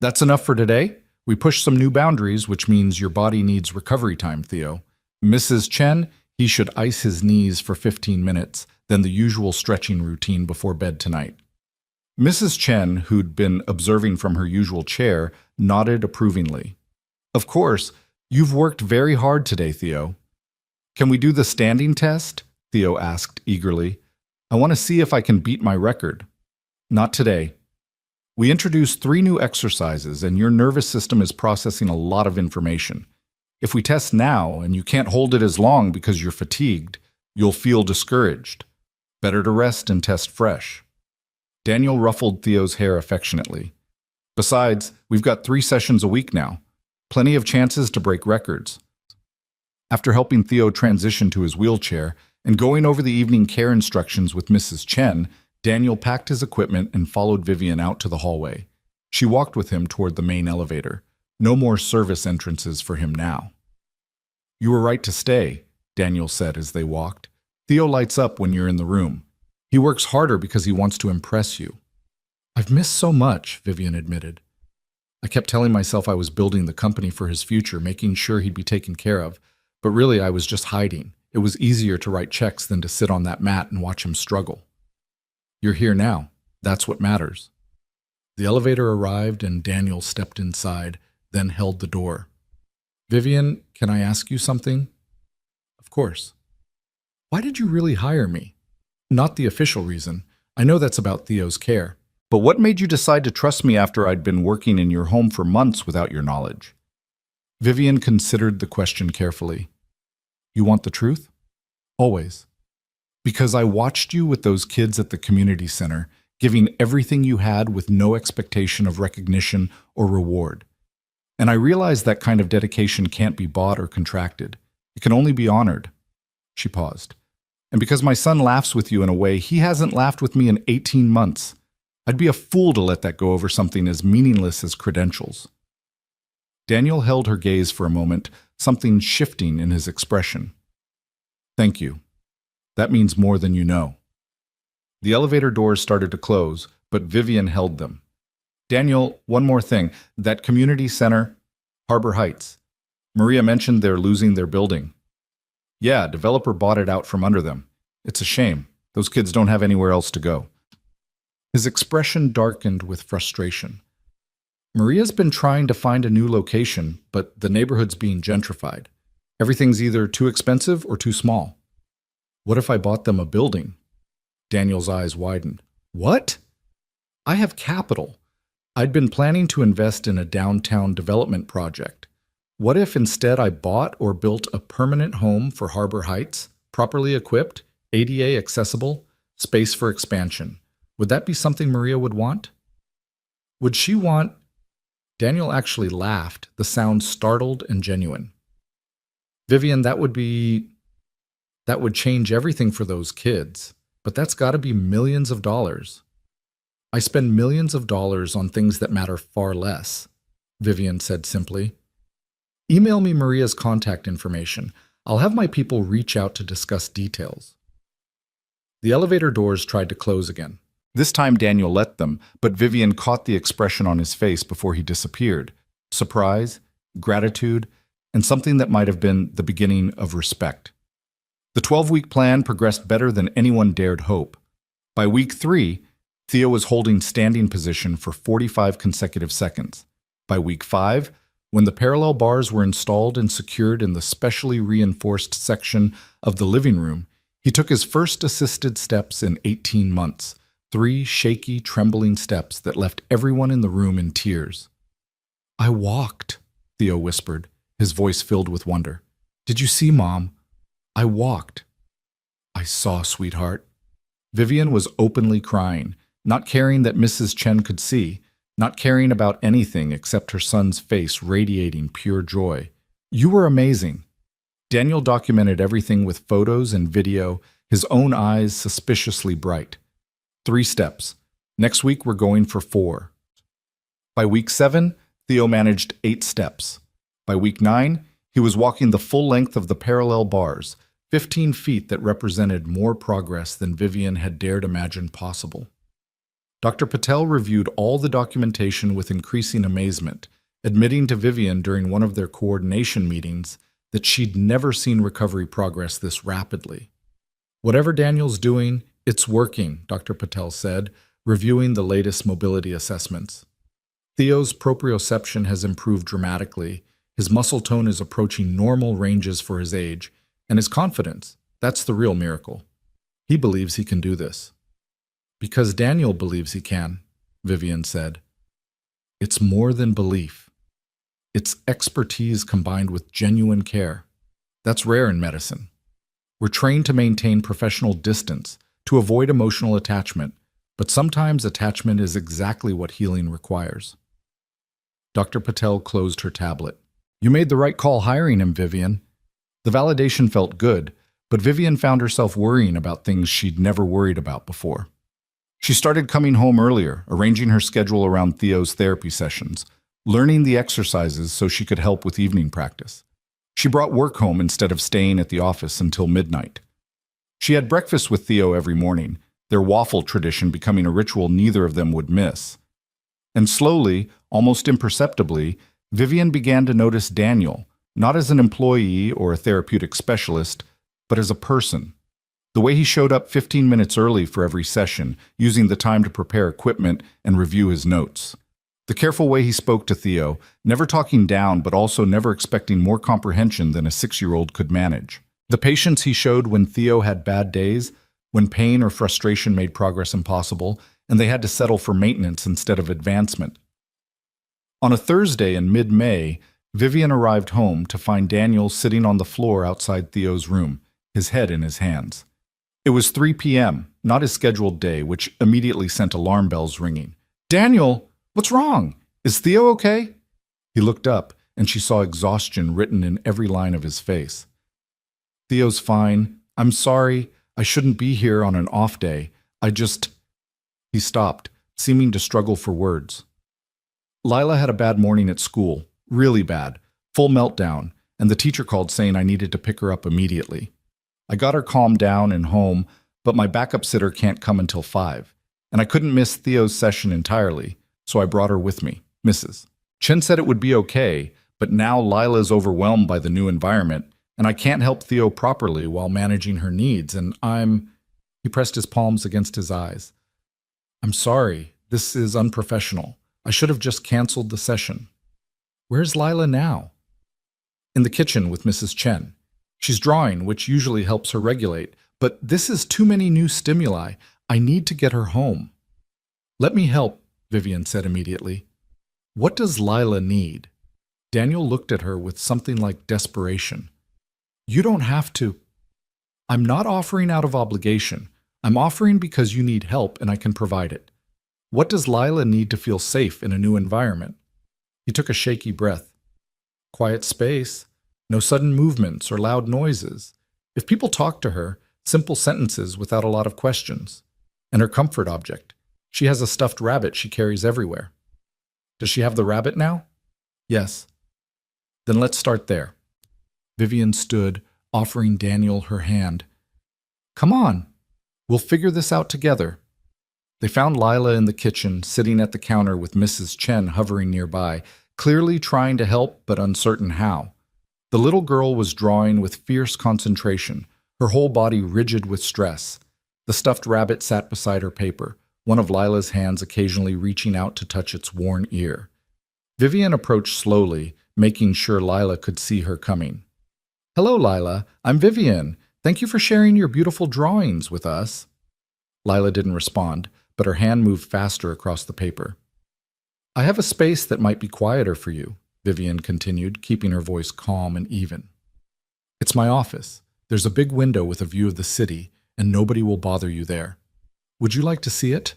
That's enough for today. We pushed some new boundaries, which means your body needs recovery time, Theo. Mrs. Chen, he should ice his knees for 15 minutes, then the usual stretching routine before bed tonight. Mrs. Chen, who'd been observing from her usual chair, nodded approvingly. Of course, you've worked very hard today, Theo. Can we do the standing test? Theo asked eagerly. I want to see if I can beat my record. Not today. We introduced 3 new exercises, and your nervous system is processing a lot of information. If we test now and you can't hold it as long because you're fatigued, you'll feel discouraged. Better to rest and test fresh. Daniel ruffled Theo's hair affectionately. Besides, we've got 3 sessions a week now. Plenty of chances to break records. After helping Theo transition to his wheelchair and going over the evening care instructions with Mrs. Chen, Daniel packed his equipment and followed Vivian out to the hallway. She walked with him toward the main elevator. No more service entrances for him now. You were right to stay, Daniel said as they walked. Theo lights up when you're in the room. He works harder because he wants to impress you. I've missed so much, Vivian admitted. I kept telling myself I was building the company for his future, making sure he'd be taken care of, but really I was just hiding. It was easier to write checks than to sit on that mat and watch him struggle. You're here now. That's what matters. The elevator arrived and Daniel stepped inside, then held the door. Vivian, can I ask you something? Of course. Why did you really hire me? Not the official reason. I know that's about Theo's care. But what made you decide to trust me after I'd been working in your home for months without your knowledge? Vivian considered the question carefully. You want the truth? Always. Because I watched you with those kids at the community center, giving everything you had with no expectation of recognition or reward. And I realized that kind of dedication can't be bought or contracted. It can only be honored. She paused. And because my son laughs with you in a way he hasn't laughed with me in 18 months, I'd be a fool to let that go over something as meaningless as credentials. Daniel held her gaze for a moment, something shifting in his expression. Thank you. That means more than you know. The elevator doors started to close, but Vivian held them. Daniel, one more thing. That community center, Harbor Heights. Maria mentioned they're losing their building. Yeah, developer bought it out from under them. It's a shame. Those kids don't have anywhere else to go. His expression darkened with frustration. Maria's been trying to find a new location, but the neighborhood's being gentrified. Everything's either too expensive or too small. What if I bought them a building? Daniel's eyes widened. What? I have capital. I'd been planning to invest in a downtown development project. What if instead I bought or built a permanent home for Harbor Heights, properly equipped, ADA accessible, space for expansion? Would that be something Maria would want? Would she want... Daniel actually laughed, the sound startled and genuine. Vivian, that would change everything for those kids, but that's got to be millions of dollars. I spend millions of dollars on things that matter far less, Vivian said simply. Email me Maria's contact information. I'll have my people reach out to discuss details. The elevator doors tried to close again. This time Daniel let them, but Vivian caught the expression on his face before he disappeared. Surprise, gratitude, and something that might have been the beginning of respect. The 12-week plan progressed better than anyone dared hope. By week 3, Theo was holding standing position for 45 consecutive seconds. By week 5, when the parallel bars were installed and secured in the specially reinforced section of the living room, he took his first assisted steps in 18 months, 3 shaky, trembling steps that left everyone in the room in tears. I walked, Theo whispered, his voice filled with wonder. Did you see, Mom? I walked. I saw, sweetheart. Vivian was openly crying, not caring that Mrs. Chen could see, not caring about anything except her son's face radiating pure joy. You were amazing. Daniel documented everything with photos and video, his own eyes suspiciously bright. 3 steps. Next week we're going for 4. By week 7, Theo managed 8 steps. By week 9, he was walking the full length of the parallel bars, 15 feet that represented more progress than Vivian had dared imagine possible. Dr. Patel reviewed all the documentation with increasing amazement, admitting to Vivian during one of their coordination meetings that she'd never seen recovery progress this rapidly. "Whatever Daniel's doing, it's working," Dr. Patel said, reviewing the latest mobility assessments. "Theo's proprioception has improved dramatically, his muscle tone is approaching normal ranges for his age, and his confidence, that's the real miracle. He believes he can do this." "Because Daniel believes he can," Vivian said. "It's more than belief. It's expertise combined with genuine care. That's rare in medicine. We're trained to maintain professional distance, to avoid emotional attachment, but sometimes attachment is exactly what healing requires." Dr. Patel closed her tablet. "You made the right call hiring him, Vivian." The validation felt good, but Vivian found herself worrying about things she'd never worried about before. She started coming home earlier, arranging her schedule around Theo's therapy sessions, learning the exercises so she could help with evening practice. She brought work home instead of staying at the office until midnight. She had breakfast with Theo every morning, their waffle tradition becoming a ritual neither of them would miss. And slowly, almost imperceptibly, Vivian began to notice Daniel, not as an employee or a therapeutic specialist, but as a person. The way he showed up 15 minutes early for every session, using the time to prepare equipment and review his notes. The careful way he spoke to Theo, never talking down but also never expecting more comprehension than a 6-year-old could manage. The patience he showed when Theo had bad days, when pain or frustration made progress impossible, and they had to settle for maintenance instead of advancement. On a Thursday in mid-May, Vivian arrived home to find Daniel sitting on the floor outside Theo's room, his head in his hands. It was 3 p.m., not his scheduled day, which immediately sent alarm bells ringing. "Daniel, what's wrong? Is Theo okay?" He looked up, and she saw exhaustion written in every line of his face. "Theo's fine. I'm sorry. I shouldn't be here on an off day. He stopped, seeming to struggle for words. Lila had a bad morning at school, really bad, full meltdown, and the teacher called saying I needed to pick her up immediately. I got her calmed down and home, but my backup sitter can't come until 5, and I couldn't miss Theo's session entirely, so I brought her with me, Mrs. Chen said it would be okay, but now Lila's overwhelmed by the new environment, and I can't help Theo properly while managing her needs, and He pressed his palms against his eyes. "I'm sorry, this is unprofessional. I should have just canceled the session." "Where's Lila now?" "In the kitchen with Mrs. Chen. She's drawing, which usually helps her regulate, but this is too many new stimuli. I need to get her home." "Let me help," Vivian said immediately. "What does Lila need?" Daniel looked at her with something like desperation. "You don't have to." "I'm not offering out of obligation. I'm offering because you need help and I can provide it. What does Lila need to feel safe in a new environment?" He took a shaky breath. "Quiet space, no sudden movements or loud noises. If people talk to her, simple sentences without a lot of questions. And her comfort object. She has a stuffed rabbit she carries everywhere." "Does she have the rabbit now?" "Yes." "Then let's start there." Vivian stood, offering Daniel her hand. "Come on. We'll figure this out together." They found Lila in the kitchen, sitting at the counter with Mrs. Chen hovering nearby, clearly trying to help but uncertain how. The little girl was drawing with fierce concentration, her whole body rigid with stress. The stuffed rabbit sat beside her paper, one of Lila's hands occasionally reaching out to touch its worn ear. Vivian approached slowly, making sure Lila could see her coming. "Hello, Lila. I'm Vivian. Thank you for sharing your beautiful drawings with us." Lila didn't respond, but her hand moved faster across the paper. "I have a space that might be quieter for you," Vivian continued, keeping her voice calm and even. "It's my office. There's a big window with a view of the city, and nobody will bother you there. Would you like to see it?"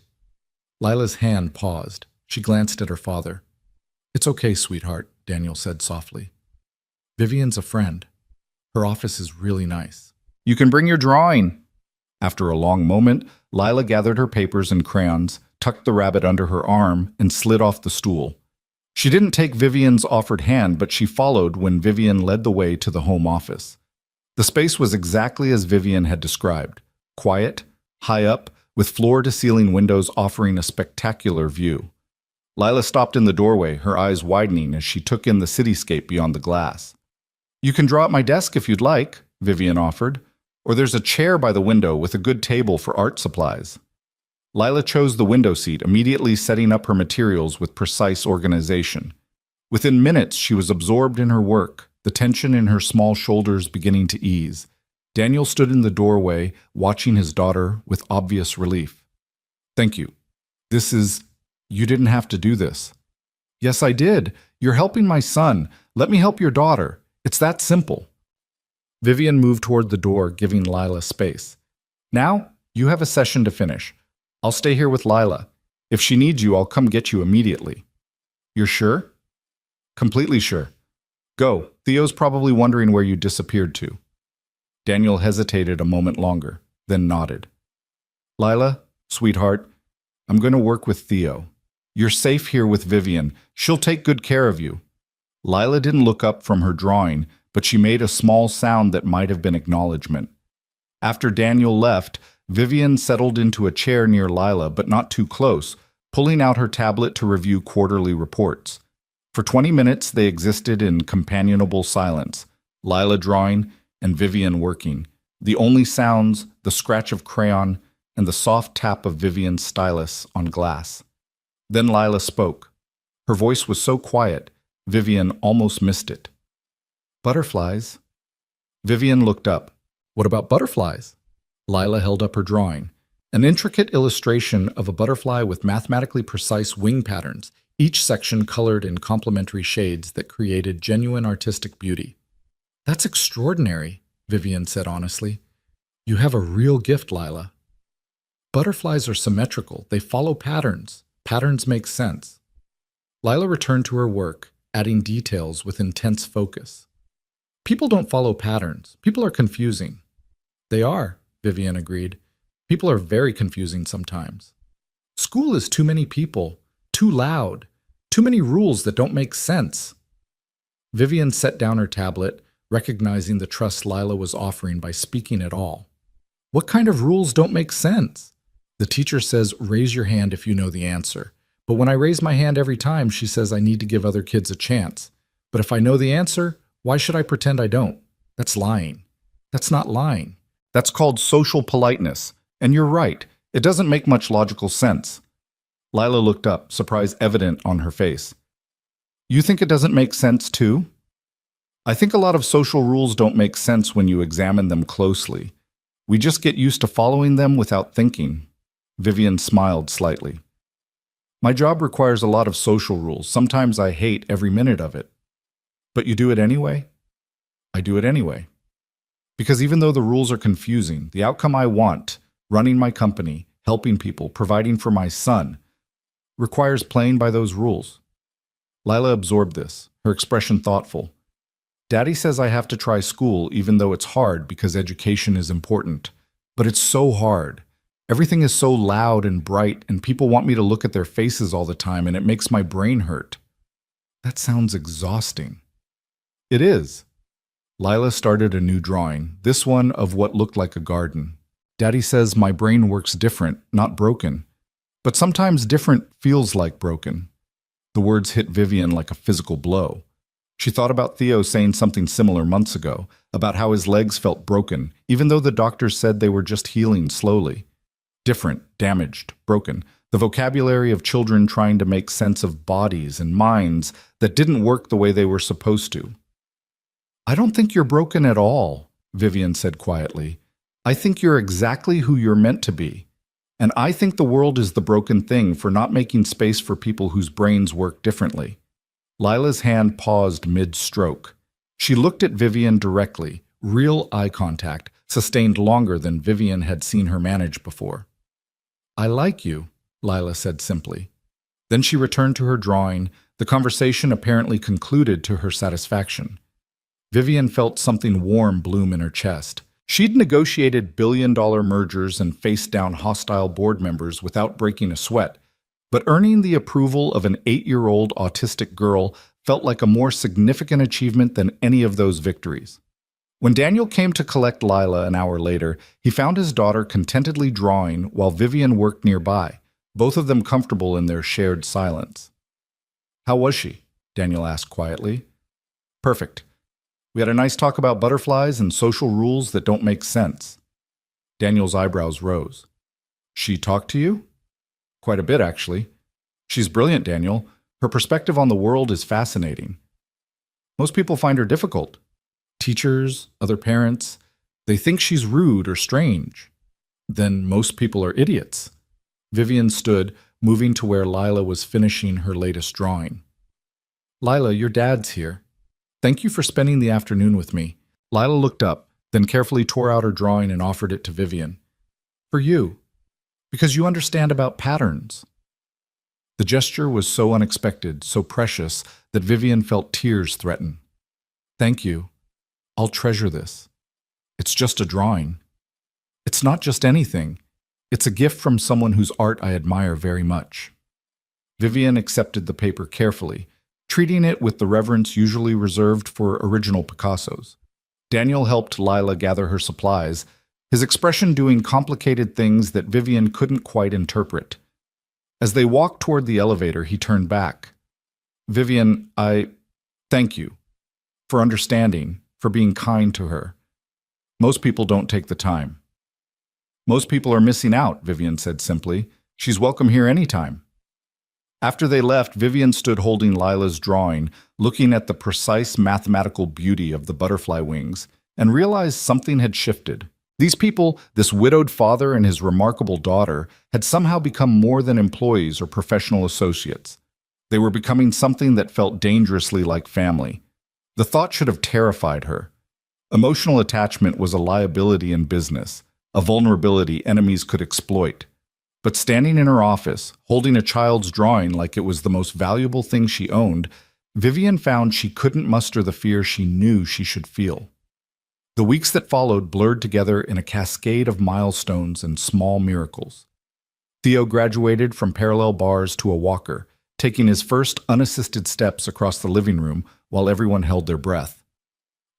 Lila's hand paused. She glanced at her father. "It's okay, sweetheart," Daniel said softly. "Vivian's a friend. Her office is really nice." "You can bring your drawing." After a long moment, Lila gathered her papers and crayons, tucked the rabbit under her arm, and slid off the stool. She didn't take Vivian's offered hand, but she followed when Vivian led the way to the home office. The space was exactly as Vivian had described: quiet, high up, with floor-to-ceiling windows offering a spectacular view. Lila stopped in the doorway, her eyes widening as she took in the cityscape beyond the glass. "You can draw at my desk if you'd like," Vivian offered, "or there's a chair by the window with a good table for art supplies." Lila chose the window seat, immediately setting up her materials with precise organization. Within minutes, she was absorbed in her work, the tension in her small shoulders beginning to ease. Daniel stood in the doorway, watching his daughter with obvious relief. "Thank you. You didn't have to do this." "Yes, I did. You're helping my son. Let me help your daughter. It's that simple." Vivian moved toward the door, giving Lila space. "Now, you have a session to finish. I'll stay here with Lila. If she needs you, I'll come get you immediately." "You're sure?" "Completely sure. Go. Theo's probably wondering where you disappeared to." Daniel hesitated a moment longer, then nodded. "Lila, sweetheart, I'm going to work with Theo. You're safe here with Vivian. She'll take good care of you." Lila didn't look up from her drawing, but she made a small sound that might have been acknowledgement. After Daniel left, Vivian settled into a chair near Lila, but not too close, pulling out her tablet to review quarterly reports. For 20 minutes, they existed in companionable silence, Lila drawing and Vivian working. The only sounds, the scratch of crayon and the soft tap of Vivian's stylus on glass. Then Lila spoke. Her voice was so quiet, Vivian almost missed it. "Butterflies." Vivian looked up. "What about butterflies?" Lila held up her drawing. An intricate illustration of a butterfly with mathematically precise wing patterns, each section colored in complementary shades that created genuine artistic beauty. "That's extraordinary," Vivian said honestly. "You have a real gift, Lila." "Butterflies are symmetrical. They follow patterns. Patterns make sense." Lila returned to her work, adding details with intense focus. "People don't follow patterns. People are confusing." "They are," Vivian agreed. "People are very confusing sometimes. School is too many people, too loud, too many rules that don't make sense." Vivian set down her tablet, recognizing the trust Lila was offering by speaking at all. "What kind of rules don't make sense?" "The teacher says, raise your hand if you know the answer. But when I raise my hand every time, she says I need to give other kids a chance. But if I know the answer, why should I pretend I don't? That's lying." "That's not lying. That's called social politeness. And you're right. It doesn't make much logical sense." Lila looked up, surprise evident on her face. "You think it doesn't make sense too?" "I think a lot of social rules don't make sense when you examine them closely. We just get used to following them without thinking." Vivian smiled slightly. "My job requires a lot of social rules. Sometimes I hate every minute of it." "But you do it anyway?" "I do it anyway. Because even though the rules are confusing, the outcome I want, running my company, helping people, providing for my son, requires playing by those rules." Lila absorbed this, her expression thoughtful. "Daddy says I have to try school even though it's hard because education is important. But it's so hard. Everything is so loud and bright, and people want me to look at their faces all the time, and it makes my brain hurt." "That sounds exhausting." "It is." Lila started a new drawing, this one of what looked like a garden. "Daddy says my brain works different, not broken. But sometimes different feels like broken." The words hit Vivian like a physical blow. She thought about Theo saying something similar months ago, about how his legs felt broken, even though the doctors said they were just healing slowly. Different, damaged, broken. The vocabulary of children trying to make sense of bodies and minds that didn't work the way they were supposed to. "I don't think you're broken at all," Vivian said quietly. "I think you're exactly who you're meant to be. And I think the world is the broken thing for not making space for people whose brains work differently." Lila's hand paused mid-stroke. She looked at Vivian directly, real eye contact, sustained longer than Vivian had seen her manage before. "I like you," Lila said simply. Then she returned to her drawing, the conversation apparently concluded to her satisfaction. Vivian felt something warm bloom in her chest. She'd negotiated billion-dollar mergers and faced down hostile board members without breaking a sweat, But earning the approval of an 8-year-old autistic girl felt like a more significant achievement than any of those victories. When Daniel came to collect Lila an hour later, he found his daughter contentedly drawing while Vivian worked nearby, both of them comfortable in their shared silence. "How was she?" Daniel asked quietly. "Perfect. We had a nice talk about butterflies and social rules that don't make sense." Daniel's eyebrows rose. "She talked to you?" "Quite a bit, actually. She's brilliant, Daniel. Her perspective on the world is fascinating. Most people find her difficult. Teachers, other parents, they think she's rude or strange. Then most people are idiots." Vivian stood, moving to where Lila was finishing her latest drawing. "Lila, your dad's here. Thank you for spending the afternoon with me." Lila looked up, then carefully tore out her drawing and offered it to Vivian. "For you. Because you understand about patterns." The gesture was so unexpected, so precious, that Vivian felt tears threaten. "Thank you. I'll treasure this. It's just a drawing. It's not just anything. It's a gift from someone whose art I admire very much." Vivian accepted the paper carefully, treating it with the reverence usually reserved for original Picassos. Daniel helped Lila gather her supplies, his expression doing complicated things that Vivian couldn't quite interpret. As they walked toward the elevator, he turned back. "Vivian, thank you for understanding, for being kind to her. Most people don't take the time." "Most people are missing out," Vivian said simply. "She's welcome here anytime." After they left, Vivian stood holding Lila's drawing, looking at the precise mathematical beauty of the butterfly wings, and realized something had shifted. These people, this widowed father and his remarkable daughter, had somehow become more than employees or professional associates. They were becoming something that felt dangerously like family. The thought should have terrified her. Emotional attachment was a liability in business, a vulnerability enemies could exploit. But standing in her office, holding a child's drawing like it was the most valuable thing she owned, Vivian found she couldn't muster the fear she knew she should feel. The weeks that followed blurred together in a cascade of milestones and small miracles. Theo graduated from parallel bars to a walker, taking his first unassisted steps across the living room while everyone held their breath.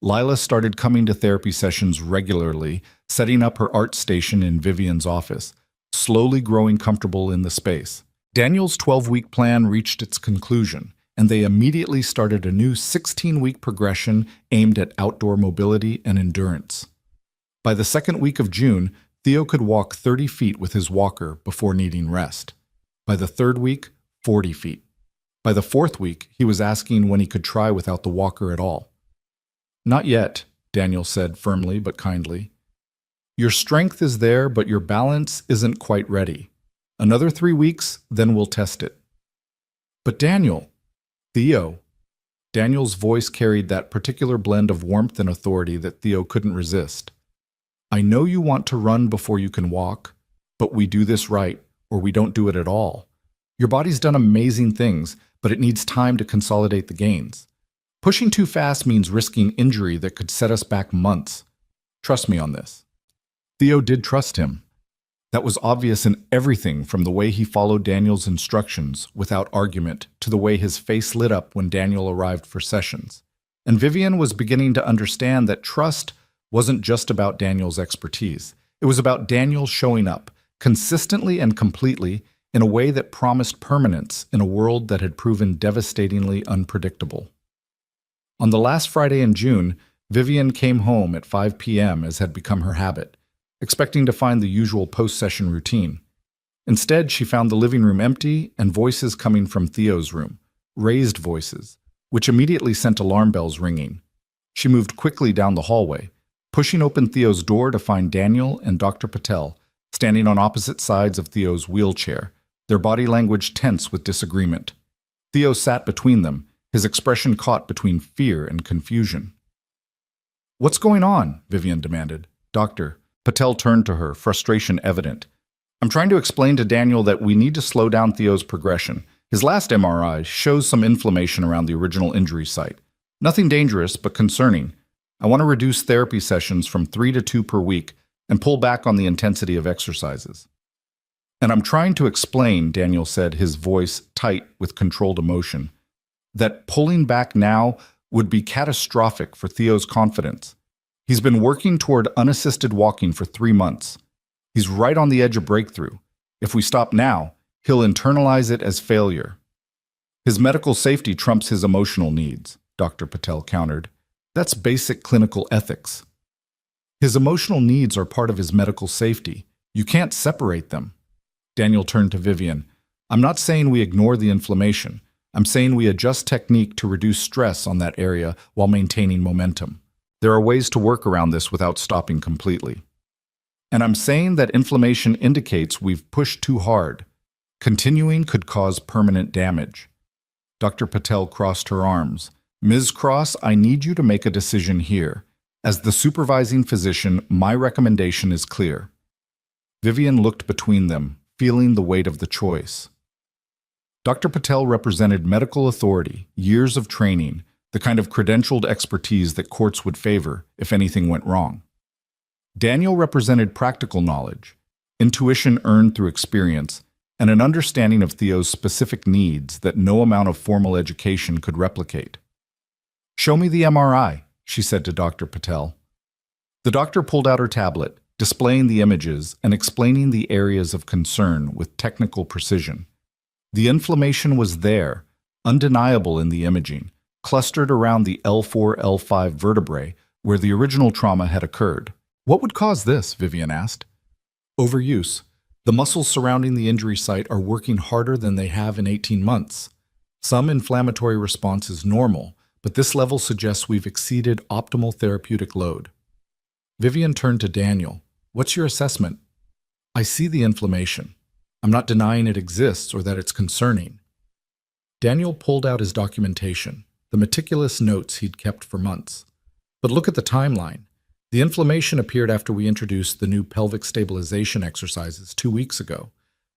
Lila started coming to therapy sessions regularly, setting up her art station in Vivian's office, slowly growing comfortable in the space. Daniel's 12-week plan reached its conclusion, and they immediately started a new 16-week progression aimed at outdoor mobility and endurance. By the second week of June, Theo could walk 30 feet with his walker before needing rest. By the third week, 40 feet. By the fourth week, he was asking when he could try without the walker at all. "Not yet," Daniel said firmly but kindly. "Your strength is there, but your balance isn't quite ready. Another 3 weeks, then we'll test it." "But Daniel..." "Theo." Daniel's voice carried that particular blend of warmth and authority that Theo couldn't resist. "I know you want to run before you can walk, but we do this right, or we don't do it at all. Your body's done amazing things, but it needs time to consolidate the gains. Pushing too fast means risking injury that could set us back months. Trust me on this." Theo did trust him. That was obvious in everything from the way he followed Daniel's instructions without argument to the way his face lit up when Daniel arrived for sessions. And Vivian was beginning to understand that trust wasn't just about Daniel's expertise. It was about Daniel showing up, consistently and completely, in a way that promised permanence in a world that had proven devastatingly unpredictable. On the last Friday in June, Vivian came home at 5 p.m. as had become her habit, expecting to find the usual post-session routine. Instead, she found the living room empty and voices coming from Theo's room, raised voices, which immediately sent alarm bells ringing. She moved quickly down the hallway, pushing open Theo's door to find Daniel and Dr. Patel standing on opposite sides of Theo's wheelchair, their body language tense with disagreement. Theo sat between them, his expression caught between fear and confusion. "What's going on?" Vivian demanded. "Doctor." Patel turned to her, frustration evident. "I'm trying to explain to Daniel that we need to slow down Theo's progression. His last MRI shows some inflammation around the original injury site. Nothing dangerous, but concerning. I want to reduce therapy sessions from 3 to 2 per week and pull back on the intensity of exercises." And I'm trying to explain, Daniel said, his voice tight with controlled emotion, that pulling back now would be catastrophic for Theo's confidence. He's been working toward unassisted walking for 3 months. He's right on the edge of breakthrough. If we stop now, he'll internalize it as failure. His medical safety trumps his emotional needs, Dr. Patel countered. That's basic clinical ethics. His emotional needs are part of his medical safety. You can't separate them. Daniel turned to Vivian. I'm not saying we ignore the inflammation. I'm saying we adjust technique to reduce stress on that area while maintaining momentum. There are ways to work around this without stopping completely. And I'm saying that inflammation indicates we've pushed too hard. Continuing could cause permanent damage. Dr. Patel crossed her arms. Ms. Cross, I need you to make a decision here. As the supervising physician, my recommendation is clear. Vivian looked between them, feeling the weight of the choice. Dr. Patel represented medical authority, years of training, the kind of credentialed expertise that courts would favor if anything went wrong. Daniel represented practical knowledge, intuition earned through experience, and an understanding of Theo's specific needs that no amount of formal education could replicate. Show me the MRI, she said to Dr. Patel. The doctor pulled out her tablet, displaying the images and explaining the areas of concern with technical precision. The inflammation was there, undeniable in the imaging, clustered around the L4-L5 vertebrae where the original trauma had occurred. What would cause this? Vivian asked. Overuse. The muscles surrounding the injury site are working harder than they have in 18 months. Some inflammatory response is normal, but this level suggests we've exceeded optimal therapeutic load. Vivian turned to Daniel. What's your assessment? I see the inflammation. I'm not denying it exists or that it's concerning. Daniel pulled out his documentation, the meticulous notes he'd kept for months. But look at the timeline. The inflammation appeared after we introduced the new pelvic stabilization exercises 2 weeks ago.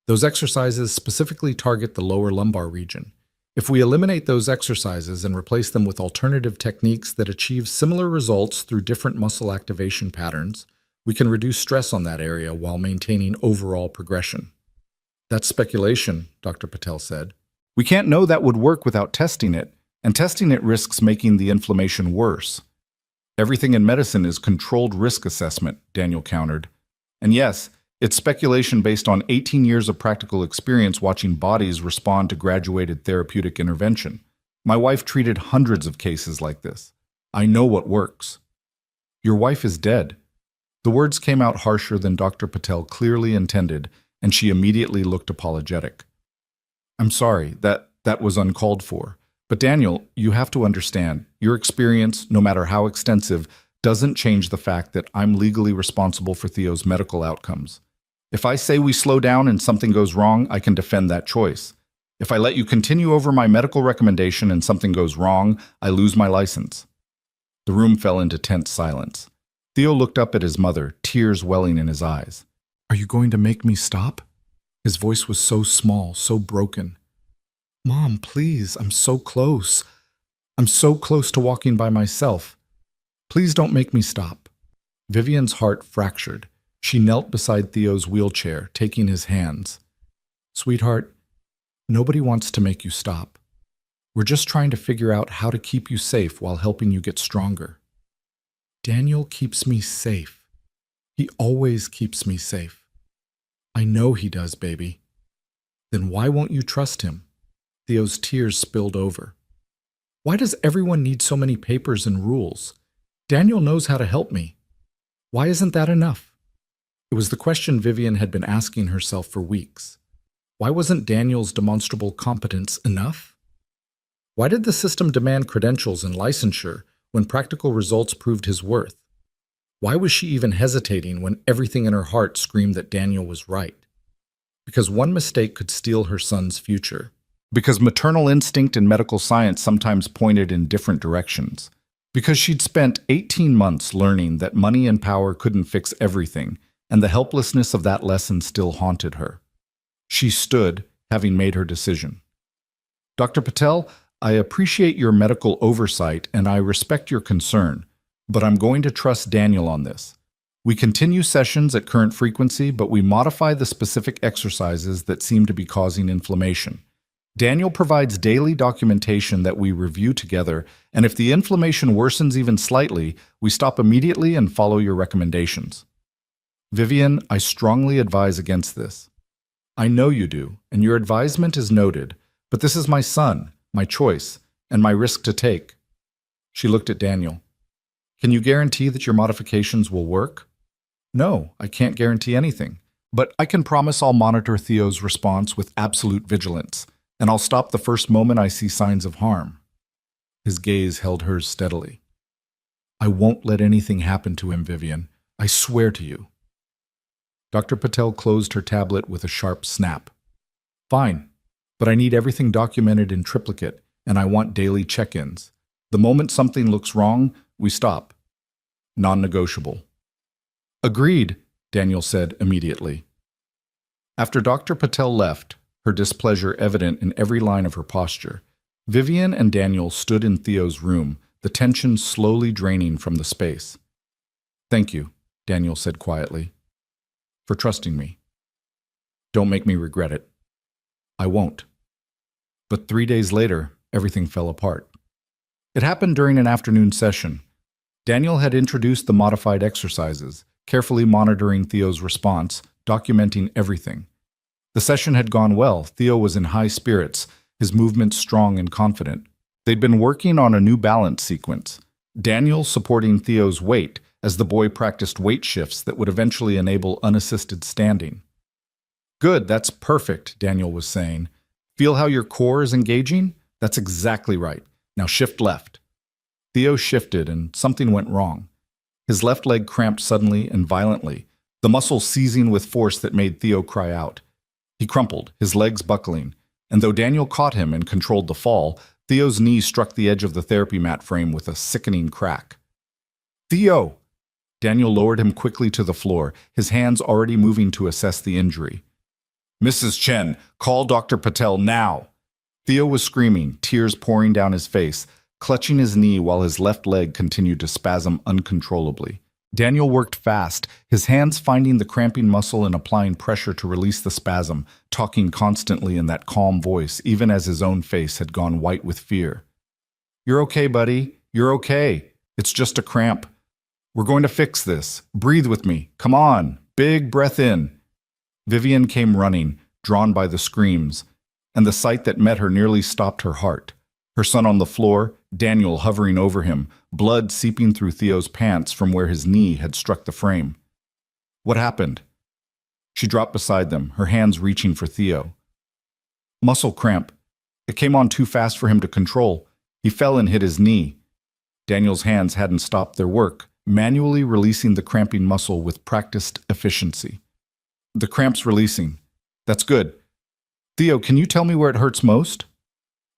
Those exercises specifically target the lower lumbar region. If we eliminate those exercises and replace them with alternative techniques that achieve similar results through different muscle activation patterns, we can reduce stress on that area while maintaining overall progression. That's speculation, Dr. Patel said. We can't know that would work without testing it, and testing it risks making the inflammation worse. Everything in medicine is controlled risk assessment, Daniel countered. And yes, it's speculation based on 18 years of practical experience watching bodies respond to graduated therapeutic intervention. My wife treated hundreds of cases like this. I know what works. Your wife is dead. The words came out harsher than Dr. Patel clearly intended, and she immediately looked apologetic. I'm sorry, that was uncalled for. But Daniel, you have to understand, your experience, no matter how extensive, doesn't change the fact that I'm legally responsible for Theo's medical outcomes. If I say we slow down and something goes wrong, I can defend that choice. If I let you continue over my medical recommendation and something goes wrong, I lose my license. The room fell into tense silence. Theo looked up at his mother, tears welling in his eyes. Are you going to make me stop? His voice was so small, so broken. Mom, please, I'm so close. I'm so close to walking by myself. Please don't make me stop. Vivian's heart fractured. She knelt beside Theo's wheelchair, taking his hands. Sweetheart, nobody wants to make you stop. We're just trying to figure out how to keep you safe while helping you get stronger. Daniel keeps me safe. He always keeps me safe. I know he does, baby. Then why won't you trust him? Theo's tears spilled over. Why does everyone need so many papers and rules? Daniel knows how to help me. Why isn't that enough? It was the question Vivian had been asking herself for weeks. Why wasn't Daniel's demonstrable competence enough? Why did the system demand credentials and licensure when practical results proved his worth? Why was she even hesitating when everything in her heart screamed that Daniel was right? Because one mistake could steal her son's future. Because maternal instinct and medical science sometimes pointed in different directions. Because she'd spent 18 months learning that money and power couldn't fix everything, and the helplessness of that lesson still haunted her. She stood, having made her decision. Dr. Patel, I appreciate your medical oversight and I respect your concern, but I'm going to trust Daniel on this. We continue sessions at current frequency, but we modify the specific exercises that seem to be causing inflammation. Daniel provides daily documentation that we review together, and if the inflammation worsens even slightly, we stop immediately and follow your recommendations. Vivian, I strongly advise against this. I know you do, and your advisement is noted, but this is my son, my choice, and my risk to take. She looked at Daniel. Can you guarantee that your modifications will work? No, I can't guarantee anything, but I can promise I'll monitor Theo's response with absolute vigilance, and I'll stop the first moment I see signs of harm. His gaze held hers steadily. I won't let anything happen to him, Vivian. I swear to you. Dr. Patel closed her tablet with a sharp snap. Fine, but I need everything documented in triplicate, and I want daily check-ins. The moment something looks wrong, we stop. Non-negotiable. Agreed, Daniel said immediately. After Dr. Patel left, her displeasure evident in every line of her posture, Vivian and Daniel stood in Theo's room, the tension slowly draining from the space. Thank you, Daniel said quietly, for trusting me. Don't make me regret it. I won't. But 3 days later, everything fell apart. It happened during an afternoon session. Daniel had introduced the modified exercises, carefully monitoring Theo's response, documenting everything. The session had gone well. Theo was in high spirits, his movements strong and confident. They'd been working on a new balance sequence, Daniel supporting Theo's weight as the boy practiced weight shifts that would eventually enable unassisted standing. Good, that's perfect, Daniel was saying. Feel how your core is engaging? That's exactly right. Now shift left. Theo shifted and something went wrong. His left leg cramped suddenly and violently, the muscle seizing with force that made Theo cry out. He crumpled, his legs buckling, and though Daniel caught him and controlled the fall, Theo's knee struck the edge of the therapy mat frame with a sickening crack. Theo! Daniel lowered him quickly to the floor, his hands already moving to assess the injury. Mrs. Chen, call Dr. Patel now! Theo was screaming, tears pouring down his face, clutching his knee while his left leg continued to spasm uncontrollably. Daniel worked fast, his hands finding the cramping muscle and applying pressure to release the spasm, talking constantly in that calm voice, even as his own face had gone white with fear. You're okay, buddy. You're okay. It's just a cramp. We're going to fix this. Breathe with me. Come on. Big breath in. Vivian came running, drawn by the screams, and the sight that met her nearly stopped her heart. Her son on the floor, Daniel hovering over him, blood seeping through Theo's pants from where his knee had struck the frame. What happened? She dropped beside them, her hands reaching for Theo. Muscle cramp. It came on too fast for him to control. He fell and hit his knee. Daniel's hands hadn't stopped their work, manually releasing the cramping muscle with practiced efficiency. The cramp's releasing. That's good. Theo, can you tell me where it hurts most?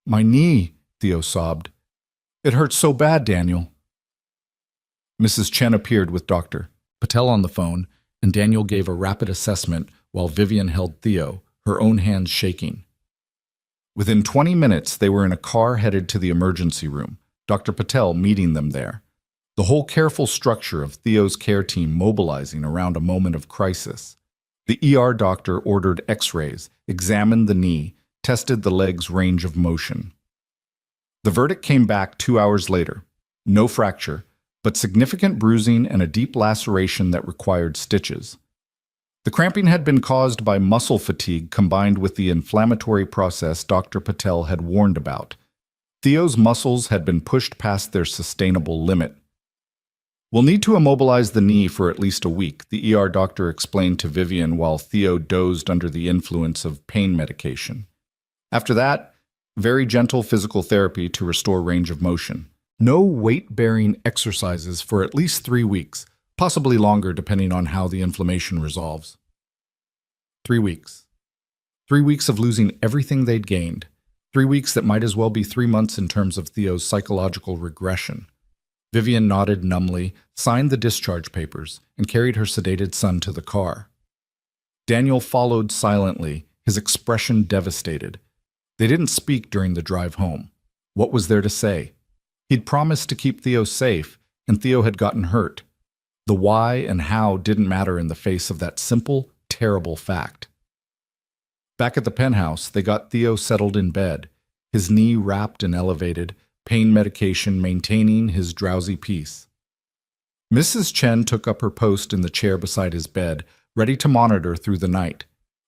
My knee, Theo sobbed. It hurts so bad, Daniel. Mrs. Chen appeared with Dr. Patel on the phone, and Daniel gave a rapid assessment while Vivian held Theo, her own hands shaking. Within 20 minutes, they were in a car headed to the emergency room, Dr. Patel meeting them there. The whole careful structure of Theo's care team mobilizing around a moment of crisis. The ER doctor ordered X-rays, examined the knee, tested the leg's range of motion. The verdict came back 2 hours later. No fracture, but significant bruising and a deep laceration that required stitches. The cramping had been caused by muscle fatigue combined with the inflammatory process Dr. Patel had warned about. Theo's muscles had been pushed past their sustainable limit. We'll need to immobilize the knee for at least a week, the ER doctor explained to Vivian while Theo dozed under the influence of pain medication. After that, very gentle physical therapy to restore range of motion. No weight-bearing exercises for at least 3 weeks, possibly longer depending on how the inflammation resolves. 3 weeks. 3 weeks of losing everything they'd gained. 3 weeks that might as well be 3 months in terms of Theo's psychological regression. Vivian nodded numbly, signed the discharge papers, and carried her sedated son to the car. Daniel followed silently, his expression devastated. They didn't speak during the drive home. What was there to say? He'd promised to keep Theo safe, and Theo had gotten hurt. The why and how didn't matter in the face of that simple, terrible fact. Back at the penthouse, they got Theo settled in bed, his knee wrapped and elevated, pain medication maintaining his drowsy peace. Mrs. Chen took up her post in the chair beside his bed, ready to monitor through the night.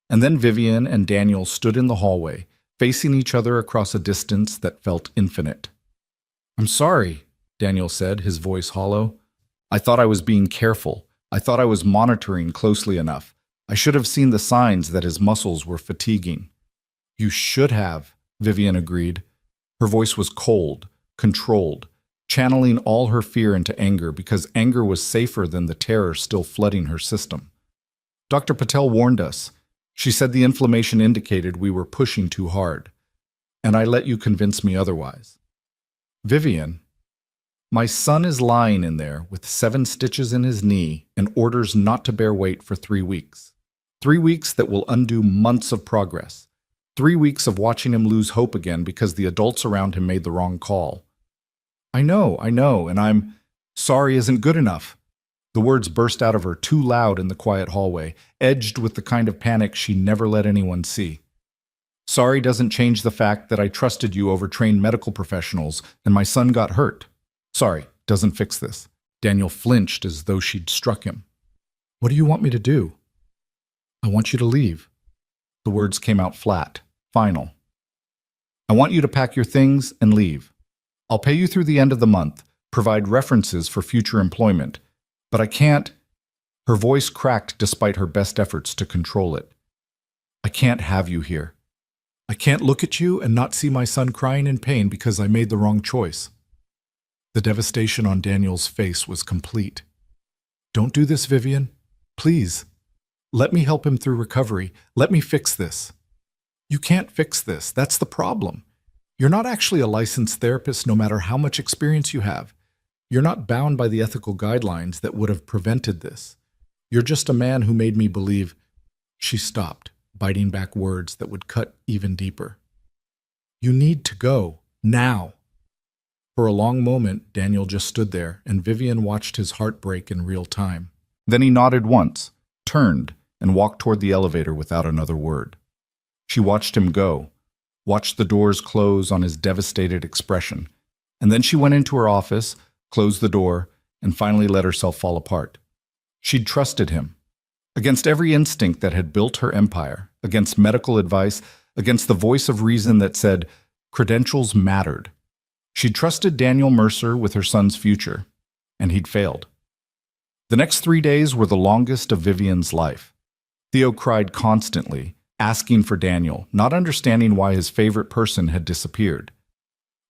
And then Vivian and Daniel stood in the hallway, facing each other across a distance that felt infinite. "I'm sorry," Daniel said, his voice hollow. "I thought I was being careful. I thought I was monitoring closely enough. I should have seen the signs that his muscles were fatiguing." "You should have," Vivian agreed. Her voice was cold, controlled, channeling all her fear into anger because anger was safer than the terror still flooding her system. "Dr. Patel warned us. She said the inflammation indicated we were pushing too hard. And I let you convince me otherwise." "Vivian, my son is lying in there with 7 stitches in his knee and orders not to bear weight for 3 weeks. 3 weeks that will undo months of progress. 3 weeks of watching him lose hope again because the adults around him made the wrong call." I know, and I'm sorry isn't good enough." The words burst out of her too loud in the quiet hallway, edged with the kind of panic she never let anyone see. "Sorry doesn't change the fact that I trusted you over trained medical professionals and my son got hurt. Sorry doesn't fix this." Daniel flinched as though she'd struck him. "What do you want me to do?" "I want you to leave." The words came out flat, final. "I want you to pack your things and leave. I'll pay you through the end of the month, provide references for future employment. But I can't—" Her voice cracked despite her best efforts to control it. "I can't have you here. I can't look at you and not see my son crying in pain because I made the wrong choice." The devastation on Daniel's face was complete. "Don't do this, Vivian. Please. Let me help him through recovery. Let me fix this." "You can't fix this. That's the problem. You're not actually a licensed therapist no matter how much experience you have. You're not bound by the ethical guidelines that would have prevented this. You're just a man who made me believe—" She stopped, biting back words that would cut even deeper. "You need to go, now." For a long moment, Daniel just stood there, and Vivian watched his heart break in real time. Then he nodded once, turned, and walked toward the elevator without another word. She watched him go, watched the doors close on his devastated expression, and then she went into her office, closed the door, and finally let herself fall apart. She'd trusted him. Against every instinct that had built her empire, against medical advice, against the voice of reason that said credentials mattered. She'd trusted Daniel Mercer with her son's future, and he'd failed. The next 3 days were the longest of Vivian's life. Theo cried constantly, asking for Daniel, not understanding why his favorite person had disappeared.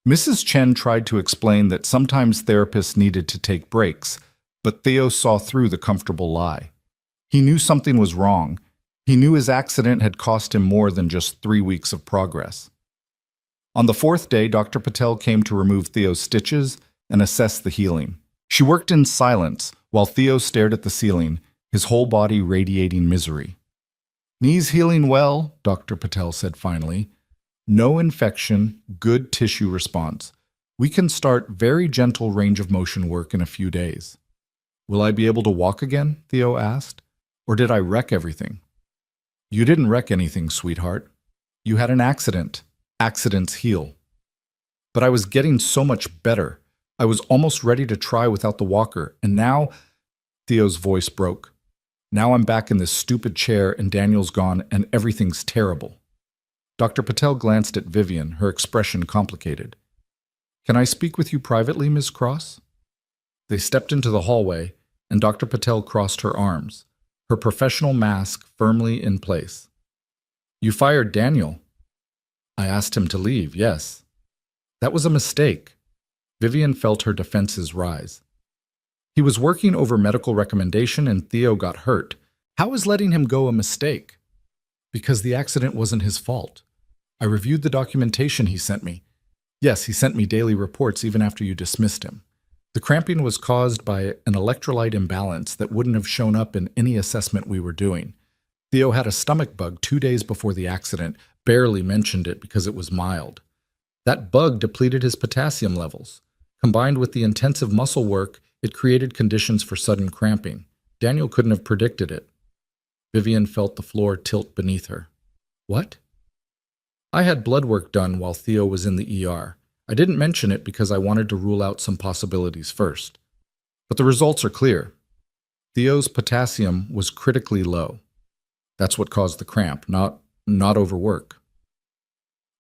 Mrs. Chen tried to explain that sometimes therapists needed to take breaks, but Theo saw through the comfortable lie. He knew something was wrong. He knew his accident had cost him more than just 3 weeks of progress. On the 4th day, Dr. Patel came to remove Theo's stitches and assess the healing. She worked in silence while Theo stared at the ceiling, his whole body radiating misery. "Knees healing well," Dr. Patel said finally. "No infection, good tissue response. We can start very gentle range of motion work in a few days." "Will I be able to walk again?" Theo asked. "Or did I wreck everything?" "You didn't wreck anything, sweetheart. You had an accident. Accidents heal." "But I was getting so much better. I was almost ready to try without the walker, and now—" Theo's voice broke. "Now I'm back in this stupid chair and Daniel's gone and everything's terrible." Dr. Patel glanced at Vivian, her expression complicated. "Can I speak with you privately, Ms. Cross?" They stepped into the hallway, and Dr. Patel crossed her arms, her professional mask firmly in place. "You fired Daniel." "I asked him to leave, yes." "That was a mistake." Vivian felt her defenses rise. "He was working over medical recommendation and Theo got hurt. How is letting him go a mistake?" "Because the accident wasn't his fault. I reviewed the documentation he sent me. Yes, he sent me daily reports even after you dismissed him. The cramping was caused by an electrolyte imbalance that wouldn't have shown up in any assessment we were doing. Theo had a stomach bug 2 days before the accident, barely mentioned it because it was mild. That bug depleted his potassium levels. Combined with the intensive muscle work, It created conditions for sudden cramping. Daniel couldn't have predicted it. Vivian felt the floor tilt beneath her. What? I had blood work done while Theo was in the ER. I didn't mention it because I wanted to rule out some possibilities first. But the results are clear. Theo's potassium was critically low. That's what caused the cramp, not overwork.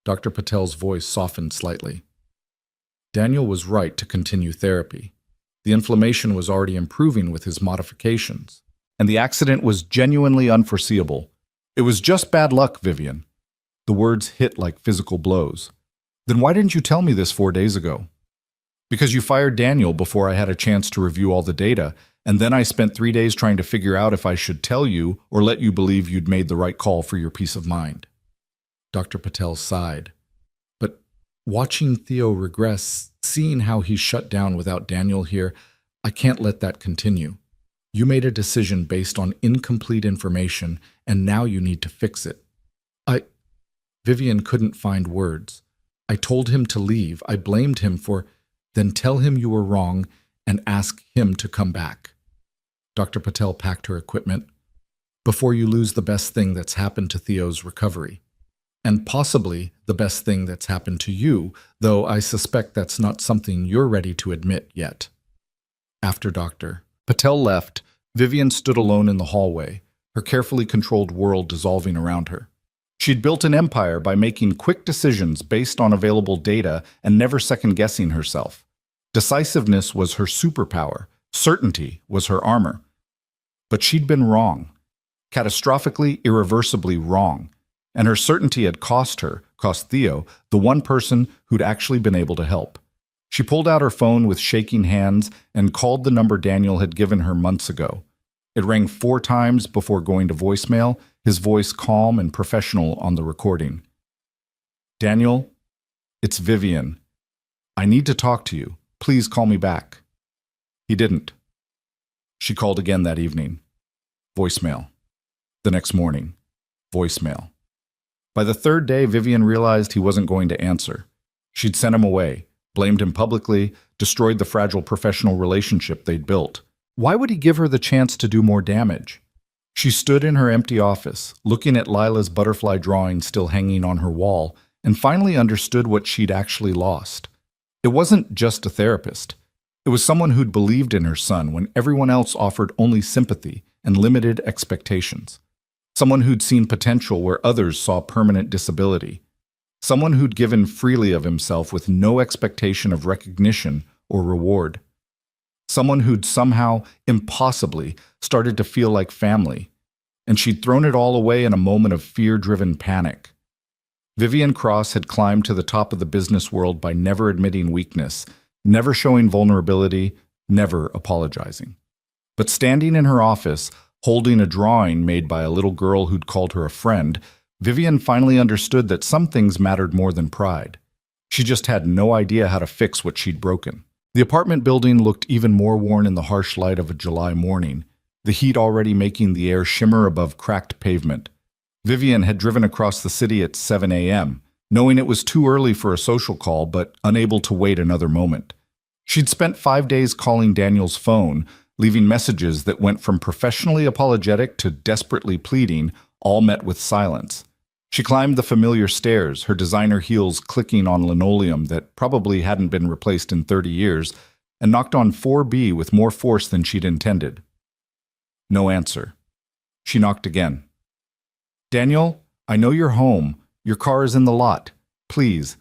Dr. Patel's voice softened slightly. Daniel was right to continue therapy. The inflammation was already improving with his modifications. And the accident was genuinely unforeseeable. It was just bad luck, Vivian. The words hit like physical blows. Then why didn't you tell me this 4 days ago? Because you fired Daniel before I had a chance to review all the data, and then I spent 3 days trying to figure out if I should tell you or let you believe you'd made the right call for your peace of mind. Dr. Patel sighed. But watching Theo regress, seeing how he shut down without Daniel here, I can't let that continue. You made a decision based on incomplete information, and now you need to fix it. Vivian couldn't find words. I told him to leave. I blamed him for, then tell him you were wrong and ask him to come back. Dr. Patel packed her equipment. Before you lose the best thing that's happened to Theo's recovery. And possibly the best thing that's happened to you, though I suspect that's not something you're ready to admit yet. After Dr. Patel left, Vivian stood alone in the hallway, her carefully controlled world dissolving around her. She'd built an empire by making quick decisions based on available data and never second-guessing herself. Decisiveness was her superpower. Certainty was her armor. But she'd been wrong. Catastrophically, irreversibly wrong. And her certainty had cost Theo, the one person who'd actually been able to help. She pulled out her phone with shaking hands and called the number Daniel had given her months ago. It rang 4 times before going to voicemail, his voice calm and professional on the recording. Daniel, it's Vivian. I need to talk to you. Please call me back. He didn't. She called again that evening. Voicemail. The next morning. Voicemail. By the 3rd day, Vivian realized he wasn't going to answer. She'd sent him away, blamed him publicly, destroyed the fragile professional relationship they'd built. Why would he give her the chance to do more damage? She stood in her empty office, looking at Lila's butterfly drawing still hanging on her wall, and finally understood what she'd actually lost. It wasn't just a therapist. It was someone who'd believed in her son when everyone else offered only sympathy and limited expectations. Someone who'd seen potential where others saw permanent disability. Someone who'd given freely of himself with no expectation of recognition or reward. Someone who'd somehow, impossibly, started to feel like family, and she'd thrown it all away in a moment of fear-driven panic. Vivian Cross had climbed to the top of the business world by never admitting weakness, never showing vulnerability, never apologizing. But standing in her office, holding a drawing made by a little girl who'd called her a friend, Vivian finally understood that some things mattered more than pride. She just had no idea how to fix what she'd broken. The apartment building looked even more worn in the harsh light of a July morning, the heat already making the air shimmer above cracked pavement. Vivian had driven across the city at 7 a.m., knowing it was too early for a social call but unable to wait another moment. She'd spent 5 days calling Daniel's phone, leaving messages that went from professionally apologetic to desperately pleading, all met with silence. She climbed the familiar stairs, her designer heels clicking on linoleum that probably hadn't been replaced in 30 years, and knocked on 4B with more force than she'd intended. No answer. She knocked again. Daniel, I know you're home. Your car is in the lot. Please.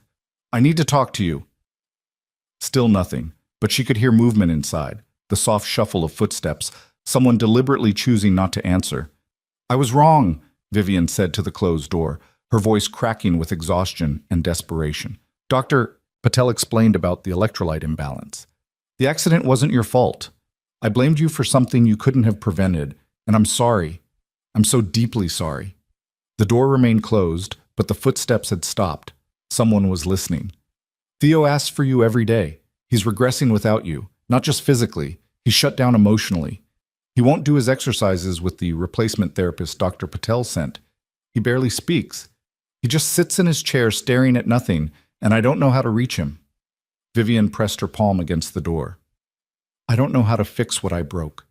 I need to talk to you. Still nothing, but she could hear movement inside, the soft shuffle of footsteps, someone deliberately choosing not to answer. I was wrong, Vivian said to the closed door, her voice cracking with exhaustion and desperation. Dr. Patel explained about the electrolyte imbalance. The accident wasn't your fault. I blamed you for something you couldn't have prevented, and I'm sorry. I'm so deeply sorry. The door remained closed, but the footsteps had stopped. Someone was listening. Theo asks for you every day. He's regressing without you, not just physically. He's shut down emotionally. He won't do his exercises with the replacement therapist Dr. Patel sent. He barely speaks. He just sits in his chair staring at nothing, and I don't know how to reach him. Vivian pressed her palm against the door. I don't know how to fix what I broke.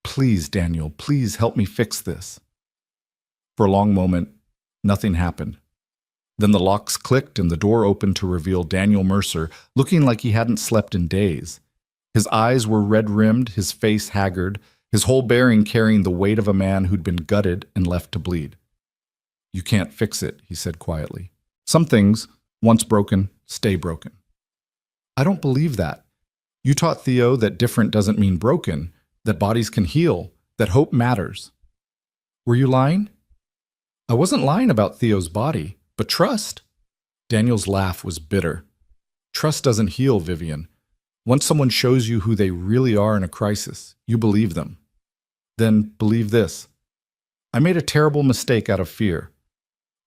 Please, Daniel, please help me fix this. For a long moment, nothing happened. Then the locks clicked and the door opened to reveal Daniel Mercer, looking like he hadn't slept in days. His eyes were red-rimmed, his face haggard, his whole bearing carrying the weight of a man who'd been gutted and left to bleed. "You can't fix it," he said quietly. "Some things, once broken, stay broken." "I don't believe that. You taught Theo that different doesn't mean broken, that bodies can heal, that hope matters." "Were you lying?" "I wasn't lying about Theo's body, but trust." Daniel's laugh was bitter. "Trust doesn't heal, Vivian. Once someone shows you who they really are in a crisis, you believe them. Then believe this. I made a terrible mistake out of fear.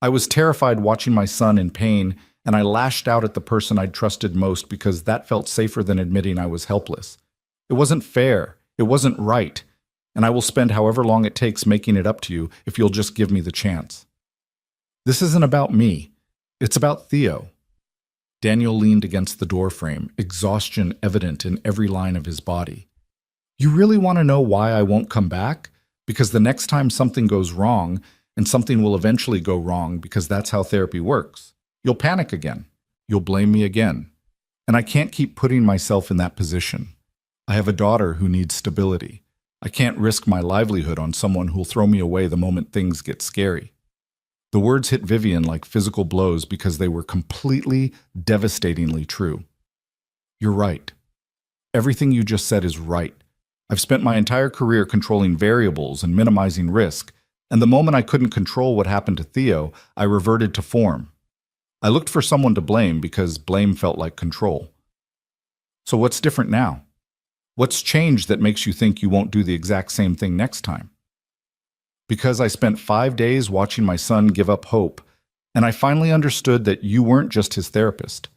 I was terrified watching my son in pain, and I lashed out at the person I'd trusted most because that felt safer than admitting I was helpless. It wasn't fair. It wasn't right. And I will spend however long it takes making it up to you if you'll just give me the chance. This isn't about me. It's about Theo." Daniel leaned against the doorframe, exhaustion evident in every line of his body. "You really want to know why I won't come back? Because the next time something goes wrong, and something will eventually go wrong because that's how therapy works, you'll panic again. You'll blame me again. And I can't keep putting myself in that position. I have a daughter who needs stability. I can't risk my livelihood on someone who'll throw me away the moment things get scary." The words hit Vivian like physical blows because they were completely, devastatingly true. "You're right. Everything you just said is right. I've spent my entire career controlling variables and minimizing risk, and the moment I couldn't control what happened to Theo, I reverted to form. I looked for someone to blame because blame felt like control. So what's different now? What's changed that makes you think you won't do the exact same thing next time?" "Because I spent 5 days watching my son give up hope, and I finally understood that you weren't just his therapist.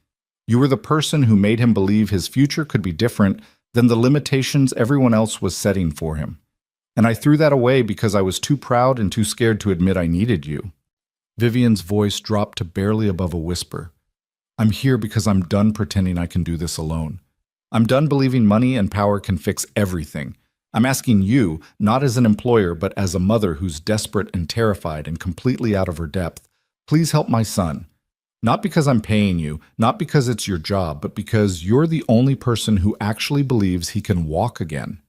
You were the person who made him believe his future could be different than the limitations everyone else was setting for him. And I threw that away because I was too proud and too scared to admit I needed you." Vivian's voice dropped to barely above a whisper. "I'm here because I'm done pretending I can do this alone. I'm done believing money and power can fix everything. I'm asking you, not as an employer, but as a mother who's desperate and terrified and completely out of her depth, please help my son. Not because I'm paying you, not because it's your job, but because you're the only person who actually believes he can walk again."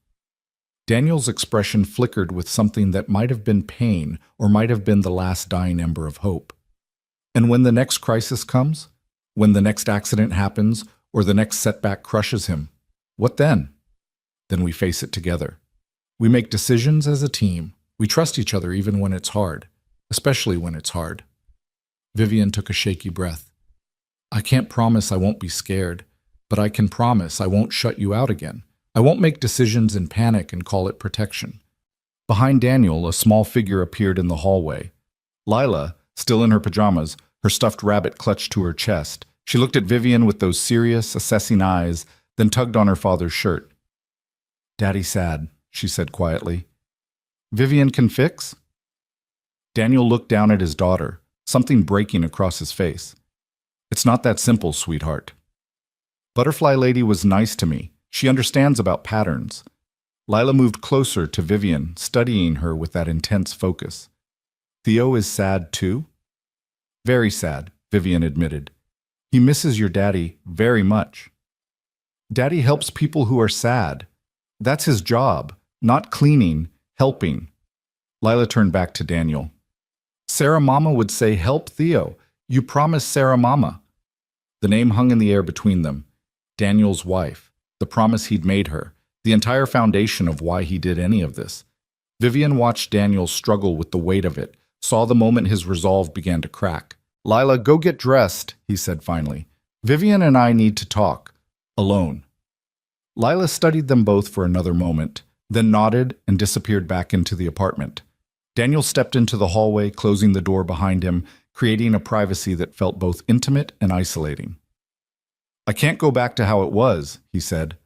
Daniel's expression flickered with something that might have been pain or might have been the last dying ember of hope. "And when the next crisis comes, when the next accident happens, or the next setback crushes him, what then? Then we face it together. We make decisions as a team. We trust each other even when it's hard, especially when it's hard." Vivian took a shaky breath. "I can't promise I won't be scared, but I can promise I won't shut you out again. I won't make decisions in panic and call it protection." Behind Daniel, a small figure appeared in the hallway. Lila, still in her pajamas, her stuffed rabbit clutched to her chest. She looked at Vivian with those serious, assessing eyes, then tugged on her father's shirt. "Daddy's sad," she said quietly. "Vivian can fix?" Daniel looked down at his daughter, something breaking across his face. "It's not that simple, sweetheart. Butterfly Lady was nice to me. She understands about patterns." Lila moved closer to Vivian, studying her with that intense focus. "Theo is sad too?" "Very sad," Vivian admitted. "He misses your daddy very much." "Daddy helps people who are sad. That's his job, not cleaning, helping." Lila turned back to Daniel. "Sarah Mama would say, 'Help Theo. You promised Sarah Mama.'" The name hung in the air between them. Daniel's wife, the promise he'd made her, the entire foundation of why he did any of this. Vivian watched Daniel struggle with the weight of it, saw the moment his resolve began to crack. "Lila, go get dressed," he said finally. "Vivian and I need to talk. Alone." Lila studied them both for another moment, then nodded and disappeared back into the apartment. Daniel stepped into the hallway, closing the door behind him, creating a privacy that felt both intimate and isolating. "I can't go back to how it was," he said.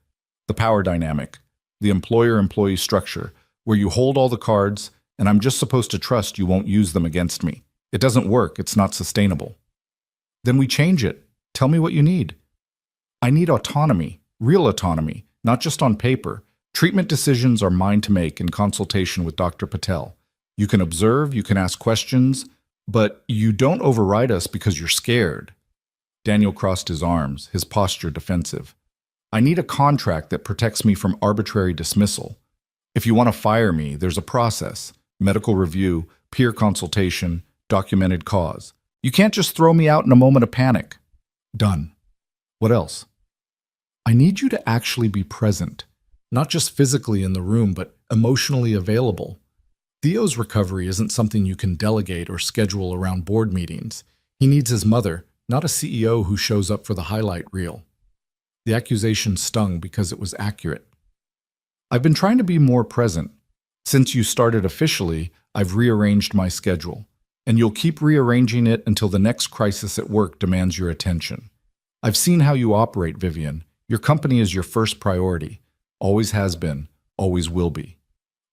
"The power dynamic, the employer-employee structure, where you hold all the cards, and I'm just supposed to trust you won't use them against me. It doesn't work. It's not sustainable." "Then we change it. Tell me what you need." "I need autonomy, real autonomy, Not just on paper. Treatment decisions are mine to make in consultation with Dr. Patel. You can observe, you can ask questions, but you don't override us because you're scared. Daniel crossed his arms, his posture defensive. I need a contract that protects me from arbitrary dismissal. If you want to fire me, there's a process: medical review, peer consultation, documented cause. You can't just throw me out in a moment of panic. Done. What else? I need you to actually be present, not just physically in the room, but emotionally available. Theo's recovery isn't something you can delegate or schedule around board meetings. He needs his mother, not a CEO who shows up for the highlight reel. The accusation stung because it was accurate. I've been trying to be more present. Since you started officially, I've rearranged my schedule, and you'll keep rearranging it until the next crisis at work demands your attention. I've seen how you operate, Vivian. Your company is your first priority. Always has been, always will be.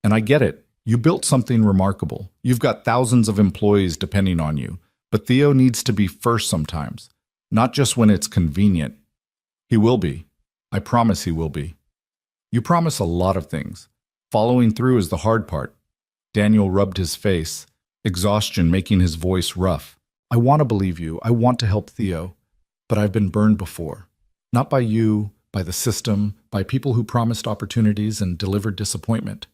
And I get it. You built something remarkable. You've got thousands of employees depending on you. But Theo needs to be first sometimes, not just when it's convenient. He will be. I promise he will be. You promise a lot of things. Following through is the hard part. Daniel rubbed his face, exhaustion making his voice rough. I want to believe you. I want to help Theo. But I've been burned before. Not by you, by the system, by people who promised opportunities and delivered disappointment.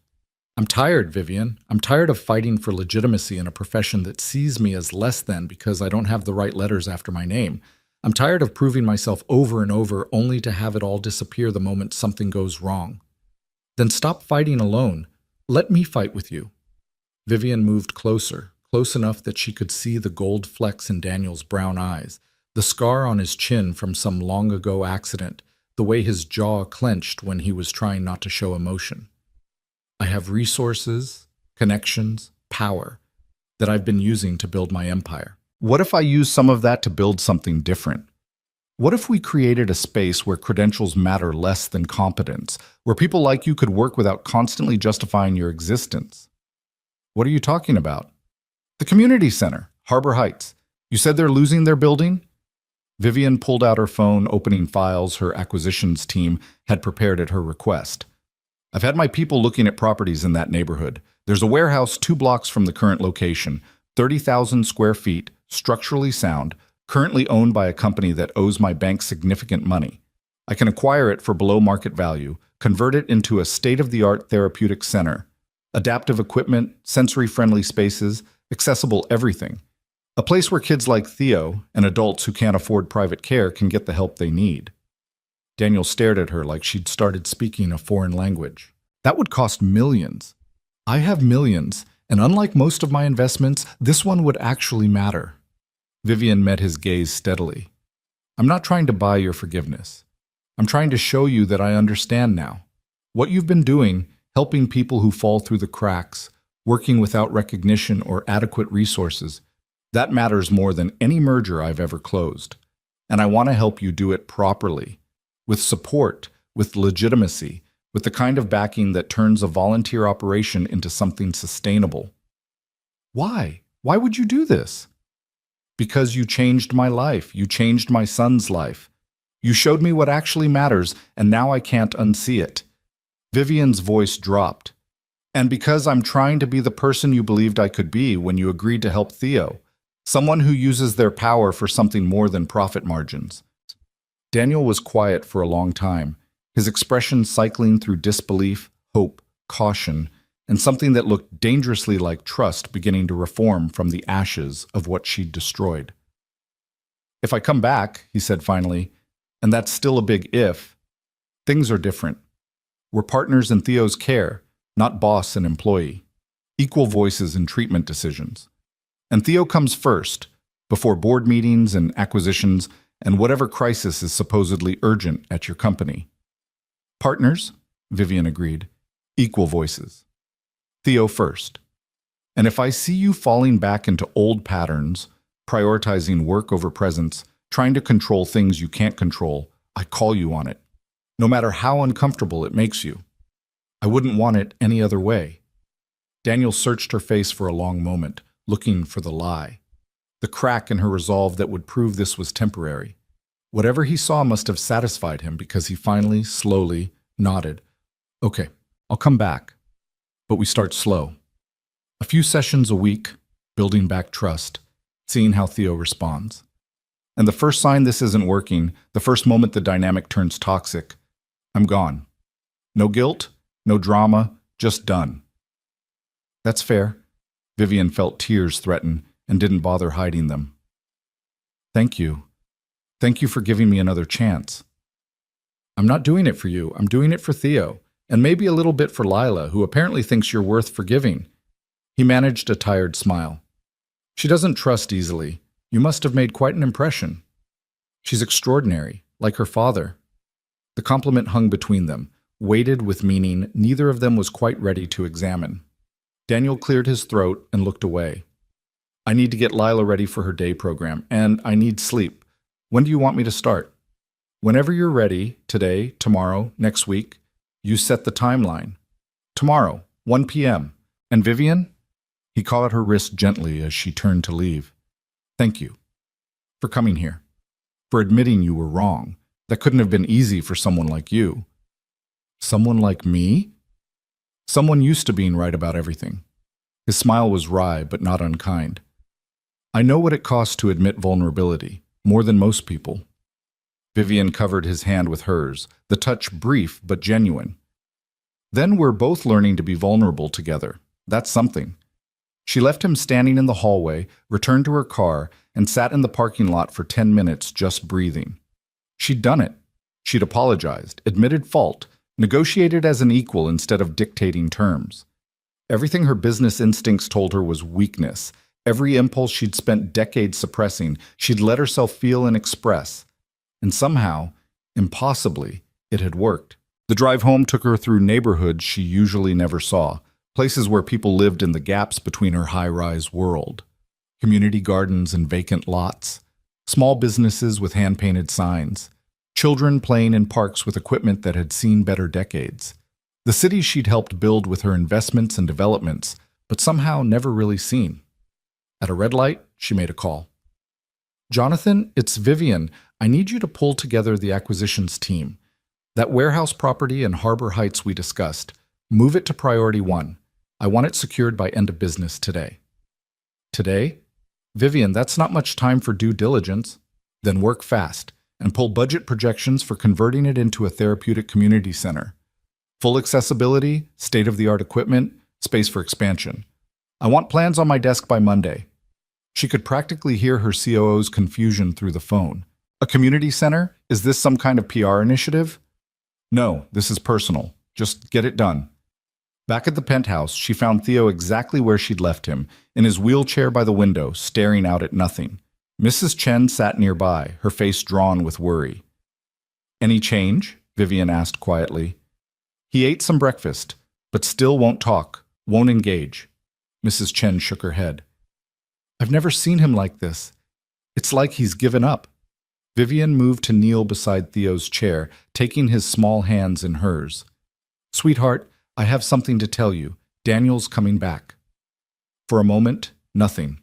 I'm tired, Vivian. I'm tired of fighting for legitimacy in a profession that sees me as less than because I don't have the right letters after my name. I'm tired of proving myself over and over only to have it all disappear the moment something goes wrong. Then stop fighting alone. Let me fight with you. Vivian moved closer, close enough that she could see the gold flecks in Daniel's brown eyes, the scar on his chin from some long-ago accident, the way his jaw clenched when he was trying not to show emotion. I have resources, connections, power that I've been using to build my empire. What if I use some of that to build something different? What if we created a space where credentials matter less than competence, where people like you could work without constantly justifying your existence? What are you talking about? The community center, Harbor Heights. You said they're losing their building? Vivian pulled out her phone, opening files her acquisitions team had prepared at her request. I've had my people looking at properties in that neighborhood. There's a warehouse 2 blocks from the current location, 30,000 square feet, structurally sound, currently owned by a company that owes my bank significant money. I can acquire it for below market value, convert it into a state-of-the-art therapeutic center, adaptive equipment, sensory-friendly spaces, accessible everything. A place where kids like Theo and adults who can't afford private care can get the help they need. Daniel stared at her like she'd started speaking a foreign language. That would cost millions. I have millions, and unlike most of my investments, this one would actually matter. Vivian met his gaze steadily. I'm not trying to buy your forgiveness. I'm trying to show you that I understand now. What you've been doing, helping people who fall through the cracks, working without recognition or adequate resources, that matters more than any merger I've ever closed. And I want to help you do it properly, with support, with legitimacy, with the kind of backing that turns a volunteer operation into something sustainable. Why? Why would you do this? Because you changed my life. You changed my son's life. You showed me what actually matters, and now I can't unsee it. Vivian's voice dropped. And because I'm trying to be the person you believed I could be when you agreed to help Theo. Someone who uses their power for something more than profit margins. Daniel was quiet for a long time, his expression cycling through disbelief, hope, caution, and something that looked dangerously like trust beginning to reform from the ashes of what she'd destroyed. If I come back, he said finally, and that's still a big if, things are different. We're partners in Theo's care, not boss and employee. Equal voices in treatment decisions. And Theo comes first, before board meetings and acquisitions and whatever crisis is supposedly urgent at your company. Partners, Vivian agreed. Equal voices. Theo first. And if I see you falling back into old patterns, prioritizing work over presence, trying to control things you can't control, I call you on it, no matter how uncomfortable it makes you. I wouldn't want it any other way. Daniel searched her face for a long moment, looking for the lie, the crack in her resolve that would prove this was temporary. Whatever he saw must have satisfied him because he finally, slowly, nodded. Okay, I'll come back. But we start slow. A few sessions a week, building back trust, seeing how Theo responds. And the first sign this isn't working, the first moment the dynamic turns toxic, I'm gone. No guilt, no drama, just done. That's fair. Vivian felt tears threaten and didn't bother hiding them. Thank you. Thank you for giving me another chance. I'm not doing it for you. I'm doing it for Theo, and maybe a little bit for Lila, who apparently thinks you're worth forgiving. He managed a tired smile. She doesn't trust easily. You must have made quite an impression. She's extraordinary, like her father. The compliment hung between them, weighted with meaning neither of them was quite ready to examine. Daniel cleared his throat and looked away. I need to get Lila ready for her day program, and I need sleep. When do you want me to start? Whenever you're ready, today, tomorrow, next week, you set the timeline. Tomorrow, 1 p.m. And Vivian? He caught her wrist gently as she turned to leave. Thank you for coming here, for admitting you were wrong. That couldn't have been easy for someone like you. Someone like me? Someone used to being right about everything. His smile was wry but not unkind. I know what it costs to admit vulnerability, more than most people. Vivian covered his hand with hers, the touch brief but genuine. Then we're both learning to be vulnerable together. That's something. She left him standing in the hallway, returned to her car, and sat in the parking lot for 10 minutes just breathing. She'd done it. She'd apologized, admitted fault, negotiated as an equal instead of dictating terms. Everything her business instincts told her was weakness. Every impulse she'd spent decades suppressing, she'd let herself feel and express. And somehow, impossibly, it had worked. The drive home took her through neighborhoods she usually never saw, places where people lived in the gaps between her high-rise world. Community gardens and vacant lots, small businesses with hand-painted signs, children playing in parks with equipment that had seen better decades. The cities she'd helped build with her investments and developments, but somehow never really seen. At a red light, she made a call. Jonathan, it's Vivian. I need you to pull together the acquisitions team. That warehouse property in Harbor Heights we discussed, move it to priority 1. I want it secured by end of business today. Today? Vivian, that's not much time for due diligence. Then work fast and pull budget projections for converting it into a therapeutic community center. Full accessibility, state-of-the-art equipment, space for expansion. I want plans on my desk by Monday. She could practically hear her COO's confusion through the phone. A community center? Is this some kind of PR initiative? No, this is personal. Just get it done. Back at the penthouse, she found Theo exactly where she'd left him, in his wheelchair by the window, staring out at nothing. Mrs. Chen sat nearby, her face drawn with worry. Any change? Vivian asked quietly. He ate some breakfast, but still won't talk, won't engage. Mrs. Chen shook her head. I've never seen him like this. It's like he's given up. Vivian moved to kneel beside Theo's chair, taking his small hands in hers. Sweetheart, I have something to tell you. Daniel's coming back. For a moment, nothing.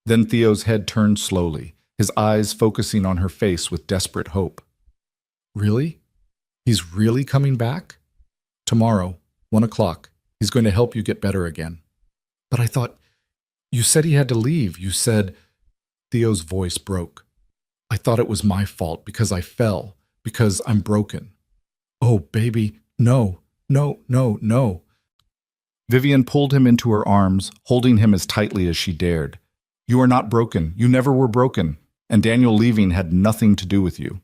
Then Theo's head turned slowly, his eyes focusing on her face with desperate hope. Really? He's really coming back? Tomorrow, 1 o'clock. He's going to help you get better again. But I thought, you said he had to leave. You said... Theo's voice broke. I thought it was my fault because I fell, because I'm broken. Oh, baby, no, no, no, no. Vivian pulled him into her arms, holding him as tightly as she dared. You are not broken. You never were broken. And Daniel leaving had nothing to do with you.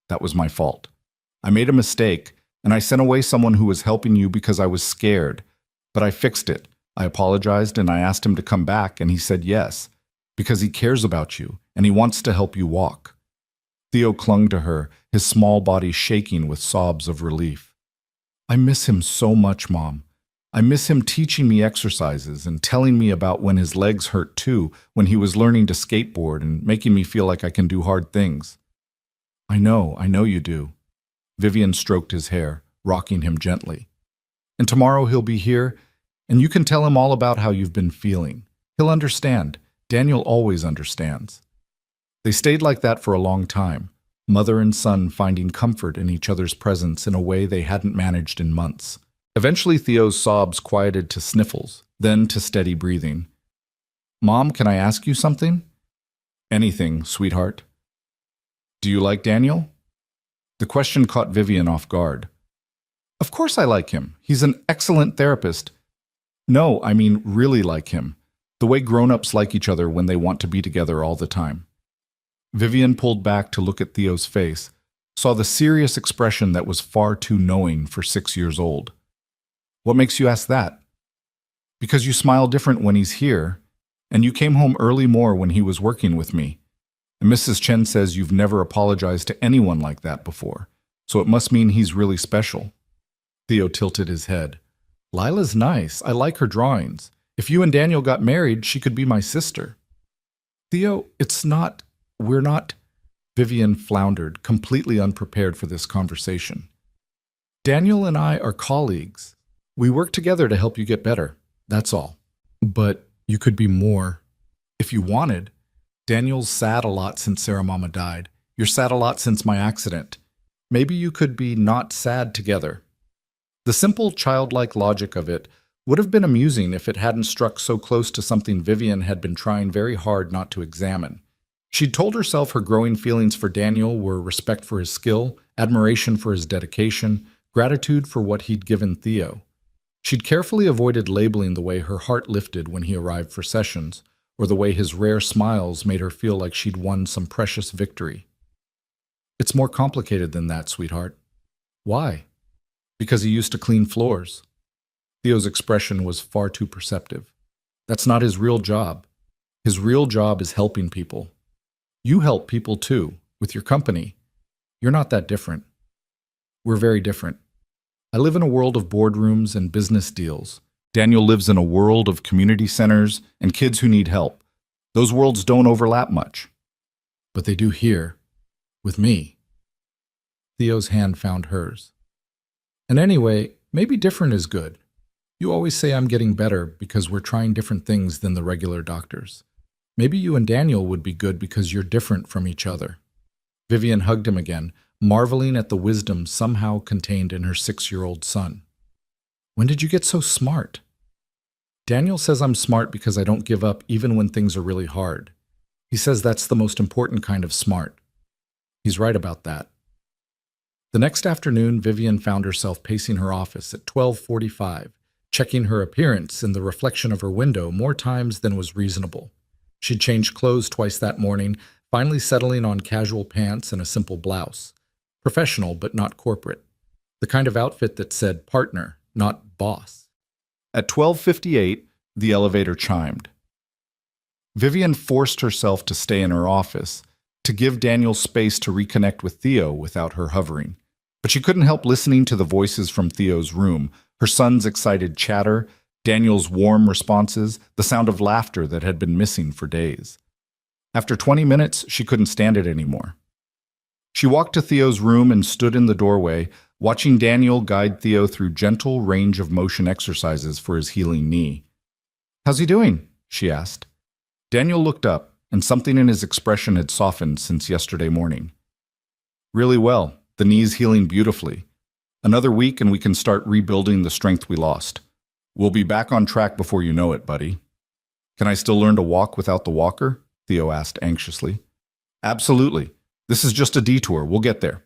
That was my fault. I made a mistake, and I sent away someone who was helping you because I was scared. But I fixed it. I apologized, and I asked him to come back, and he said yes, because he cares about you, and he wants to help you walk. Theo clung to her, his small body shaking with sobs of relief. I miss him so much, Mom. I miss him teaching me exercises and telling me about when his legs hurt too, when he was learning to skateboard and making me feel like I can do hard things. I know you do. Vivian stroked his hair, rocking him gently. And tomorrow he'll be here, and you can tell him all about how you've been feeling. He'll understand. Daniel always understands. They stayed like that for a long time, mother and son finding comfort in each other's presence in a way they hadn't managed in months. Eventually, Theo's sobs quieted to sniffles, then to steady breathing. "Mom, can I ask you something?" "Anything, sweetheart." "Do you like Daniel?" The question caught Vivian off guard. "Of course I like him. He's an excellent therapist." "No, I mean really like him. The way grown-ups like each other when they want to be together all the time." Vivian pulled back to look at Theo's face, saw the serious expression that was far too knowing for 6 years old. "What makes you ask that?" "Because you smile different when he's here, and you came home early more when he was working with me. And Mrs. Chen says you've never apologized to anyone like that before, so it must mean he's really special." Theo tilted his head. "Lila's nice. I like her drawings. If you and Daniel got married, she could be my sister." "Theo, we're not." Vivian floundered, completely unprepared for this conversation. "Daniel and I are colleagues. We work together to help you get better. That's all. But you could be more. If you wanted. Daniel's sad a lot since Sarah Mama died. You're sad a lot since my accident. Maybe you could be not sad together." The simple, childlike logic of it would have been amusing if it hadn't struck so close to something Vivian had been trying very hard not to examine. She'd told herself her growing feelings for Daniel were respect for his skill, admiration for his dedication, gratitude for what he'd given Theo. She'd carefully avoided labeling the way her heart lifted when he arrived for sessions, or the way his rare smiles made her feel like she'd won some precious victory. "It's more complicated than that, sweetheart." "Why?" "Because he used to clean floors." Theo's expression was far too perceptive. "That's not his real job. His real job is helping people. You help people too, with your company. You're not that different." "We're very different. I live in a world of boardrooms and business deals. Daniel lives in a world of community centers and kids who need help. Those worlds don't overlap much." "But they do here, with me." Theo's hand found hers. "And anyway, maybe different is good. You always say I'm getting better because we're trying different things than the regular doctors. Maybe you and Daniel would be good because you're different from each other." Vivian hugged him again, marveling at the wisdom somehow contained in her 6-year-old son. "When did you get so smart?" "Daniel says I'm smart because I don't give up even when things are really hard. He says that's the most important kind of smart. He's right about that." The next afternoon, Vivian found herself pacing her office at 12:45, checking her appearance in the reflection of her window more times than was reasonable. She'd changed clothes twice that morning, finally settling on casual pants and a simple blouse. Professional, but not corporate. The kind of outfit that said partner, not boss. At 12:58, the elevator chimed. Vivian forced herself to stay in her office, to give Daniel space to reconnect with Theo without her hovering. But she couldn't help listening to the voices from Theo's room, her son's excited chatter, Daniel's warm responses, the sound of laughter that had been missing for days. After 20 minutes, she couldn't stand it anymore. She walked to Theo's room and stood in the doorway, watching Daniel guide Theo through gentle range of motion exercises for his healing knee. "How's he doing?" she asked. Daniel looked up, and something in his expression had softened since yesterday morning. "Really well. The knee's healing beautifully. Another week and we can start rebuilding the strength we lost. We'll be back on track before you know it, buddy." "Can I still learn to walk without the walker?" Theo asked anxiously. "Absolutely. This is just a detour. We'll get there."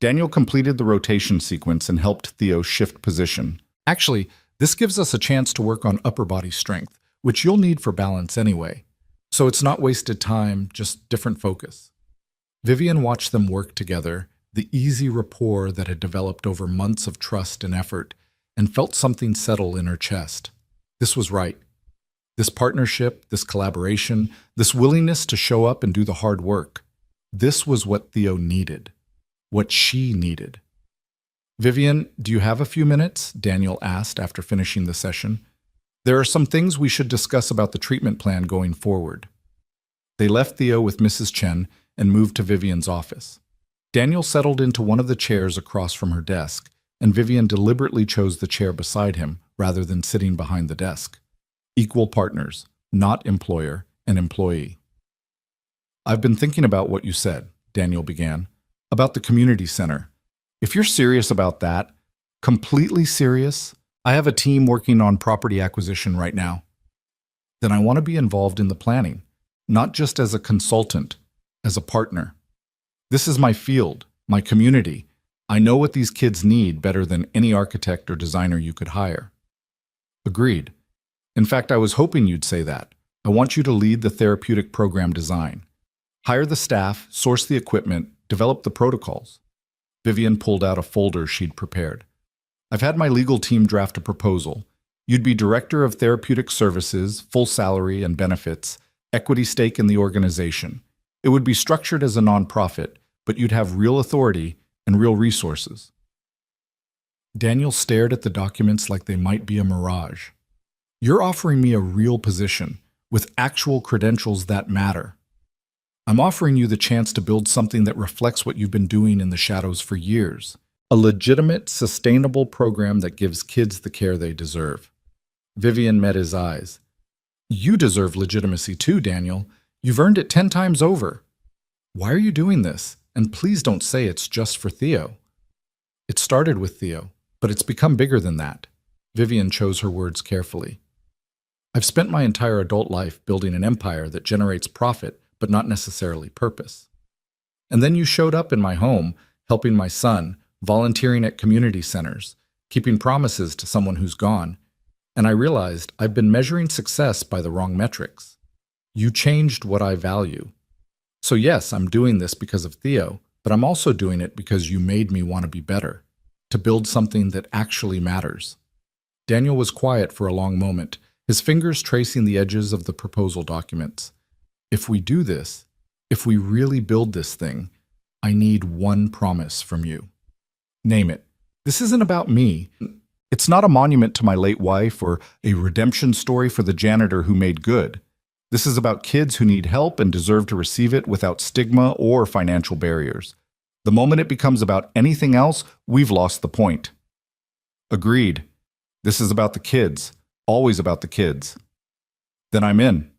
Daniel completed the rotation sequence and helped Theo shift position. "Actually, this gives us a chance to work on upper body strength, which you'll need for balance anyway. So it's not wasted time, just different focus." Vivian watched them work together, the easy rapport that had developed over months of trust and effort, and felt something settle in her chest. This was right. This partnership, this collaboration, this willingness to show up and do the hard work. This was what Theo needed. What she needed. "Vivian, do you have a few minutes?" Daniel asked after finishing the session. "There are some things we should discuss about the treatment plan going forward." They left Theo with Mrs. Chen and moved to Vivian's office. Daniel settled into one of the chairs across from her desk, and Vivian deliberately chose the chair beside him rather than sitting behind the desk. Equal partners, not employer and employee. "I've been thinking about what you said. Daniel began. About the community center. If you're serious about that, completely serious, I have a team working on property acquisition right now. Then I want to be involved in the planning, not just as a consultant, as a partner. This is my field, my community. I know what these kids need better than any architect or designer you could hire. Agreed. In fact, I was hoping you'd say that. I want you to lead the therapeutic program design. Hire the staff, source the equipment, develop the protocols. Vivian pulled out a folder she'd prepared. I've had my legal team draft a proposal. You'd be director of therapeutic services, full salary and benefits, equity stake in the organization. It would be structured as a nonprofit, but you'd have real authority and real resources. Daniel stared at the documents like they might be a mirage. You're offering me a real position, with actual credentials that matter. I'm offering you the chance to build something that reflects what you've been doing in the shadows for years. A legitimate, sustainable program that gives kids the care they deserve. Vivian met his eyes. You deserve legitimacy too, Daniel. You've earned it 10 times over. Why are you doing this? And please don't say it's just for Theo. It started with Theo, but it's become bigger than that. Vivian chose her words carefully. I've spent my entire adult life building an empire that generates profit, but not necessarily purpose. And then you showed up in my home, helping my son, volunteering at community centers, keeping promises to someone who's gone, and I realized I've been measuring success by the wrong metrics. You changed what I value. So yes, I'm doing this because of Theo, but I'm also doing it because you made me want to be better, to build something that actually matters. Daniel was quiet for a long moment, his fingers tracing the edges of the proposal documents. If we do this, if we really build this thing, I need one promise from you. Name it. This isn't about me. It's not a monument to my late wife or a redemption story for the janitor who made good. This is about kids who need help and deserve to receive it without stigma or financial barriers. The moment it becomes about anything else, we've lost the point. Agreed. This is about the kids, always about the kids. Then I'm in.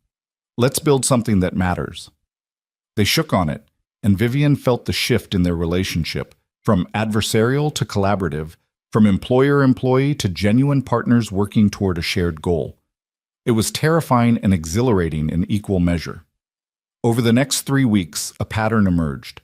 Let's build something that matters. They shook on it, and Vivian felt the shift in their relationship, from adversarial to collaborative, from employer-employee to genuine partners working toward a shared goal. It was terrifying and exhilarating in equal measure. Over the next 3 weeks, a pattern emerged.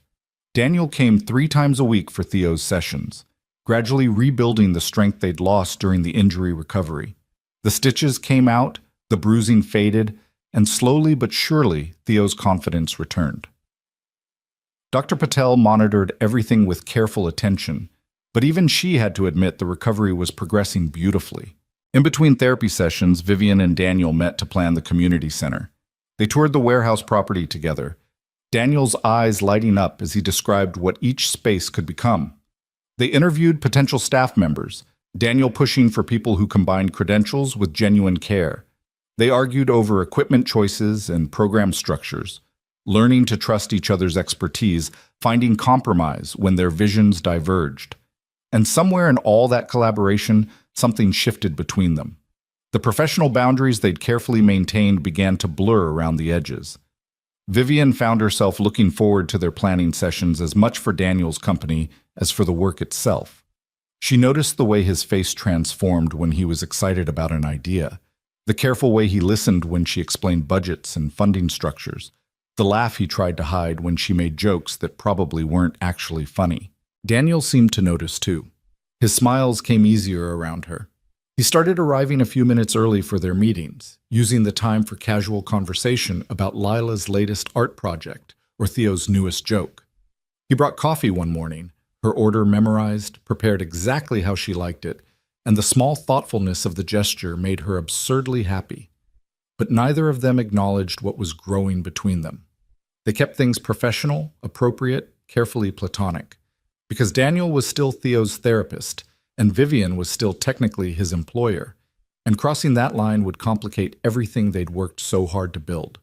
Daniel came 3 times a week for Theo's sessions, gradually rebuilding the strength they'd lost during the injury recovery. The stitches came out, the bruising faded, and slowly but surely, Theo's confidence returned. Dr. Patel monitored everything with careful attention, but even she had to admit the recovery was progressing beautifully. In between therapy sessions, Vivian and Daniel met to plan the community center. They toured the warehouse property together, Daniel's eyes lighting up as he described what each space could become. They interviewed potential staff members, Daniel pushing for people who combined credentials with genuine care. They argued over equipment choices and program structures, learning to trust each other's expertise, finding compromise when their visions diverged. And somewhere in all that collaboration, something shifted between them. The professional boundaries they'd carefully maintained began to blur around the edges. Vivian found herself looking forward to their planning sessions as much for Daniel's company as for the work itself. She noticed the way his face transformed when he was excited about an idea, the careful way he listened when she explained budgets and funding structures, the laugh he tried to hide when she made jokes that probably weren't actually funny. Daniel seemed to notice too. His smiles came easier around her. He started arriving a few minutes early for their meetings, using the time for casual conversation about Lila's latest art project or Theo's newest joke. He brought coffee one morning, her order memorized, prepared exactly how she liked it, and the small thoughtfulness of the gesture made her absurdly happy. But neither of them acknowledged what was growing between them. They kept things professional, appropriate, carefully platonic, because Daniel was still Theo's therapist, and Vivian was still technically his employer, and crossing that line would complicate everything they'd worked so hard to build.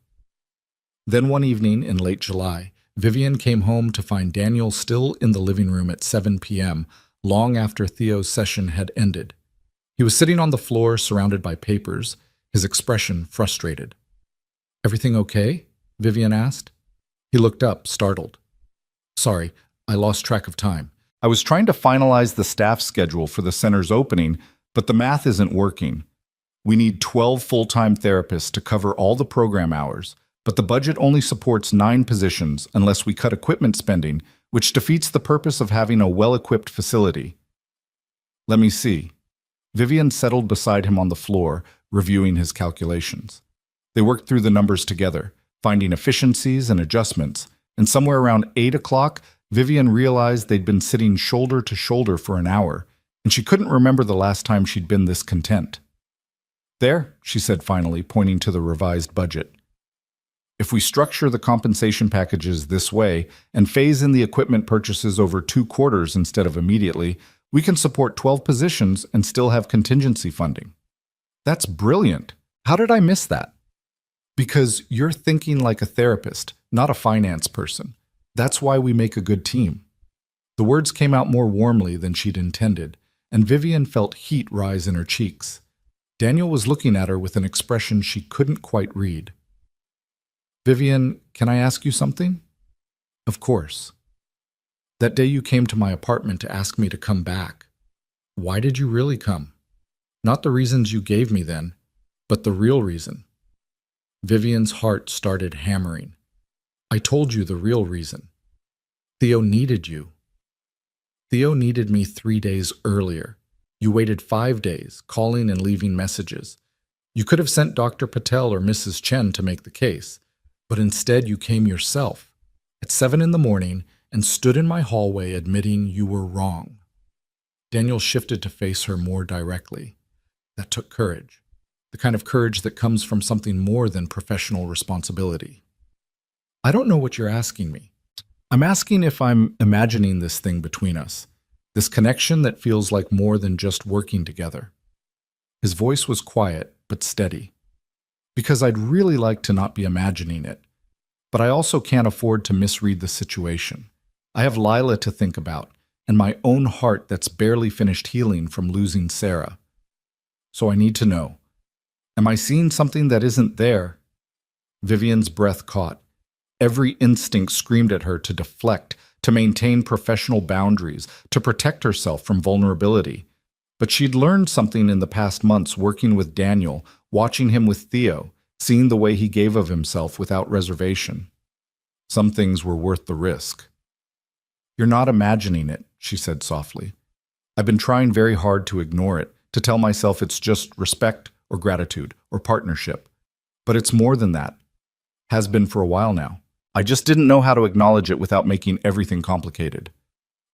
Then one evening in late July, Vivian came home to find Daniel still in the living room at 7 p.m., long after Theo's session had ended. He was sitting on the floor surrounded by papers, his expression frustrated. "Everything okay?" Vivian asked. He looked up, startled. Sorry, I lost track of time. I was trying to finalize the staff schedule for the center's opening, but the math isn't working. We need 12 full-time therapists to cover all the program hours, but the budget only supports 9 positions unless we cut equipment spending, which defeats the purpose of having a well-equipped facility. Let me see. Vivian settled beside him on the floor, reviewing his calculations. They worked through the numbers together, finding efficiencies and adjustments, and somewhere around 8 o'clock, Vivian realized they'd been sitting shoulder to shoulder for an hour, and she couldn't remember the last time she'd been this content. There, she said finally, pointing to the revised budget. If we structure the compensation packages this way and phase in the equipment purchases over 2 quarters instead of immediately, we can support 12 positions and still have contingency funding. That's brilliant. How did I miss that? Because you're thinking like a therapist, not a finance person. That's why we make a good team. The words came out more warmly than she'd intended, and Vivian felt heat rise in her cheeks. Daniel was looking at her with an expression she couldn't quite read. Vivian, can I ask you something? Of course. That day you came to my apartment to ask me to come back. Why did you really come? Not the reasons you gave me then, but the real reason. Vivian's heart started hammering. I told you the real reason. Theo needed you. Theo needed me 3 days earlier. You waited 5 days, calling and leaving messages. You could have sent Dr. Patel or Mrs. Chen to make the case, but instead you came yourself, at 7 in the morning, and stood in my hallway admitting you were wrong. Daniel shifted to face her more directly. That took courage, the kind of courage that comes from something more than professional responsibility. I don't know what you're asking me. I'm asking if I'm imagining this thing between us, this connection that feels like more than just working together. His voice was quiet but steady. Because I'd really like to not be imagining it, but I also can't afford to misread the situation. I have Lila to think about, and my own heart that's barely finished healing from losing Sarah. So I need to know, am I seeing something that isn't there? Vivian's breath caught. Every instinct screamed at her to deflect, to maintain professional boundaries, to protect herself from vulnerability. But she'd learned something in the past months working with Daniel, watching him with Theo, seeing the way he gave of himself without reservation. Some things were worth the risk. You're not imagining it, she said softly. I've been trying very hard to ignore it, to tell myself it's just respect or gratitude or partnership. But it's more than that. Has been for a while now. I just didn't know how to acknowledge it without making everything complicated.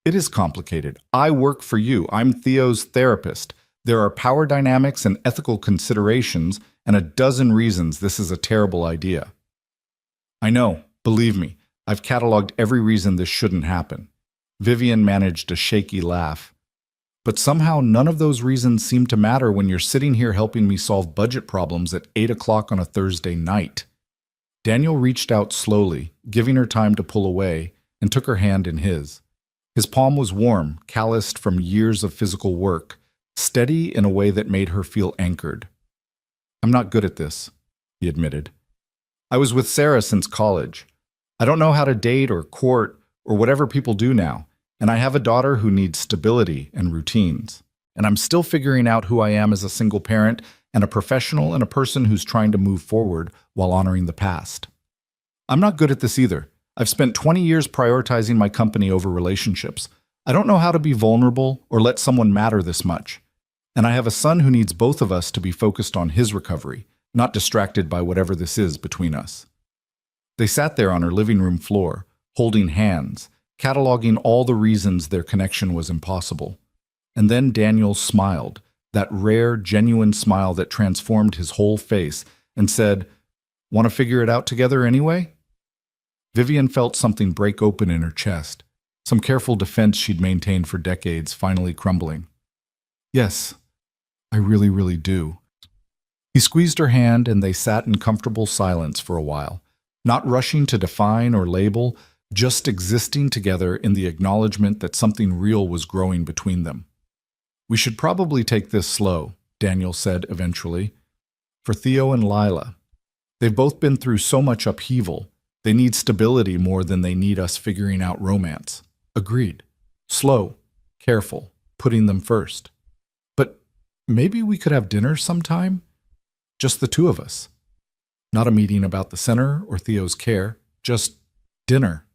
It is complicated. I work for you. I'm Theo's therapist. There are power dynamics and ethical considerations and a dozen reasons this is a terrible idea. I know, believe me, I've cataloged every reason this shouldn't happen. Vivian managed a shaky laugh. But somehow none of those reasons seem to matter when you're sitting here helping me solve budget problems at 8 o'clock on a Thursday night. Daniel reached out slowly, giving her time to pull away, and took her hand in his. His palm was warm, calloused from years of physical work, steady in a way that made her feel anchored. I'm not good at this, he admitted. I was with Sarah since college. I don't know how to date or court or whatever people do now, and I have a daughter who needs stability and routines. And I'm still figuring out who I am as a single parent and a professional and a person who's trying to move forward while honoring the past. I'm not good at this either. I've spent 20 years prioritizing my company over relationships. I don't know how to be vulnerable or let someone matter this much. And I have a son who needs both of us to be focused on his recovery, not distracted by whatever this is between us. They sat there on her living room floor, holding hands, cataloging all the reasons their connection was impossible. And then Daniel smiled, that rare, genuine smile that transformed his whole face, and said, "Want to figure it out together anyway?" Vivian felt something break open in her chest, some careful defense she'd maintained for decades finally crumbling. "Yes, I really, really do." He squeezed her hand and they sat in comfortable silence for a while, not rushing to define or label, just existing together in the acknowledgement that something real was growing between them. "We should probably take this slow," Daniel said eventually. "For Theo and Lila. They've both been through so much upheaval. They need stability more than they need us figuring out romance. Agreed. Slow, careful, putting them first. But maybe we could have dinner sometime? Just the two of us. Not a meeting about the center or Theo's care, just dinner.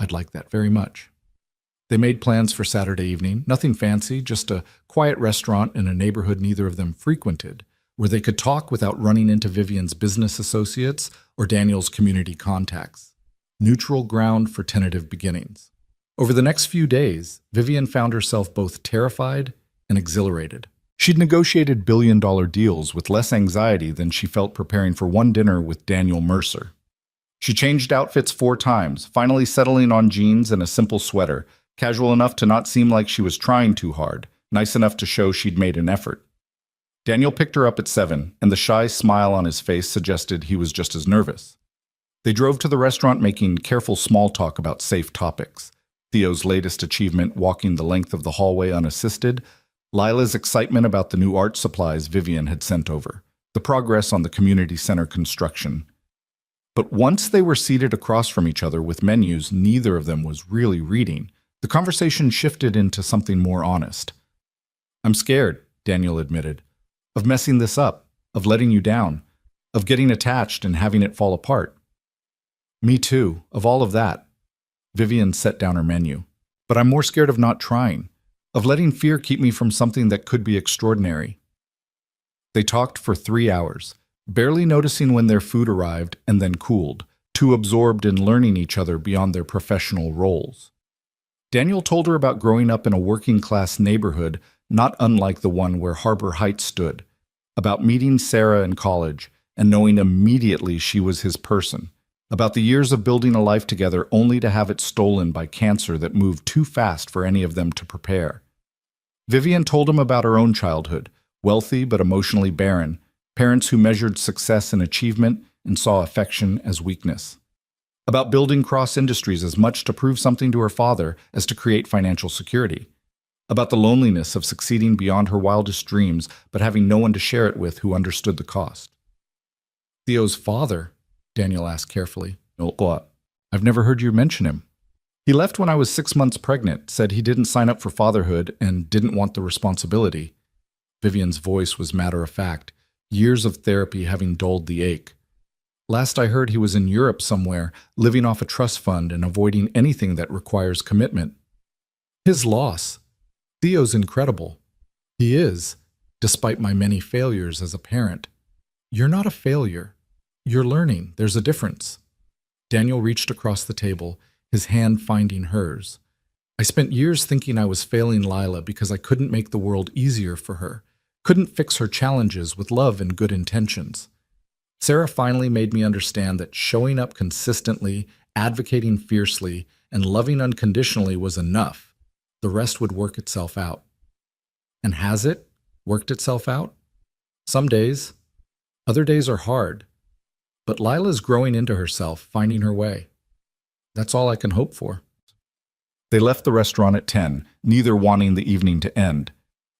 I'd like that very much. They made plans for Saturday evening, nothing fancy, just a quiet restaurant in a neighborhood neither of them frequented, where they could talk without running into Vivian's business associates or Daniel's community contacts. Neutral ground for tentative beginnings. Over the next few days, Vivian found herself both terrified and exhilarated. She'd negotiated billion-dollar deals with less anxiety than she felt preparing for one dinner with Daniel Mercer. She changed outfits 4 times, finally settling on jeans and a simple sweater, casual enough to not seem like she was trying too hard, nice enough to show she'd made an effort. Daniel picked her up at 7, and the shy smile on his face suggested he was just as nervous. They drove to the restaurant making careful small talk about safe topics. Theo's latest achievement walking the length of the hallway unassisted, Lila's excitement about the new art supplies Vivian had sent over, the progress on the community center construction. But once they were seated across from each other with menus neither of them was really reading, the conversation shifted into something more honest. "I'm scared," Daniel admitted, "of messing this up, of letting you down, of getting attached and having it fall apart." "Me too, of all of that." Vivian set down her menu. "But I'm more scared of not trying, of letting fear keep me from something that could be extraordinary." They talked for 3 hours, barely noticing when their food arrived and then cooled, too absorbed in learning each other beyond their professional roles. Daniel told her about growing up in a working-class neighborhood not unlike the one where Harbor Heights stood, about meeting Sarah in college and knowing immediately she was his person, about the years of building a life together only to have it stolen by cancer that moved too fast for any of them to prepare. Vivian told him about her own childhood, wealthy but emotionally barren, parents who measured success and achievement and saw affection as weakness. About building cross-industries as much to prove something to her father as to create financial security. About the loneliness of succeeding beyond her wildest dreams but having no one to share it with who understood the cost. "Theo's father?" Daniel asked carefully. "What? I've never heard you mention him." "He left when I was 6 months pregnant, said he didn't sign up for fatherhood and didn't want the responsibility." Vivian's voice was matter-of-fact, years of therapy having dulled the ache. "Last I heard he was in Europe somewhere, living off a trust fund and avoiding anything that requires commitment." "His loss. Theo's incredible." "He is, despite my many failures as a parent." "You're not a failure. You're learning. There's a difference." Daniel reached across the table, his hand finding hers. "I spent years thinking I was failing Lila because I couldn't make the world easier for her, couldn't fix her challenges with love and good intentions. Sarah finally made me understand that showing up consistently, advocating fiercely, and loving unconditionally was enough. The rest would work itself out." And has it worked itself out? Some days. Other days are hard. But Lila's growing into herself, finding her way. That's all I can hope for. They left the restaurant at 10, neither wanting the evening to end.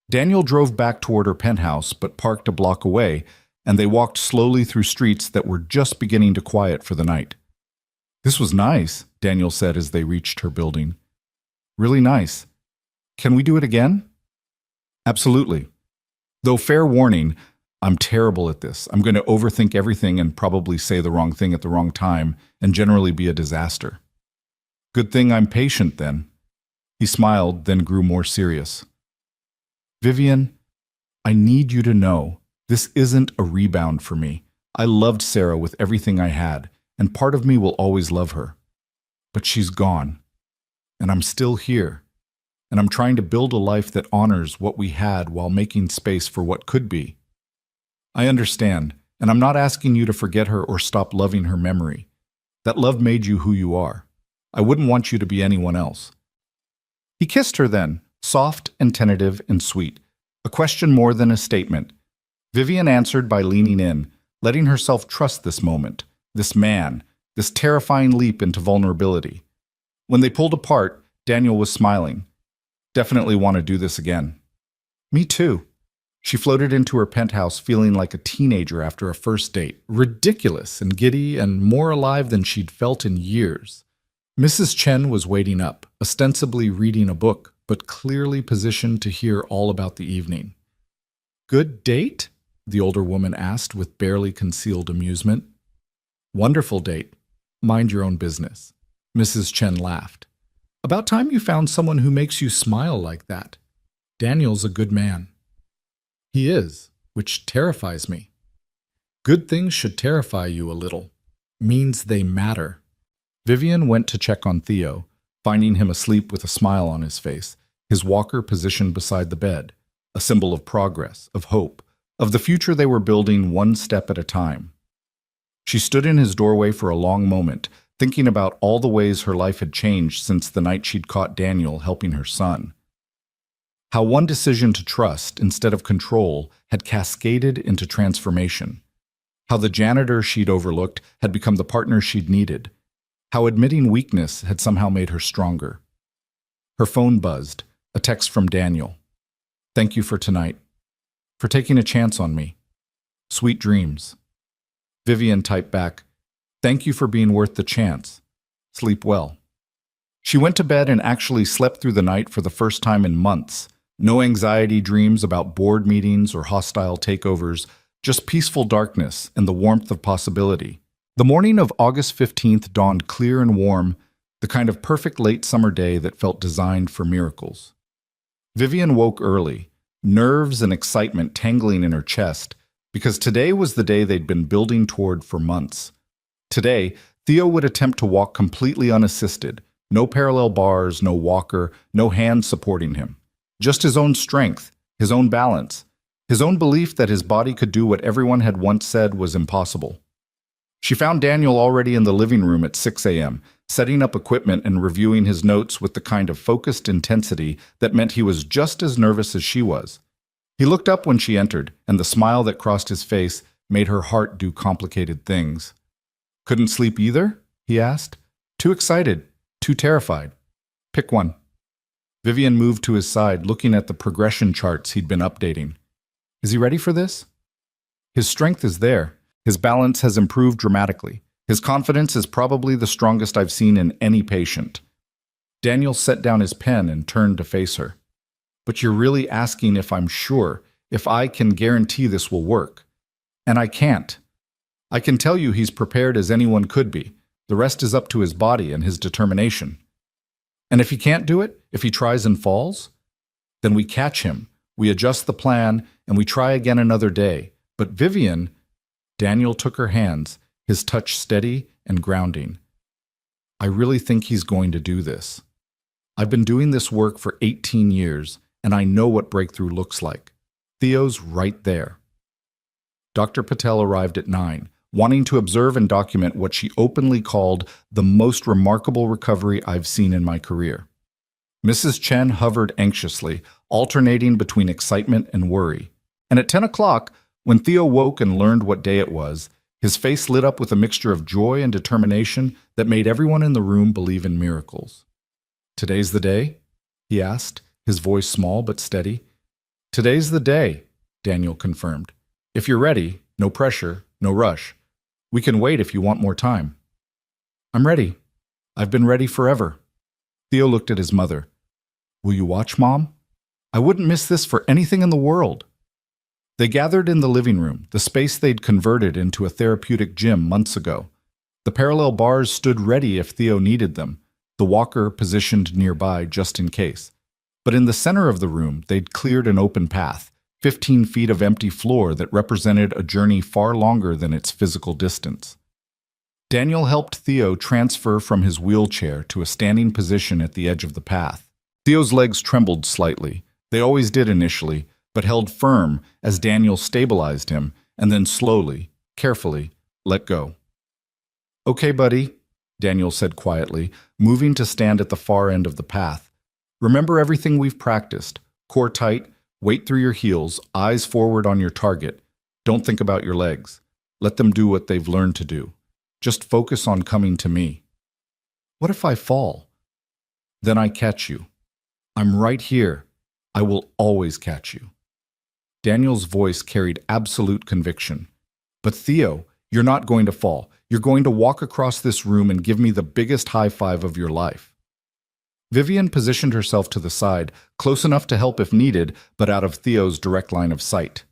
Daniel drove back toward her penthouse, but parked a block away, and they walked slowly through streets that were just beginning to quiet for the night. "This was nice," Daniel said as they reached her building. "Really nice. Can we do it again?" "Absolutely. Though fair warning, I'm terrible at this. I'm going to overthink everything and probably say the wrong thing at the wrong time and generally be a disaster." "Good thing I'm patient, then." He smiled, then grew more serious. "Vivian, I need you to know this isn't a rebound for me. I loved Sarah with everything I had, and part of me will always love her. But she's gone, and I'm still here, and I'm trying to build a life that honors what we had while making space for what could be. I understand, and I'm not asking you to forget her or stop loving her memory. That love made you who you are. I wouldn't want you to be anyone else." He kissed her then, soft and tentative and sweet, a question more than a statement. Vivian answered by leaning in, letting herself trust this moment, this man, this terrifying leap into vulnerability. When they pulled apart, Daniel was smiling. "Definitely want to do this again." "Me too." She floated into her penthouse feeling like a teenager after a first date, ridiculous and giddy and more alive than she'd felt in years. Mrs. Chen was waiting up, ostensibly reading a book, but clearly positioned to hear all about the evening. "Good date?" the older woman asked with barely concealed amusement. "Wonderful date. Mind your own business." Mrs. Chen laughed. "About time you found someone who makes you smile like that. Daniel's a good man." "He is, which terrifies me." "Good things should terrify you a little. Means they matter." Vivian went to check on Theo, finding him asleep with a smile on his face, his walker positioned beside the bed, a symbol of progress, of hope, of the future they were building one step at a time. She stood in his doorway for a long moment, thinking about all the ways her life had changed since the night she'd caught Daniel helping her son. How one decision to trust instead of control had cascaded into transformation. How the janitor she'd overlooked had become the partner she'd needed. How admitting weakness had somehow made her stronger. Her phone buzzed, a text from Daniel. "Thank you for tonight. For taking a chance on me. Sweet dreams." Vivian typed back, "Thank you for being worth the chance. Sleep well." She went to bed and actually slept through the night for the first time in months. No anxiety dreams about board meetings or hostile takeovers, just peaceful darkness and the warmth of possibility. The morning of August 15th dawned clear and warm, the kind of perfect late summer day that felt designed for miracles. Vivian woke early, nerves and excitement tangling in her chest, because today was the day they'd been building toward for months. Today, Theo would attempt to walk completely unassisted, no parallel bars, no walker, no hands supporting him. Just his own strength, his own balance, his own belief that his body could do what everyone had once said was impossible. She found Daniel already in the living room at 6 a.m., setting up equipment and reviewing his notes with the kind of focused intensity that meant he was just as nervous as she was. He looked up when she entered, and the smile that crossed his face made her heart do complicated things. "Couldn't sleep either?" he asked. "Too excited, too terrified. Pick one." Vivian moved to his side, looking at the progression charts he'd been updating. "Is he ready for this?" "His strength is there. His balance has improved dramatically. His confidence is probably the strongest I've seen in any patient." Daniel set down his pen and turned to face her. "But you're really asking if I'm sure, if I can guarantee this will work. And I can't. I can tell you he's prepared as anyone could be. The rest is up to his body and his determination. And if he can't do it, if he tries and falls, then we catch him, we adjust the plan, and we try again another day. But Vivian," Daniel took her hands, his touch steady and grounding. "I really think he's going to do this. I've been doing this work for 18 years, and I know what breakthrough looks like. Theo's right there." Dr. Patel arrived at 9, wanting to observe and document what she openly called the most remarkable recovery I've seen in my career. Mrs. Chen hovered anxiously, alternating between excitement and worry. And at 10 o'clock, when Theo woke and learned what day it was, his face lit up with a mixture of joy and determination that made everyone in the room believe in miracles. "Today's the day?" he asked, his voice small but steady. "Today's the day," Daniel confirmed. "If you're ready, no pressure, no rush. We can wait if you want more time." "I'm ready. I've been ready forever." Theo looked at his mother. "Will you watch, Mom? I wouldn't miss this for anything in the world." They gathered in the living room, the space they'd converted into a therapeutic gym months ago. The parallel bars stood ready if Theo needed them, the walker positioned nearby just in case. But in the center of the room, they'd cleared an open path, 15 feet of empty floor that represented a journey far longer than its physical distance. Daniel helped Theo transfer from his wheelchair to a standing position at the edge of the path. Theo's legs trembled slightly. They always did initially, but held firm as Daniel stabilized him and then slowly, carefully, let go. "Okay, buddy," Daniel said quietly, moving to stand at the far end of the path. "Remember everything we've practiced. Core tight, weight through your heels, eyes forward on your target. Don't think about your legs. Let them do what they've learned to do. Just focus on coming to me." "What if I fall?" "Then I catch you. I'm right here. I will always catch you." Daniel's voice carried absolute conviction. But Theo, you're not going to fall. You're going to walk across this room and give me the biggest high five of your life. Vivian positioned herself to the side, close enough to help if needed, but out of Theo's direct line of sight.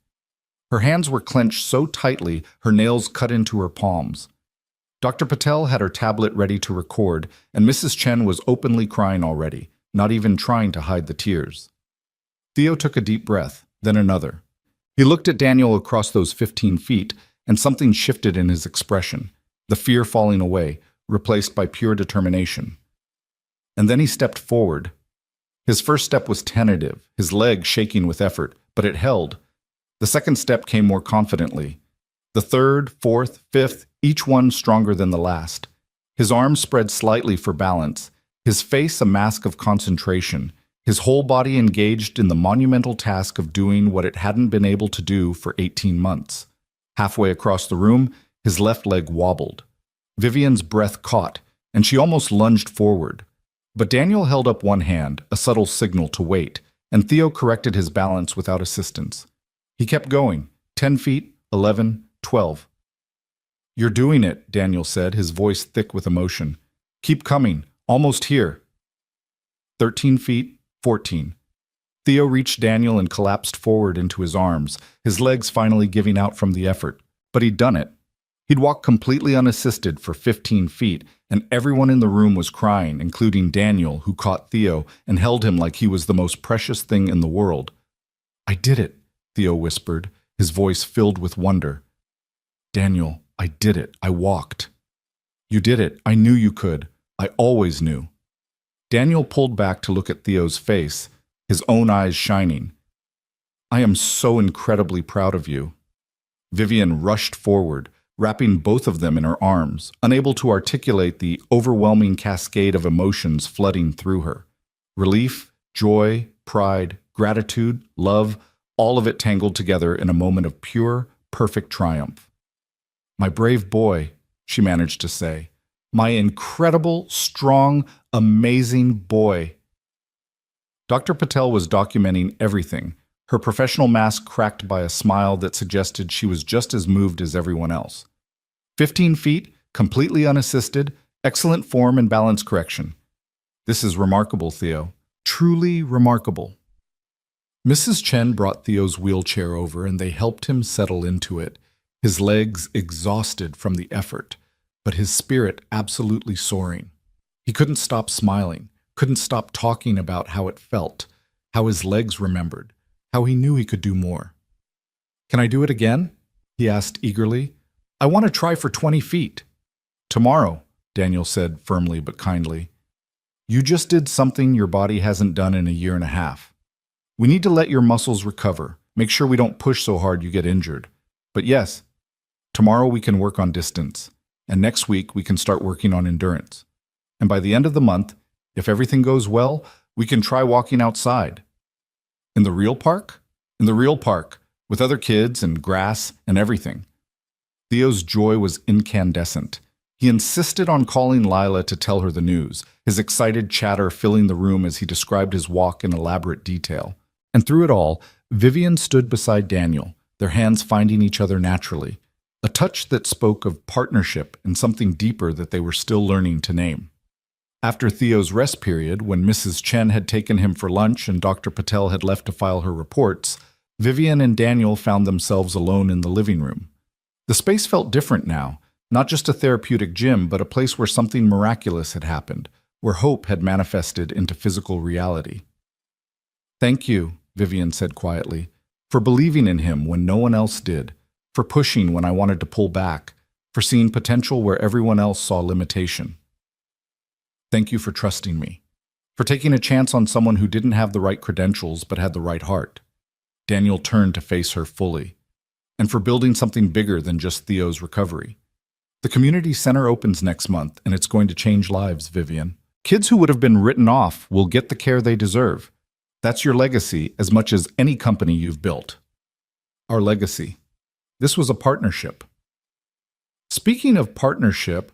Her hands were clenched so tightly, her nails cut into her palms. Dr. Patel had her tablet ready to record, and Mrs. Chen was openly crying already, not even trying to hide the tears. Theo took a deep breath, then another. He looked at Daniel across those 15 feet, and something shifted in his expression, the fear falling away, replaced by pure determination. And then he stepped forward. His first step was tentative, his leg shaking with effort, but it held. The second step came more confidently. The third, fourth, fifth, each one stronger than the last. His arms spread slightly for balance, his face a mask of concentration, his whole body engaged in the monumental task of doing what it hadn't been able to do for 18 months. Halfway across the room, his left leg wobbled. Vivian's breath caught, and she almost lunged forward. But Daniel held up one hand, a subtle signal to wait, and Theo corrected his balance without assistance. He kept going, 10 feet, 11, 12. "You're doing it," Daniel said, his voice thick with emotion. "Keep coming, almost here." 13 feet, 14. Theo reached Daniel and collapsed forward into his arms, his legs finally giving out from the effort. But he'd done it. He'd walked completely unassisted for 15 feet, and everyone in the room was crying, including Daniel, who caught Theo and held him like he was the most precious thing in the world. "I did it," Theo whispered, his voice filled with wonder. "Daniel, I did it. I walked." "You did it. I knew you could. I always knew." Daniel pulled back to look at Theo's face, his own eyes shining. "I am so incredibly proud of you." Vivian rushed forward, wrapping both of them in her arms, unable to articulate the overwhelming cascade of emotions flooding through her. Relief, joy, pride, gratitude, love, all of it tangled together in a moment of pure, perfect triumph. "My brave boy," she managed to say. "My incredible, strong, amazing boy." Dr. Patel was documenting everything, her professional mask cracked by a smile that suggested she was just as moved as everyone else. 15 feet, completely unassisted, excellent form and balance correction. "This is remarkable, Theo. Truly remarkable." Mrs. Chen brought Theo's wheelchair over and they helped him settle into it, his legs exhausted from the effort, but his spirit absolutely soaring. He couldn't stop smiling, couldn't stop talking about how it felt, how his legs remembered, how he knew he could do more. "Can I do it again?" he asked eagerly. "I want to try for 20 feet. "Tomorrow," Daniel said firmly but kindly. "You just did something your body hasn't done in a year and a half. We need to let your muscles recover, make sure we don't push so hard you get injured. But yes, tomorrow we can work on distance, and next week we can start working on endurance. And by the end of the month, if everything goes well, we can try walking outside." "In the real park?" "In the real park, with other kids and grass and everything." Theo's joy was incandescent. He insisted on calling Lila to tell her the news, his excited chatter filling the room as he described his walk in elaborate detail. And through it all, Vivian stood beside Daniel, their hands finding each other naturally, a touch that spoke of partnership and something deeper that they were still learning to name. After Theo's rest period, when Mrs. Chen had taken him for lunch and Dr. Patel had left to file her reports, Vivian and Daniel found themselves alone in the living room. The space felt different now, not just a therapeutic gym, but a place where something miraculous had happened, where hope had manifested into physical reality. "Thank you," Vivian said quietly, "for believing in him when no one else did, for pushing when I wanted to pull back, for seeing potential where everyone else saw limitation. Thank you for trusting me, for taking a chance on someone who didn't have the right credentials but had the right heart." Daniel turned to face her fully. "And for building something bigger than just Theo's recovery. The community center opens next month, and it's going to change lives, Vivian. Kids who would have been written off will get the care they deserve. That's your legacy as much as any company you've built." Our legacy. This was a partnership. Speaking of partnership,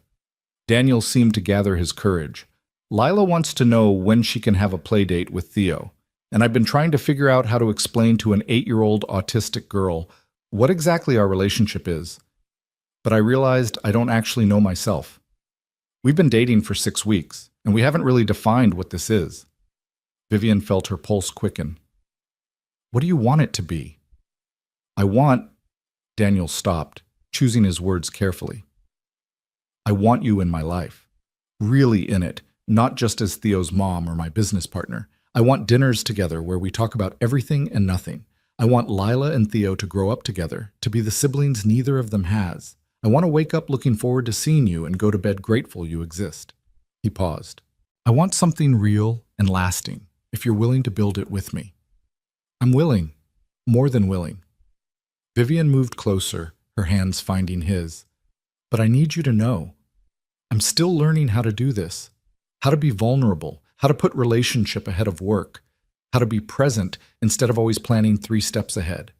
Daniel seemed to gather his courage. "Lila wants to know when she can have a play date with Theo. and I've been trying to figure out how to explain to an 8-year-old autistic girl what exactly our relationship is. But I realized I don't actually know myself. We've been dating for 6 weeks, and we haven't really defined what this is. Vivian felt her pulse quicken. What do you want it to be? I want... Daniel stopped, choosing his words carefully. I want you in my life. Really in it, not just as Theo's mom or my business partner. I want dinners together where we talk about everything and nothing. I want Lila and Theo to grow up together, to be the siblings neither of them has. I want to wake up looking forward to seeing you and go to bed grateful you exist. He paused. I want something real and lasting, if you're willing to build it with me. I'm willing, more than willing. Vivian moved closer, her hands finding his. But I need you to know, I'm still learning how to do this, how to be vulnerable, how to put relationship ahead of work, how to be present instead of always planning 3 steps ahead.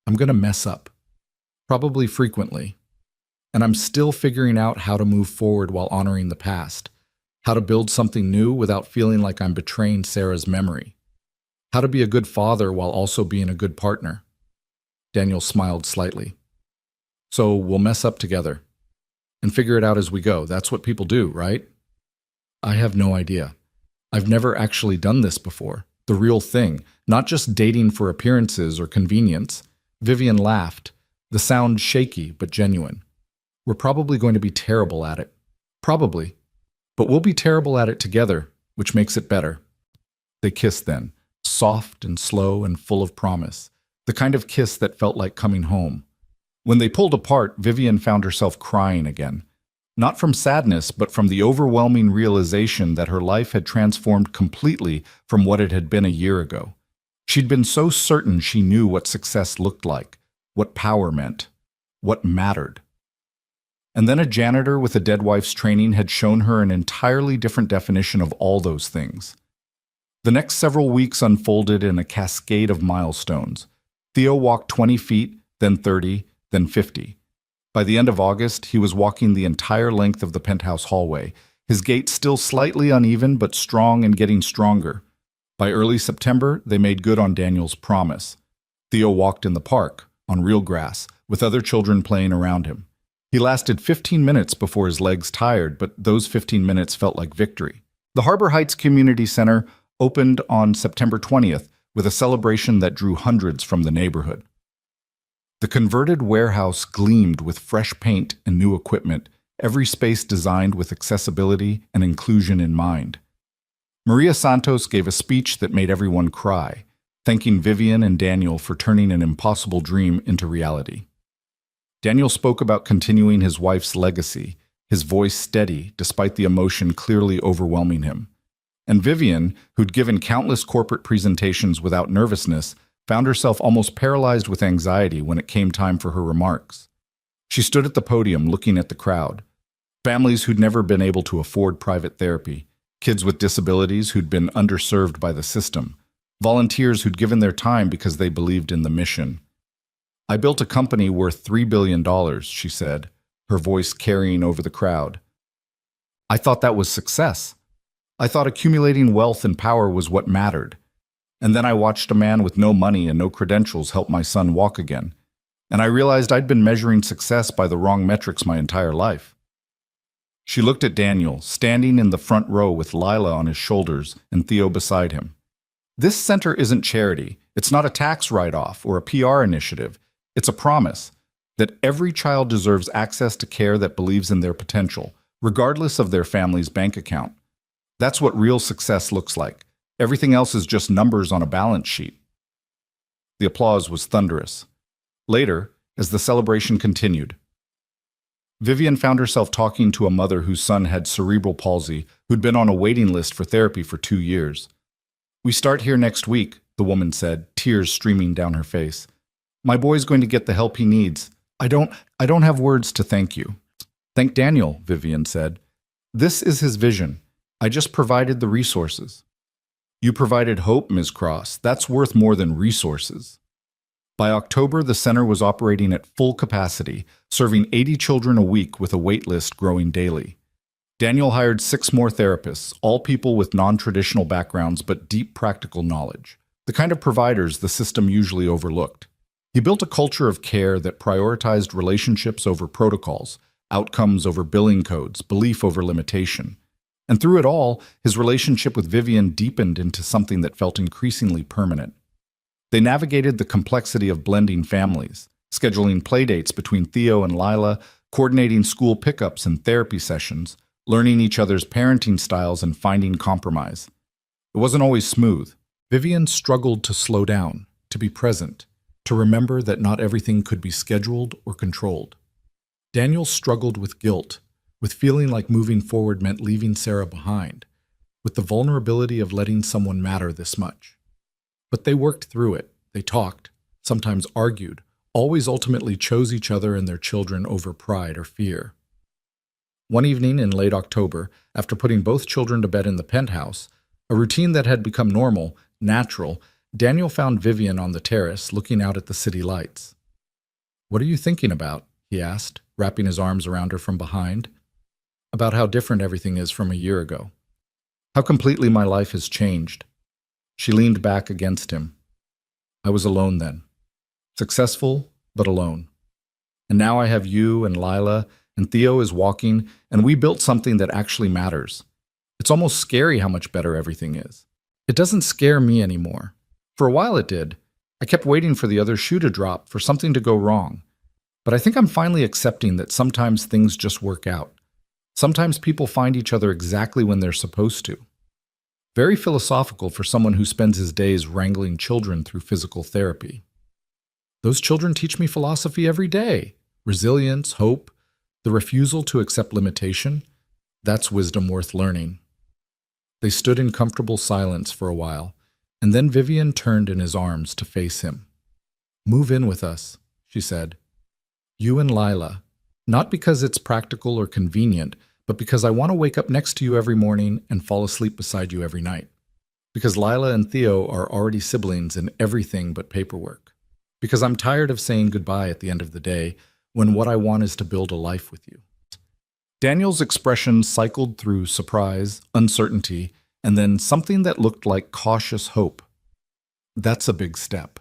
I'm going to mess up, probably frequently, and I'm still figuring out how to move forward while honoring the past, how to build something new without feeling like I'm betraying Sarah's memory, how to be a good father while also being a good partner. Daniel smiled slightly. So we'll mess up together and figure it out as we go. That's what people do, right? I have no idea. I've never actually done this before. The real thing, not just dating for appearances or convenience. Vivian laughed, the sound shaky but genuine. We're probably going to be terrible at it. Probably. But we'll be terrible at it together, which makes it better. They kissed then, soft and slow and full of promise. The kind of kiss that felt like coming home. When they pulled apart, Vivian found herself crying again. Not from sadness, but from the overwhelming realization that her life had transformed completely from what it had been a year ago. She'd been so certain she knew what success looked like, what power meant, what mattered. And then a janitor with a dead wife's training had shown her an entirely different definition of all those things. The next several weeks unfolded in a cascade of milestones. Theo walked 20 feet, then 30, then 50. By the end of August, he was walking the entire length of the penthouse hallway, his gait still slightly uneven but strong and getting stronger. By early September, they made good on Daniel's promise. Theo walked in the park, on real grass, with other children playing around him. He lasted 15 minutes before his legs tired, but those 15 minutes felt like victory. The Harbor Heights Community Center opened on September 20th, with a celebration that drew hundreds from the neighborhood. The converted warehouse gleamed with fresh paint and new equipment, every space designed with accessibility and inclusion in mind. Maria Santos gave a speech that made everyone cry, thanking Vivian and Daniel for turning an impossible dream into reality. Daniel spoke about continuing his wife's legacy, his voice steady despite the emotion clearly overwhelming him. And Vivian, who'd given countless corporate presentations without nervousness, found herself almost paralyzed with anxiety when it came time for her remarks. She stood at the podium looking at the crowd. Families who'd never been able to afford private therapy, kids with disabilities who'd been underserved by the system, volunteers who'd given their time because they believed in the mission. I built a company worth $3 billion, she said, her voice carrying over the crowd. I thought that was success. I thought accumulating wealth and power was what mattered. And then I watched a man with no money and no credentials help my son walk again. And I realized I'd been measuring success by the wrong metrics my entire life. She looked at Daniel, standing in the front row with Lila on his shoulders and Theo beside him. This center isn't charity. It's not a tax write-off or a PR initiative. It's a promise that every child deserves access to care that believes in their potential, regardless of their family's bank account. That's what real success looks like. Everything else is just numbers on a balance sheet. The applause was thunderous. Later, as the celebration continued, Vivian found herself talking to a mother whose son had cerebral palsy, who'd been on a waiting list for therapy for 2 years. We start here next week, the woman said, tears streaming down her face. My boy's going to get the help he needs. I don't have words to thank you. Thank Daniel, Vivian said. This is his vision. I just provided the resources. You provided hope, Ms. Cross. That's worth more than resources. By October, the center was operating at full capacity, serving 80 children a week with a wait list growing daily. Daniel hired 6 more therapists, all people with non-traditional backgrounds but deep practical knowledge, the kind of providers the system usually overlooked. He built a culture of care that prioritized relationships over protocols, outcomes over billing codes, belief over limitation. And through it all, his relationship with Vivian deepened into something that felt increasingly permanent. They navigated the complexity of blending families, scheduling playdates between Theo and Lila, coordinating school pickups and therapy sessions, learning each other's parenting styles and finding compromise. It wasn't always smooth. Vivian struggled to slow down, to be present, to remember that not everything could be scheduled or controlled. Daniel struggled with guilt, with feeling like moving forward meant leaving Sarah behind, with the vulnerability of letting someone matter this much. But they worked through it. They talked, sometimes argued, always ultimately chose each other and their children over pride or fear. One evening in late October, after putting both children to bed in the penthouse, a routine that had become normal, natural, Daniel found Vivian on the terrace looking out at the city lights. "What are you thinking about?" he asked, wrapping his arms around her from behind. "About how different everything is from a year ago. How completely my life has changed." She leaned back against him. "I was alone then. Successful, but alone. And now I have you and Lila, and Theo is walking, and we built something that actually matters. It's almost scary how much better everything is. It doesn't scare me anymore. For a while it did. I kept waiting for the other shoe to drop, for something to go wrong. But I think I'm finally accepting that sometimes things just work out. Sometimes people find each other exactly when they're supposed to." Very philosophical for someone who spends his days wrangling children through physical therapy. "Those children teach me philosophy every day. Resilience, hope, the refusal to accept limitation. That's wisdom worth learning." They stood in comfortable silence for a while, and then Vivian turned in his arms to face him. "Move in with us," she said. "You and Lila. Not because it's practical or convenient, but because I want to wake up next to you every morning and fall asleep beside you every night. Because Lila and Theo are already siblings in everything but paperwork. Because I'm tired of saying goodbye at the end of the day, when what I want is to build a life with you." Daniel's expression cycled through surprise, uncertainty, and then something that looked like cautious hope. "That's a big step."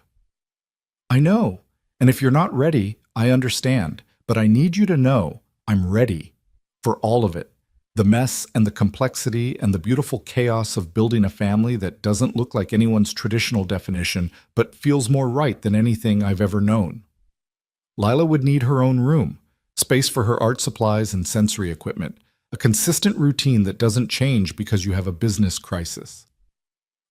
"I know, and if you're not ready, I understand, but I need you to know I'm ready. For all of it. The mess and the complexity and the beautiful chaos of building a family that doesn't look like anyone's traditional definition, but feels more right than anything I've ever known. Lila would need her own room, space for her art supplies and sensory equipment, a consistent routine that doesn't change because you have a business crisis.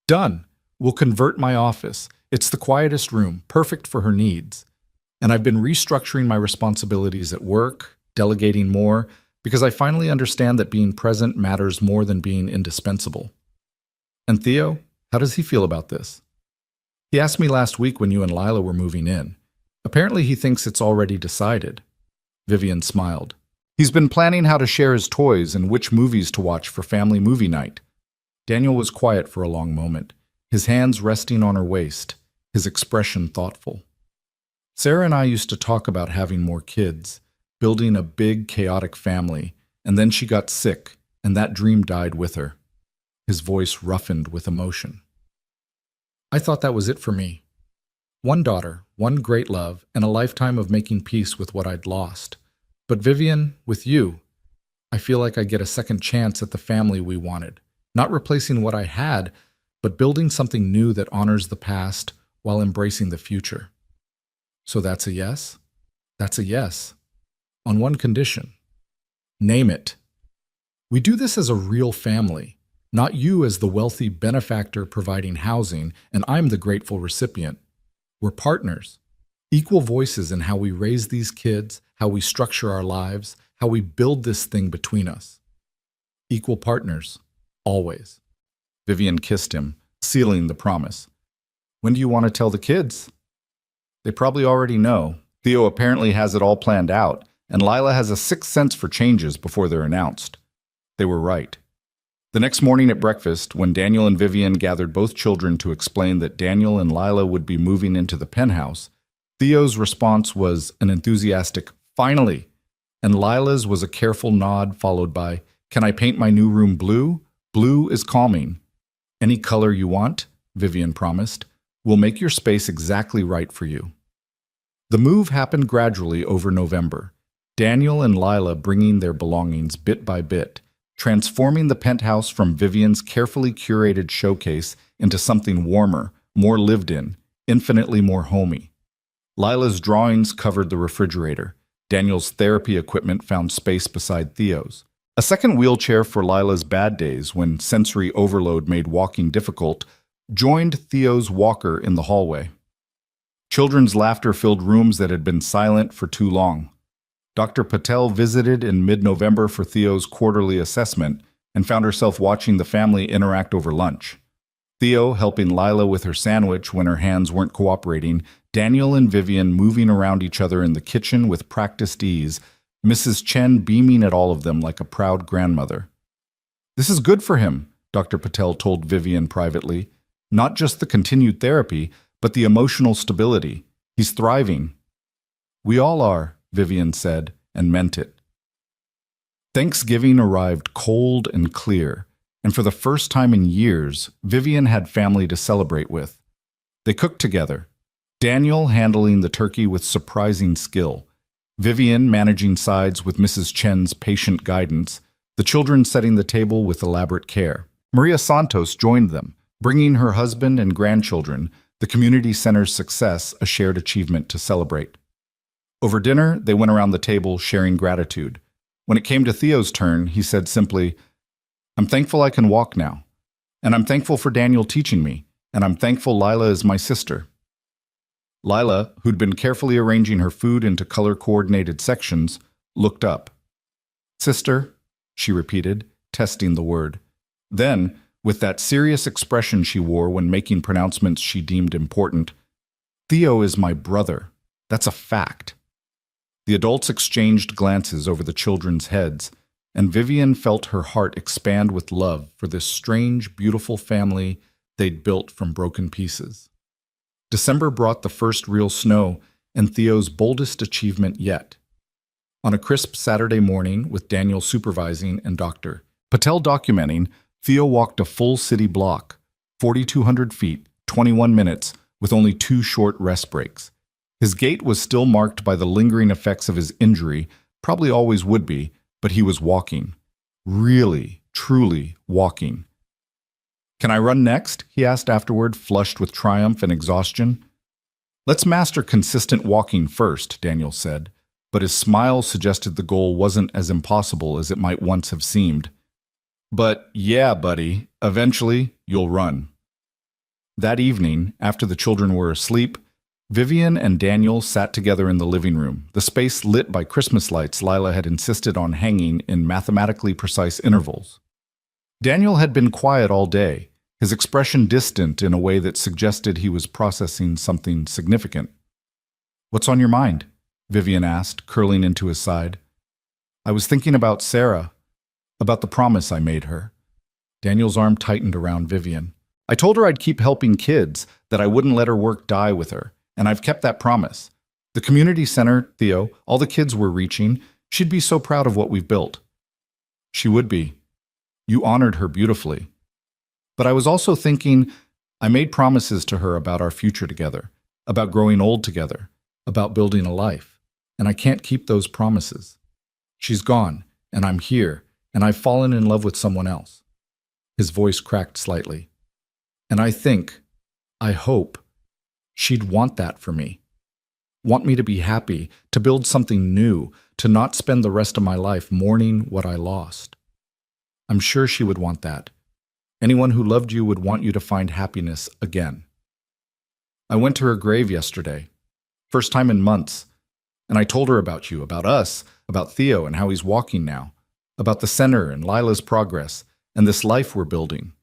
Done. We'll convert my office. It's the quietest room, perfect for her needs. And I've been restructuring my responsibilities at work, delegating more, because I finally understand that being present matters more than being indispensable. And Theo, how does he feel about this? He asked me last week when you and Lila were moving in. Apparently he thinks it's already decided." Vivian smiled. "He's been planning how to share his toys and which movies to watch for family movie night." Daniel was quiet for a long moment, his hands resting on her waist, his expression thoughtful. "Sarah and I used to talk about having more kids, building a big, chaotic family, and then she got sick, and that dream died with her." His voice roughened with emotion. "I thought that was it for me. One daughter, one great love, and a lifetime of making peace with what I'd lost. But Vivian, with you, I feel like I get a second chance at the family we wanted, not replacing what I had, but building something new that honors the past while embracing the future." "So that's a yes?" "That's a yes. On one condition." "Name it." "We do this as a real family, not you as the wealthy benefactor providing housing, and I'm the grateful recipient. We're partners, equal voices in how we raise these kids, how we structure our lives, how we build this thing between us. Equal partners, always." Vivian kissed him, sealing the promise. "When do you want to tell the kids?" "They probably already know. Theo apparently has it all planned out, and Lila has a sixth sense for changes before they're announced." They were right. The next morning at breakfast, when Daniel and Vivian gathered both children to explain that Daniel and Lila would be moving into the penthouse, Theo's response was an enthusiastic, "Finally!" and Lila's was a careful nod followed by, Can I paint my new room blue? Blue is calming. Any color you want, Vivian promised. We'll make your space exactly right for you. The move happened gradually over November. Daniel and Lila bringing their belongings bit by bit, transforming the penthouse from Vivian's carefully curated showcase into something warmer, more lived in, infinitely more homey. Lila's drawings covered the refrigerator. Daniel's therapy equipment found space beside Theo's. A second wheelchair for Lila's bad days when sensory overload made walking difficult joined Theo's walker in the hallway. Children's laughter filled rooms that had been silent for too long. Dr. Patel visited in mid-November for Theo's quarterly assessment and found herself watching the family interact over lunch. Theo helping Lila with her sandwich when her hands weren't cooperating, Daniel and Vivian moving around each other in the kitchen with practiced ease, Mrs. Chen beaming at all of them like a proud grandmother. "This is good for him," Dr. Patel told Vivian privately. "Not just the continued therapy, but the emotional stability. He's thriving." "We all are," Vivian said, and meant it. Thanksgiving arrived cold and clear, and for the first time in years, Vivian had family to celebrate with. They cooked together, Daniel handling the turkey with surprising skill, Vivian managing sides with Mrs. Chen's patient guidance, the children setting the table with elaborate care. Maria Santos joined them, bringing her husband and grandchildren, the community center's success a shared achievement to celebrate. Over dinner, they went around the table sharing gratitude. When it came to Theo's turn, he said simply, "I'm thankful I can walk now, and I'm thankful for Daniel teaching me, and I'm thankful Lila is my sister." Lila, who'd been carefully arranging her food into color-coordinated sections, looked up. "Sister," she repeated, testing the word. Then, with that serious expression she wore when making pronouncements she deemed important, "Theo is my brother. That's a fact." The adults exchanged glances over the children's heads, and Vivian felt her heart expand with love for this strange, beautiful family they'd built from broken pieces. December brought the first real snow and Theo's boldest achievement yet. On a crisp Saturday morning, with Daniel supervising and Dr. Patel documenting, Theo walked a full city block, 4,200 feet, 21 minutes, with only 2 short rest breaks. His gait was still marked by the lingering effects of his injury, probably always would be, but he was walking. Really, truly walking. "Can I run next?" he asked afterward, flushed with triumph and exhaustion. "Let's master consistent walking first," Daniel said, but his smile suggested the goal wasn't as impossible as it might once have seemed. "But yeah, buddy, eventually you'll run." That evening, after the children were asleep, Vivian and Daniel sat together in the living room, the space lit by Christmas lights Lila had insisted on hanging in mathematically precise intervals. Daniel had been quiet all day, his expression distant in a way that suggested he was processing something significant. "What's on your mind?" Vivian asked, curling into his side. "I was thinking about Sarah, about the promise I made her." Daniel's arm tightened around Vivian. "I told her I'd keep helping kids, that I wouldn't let her work die with her, and I've kept that promise. The community center, Theo, all the kids we're reaching, she'd be so proud of what we've built." "She would be. You honored her beautifully. But I was also thinking, I made promises to her about our future together, about growing old together, about building a life, and I can't keep those promises. She's gone, and I'm here, and I've fallen in love with someone else." His voice cracked slightly. "And I hope, she'd want that for me. Want me to be happy, to build something new, to not spend the rest of my life mourning what I lost. I'm sure she would want that. Anyone who loved you would want you to find happiness again." I went to her grave yesterday, first time in months, and I told her about you, about us, about Theo and how he's walking now, about the center and Lila's progress, and this life we're building.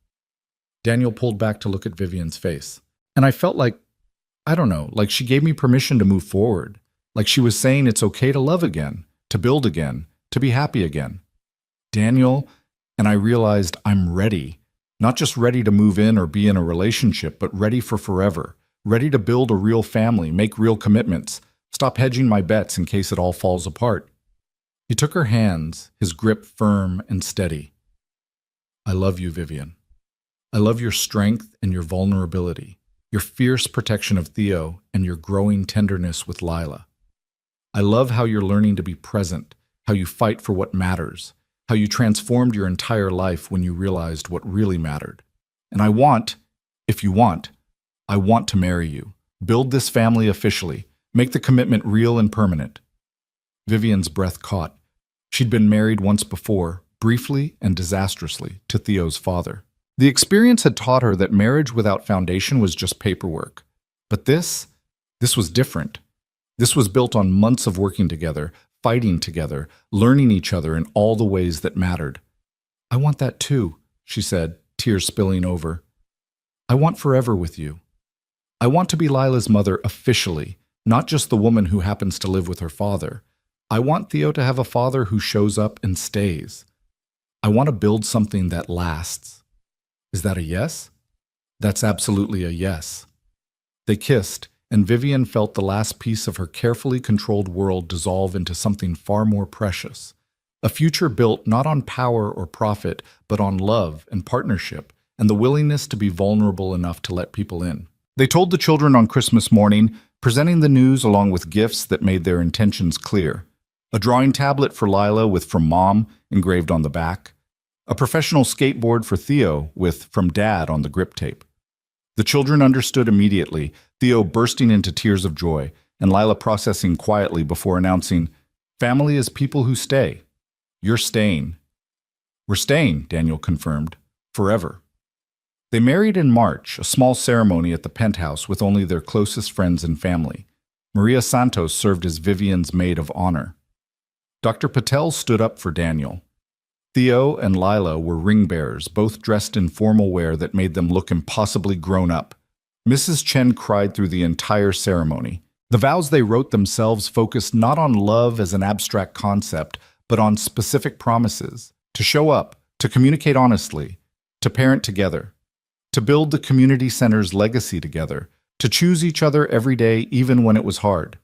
Daniel pulled back to look at Vivian's face, and I felt like, I don't know, like she gave me permission to move forward, like she was saying it's okay to love again, to build again, to be happy again. Daniel, and I realized I'm ready. Not just ready to move in or be in a relationship, but ready for forever. Ready to build a real family, make real commitments, stop hedging my bets in case it all falls apart. He took her hands, his grip firm and steady. I love you, Vivian. I love your strength and your vulnerability, your fierce protection of Theo and your growing tenderness with Lila. I love how you're learning to be present, how you fight for what matters, how you transformed your entire life when you realized what really mattered. And I want, if you want, I want to marry you, build this family officially, make the commitment real and permanent. Vivian's breath caught. She'd been married once before, briefly and disastrously, to Theo's father. The experience had taught her that marriage without foundation was just paperwork. But this was different. This was built on months of working together, fighting together, learning each other in all the ways that mattered. I want that too, she said, tears spilling over. I want forever with you. I want to be Lila's mother officially, not just the woman who happens to live with her father. I want Theo to have a father who shows up and stays. I want to build something that lasts. Is that a yes? That's absolutely a yes. They kissed, and Vivian felt the last piece of her carefully controlled world dissolve into something far more precious. A future built not on power or profit, but on love and partnership, and the willingness to be vulnerable enough to let people in. They told the children on Christmas morning, presenting the news along with gifts that made their intentions clear. A drawing tablet for Lila with "From Mom" engraved on the back. A professional skateboard for Theo with "From Dad" on the grip tape. The children understood immediately, Theo bursting into tears of joy, and Lila processing quietly before announcing, "Family is people who stay. You're staying." "We're staying," Daniel confirmed. "Forever." They married in March, a small ceremony at the penthouse with only their closest friends and family. Maria Santos served as Vivian's maid of honor. Dr. Patel stood up for Daniel. Theo and Lila were ring bearers, both dressed in formal wear that made them look impossibly grown up. Mrs. Chen cried through the entire ceremony. The vows they wrote themselves focused not on love as an abstract concept, but on specific promises. To show up, to communicate honestly, to parent together, to build the community center's legacy together, to choose each other every day even when it was hard.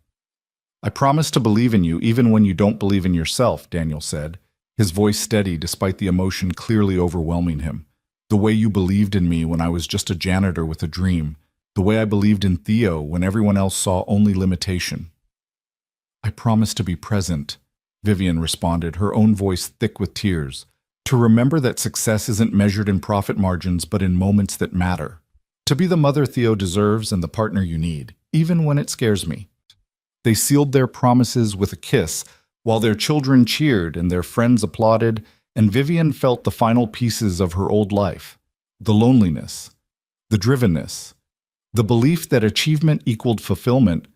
"I promise to believe in you even when you don't believe in yourself," Daniel said, his voice steady despite the emotion clearly overwhelming him. "The way you believed in me when I was just a janitor with a dream. The way I believed in Theo when everyone else saw only limitation." "I promise to be present," Vivian responded, her own voice thick with tears. "To remember that success isn't measured in profit margins but in moments that matter. To be the mother Theo deserves and the partner you need, even when it scares me." They sealed their promises with a kiss, while their children cheered and their friends applauded, and Vivian felt the final pieces of her old life. The loneliness, the drivenness, the belief that achievement equaled fulfillment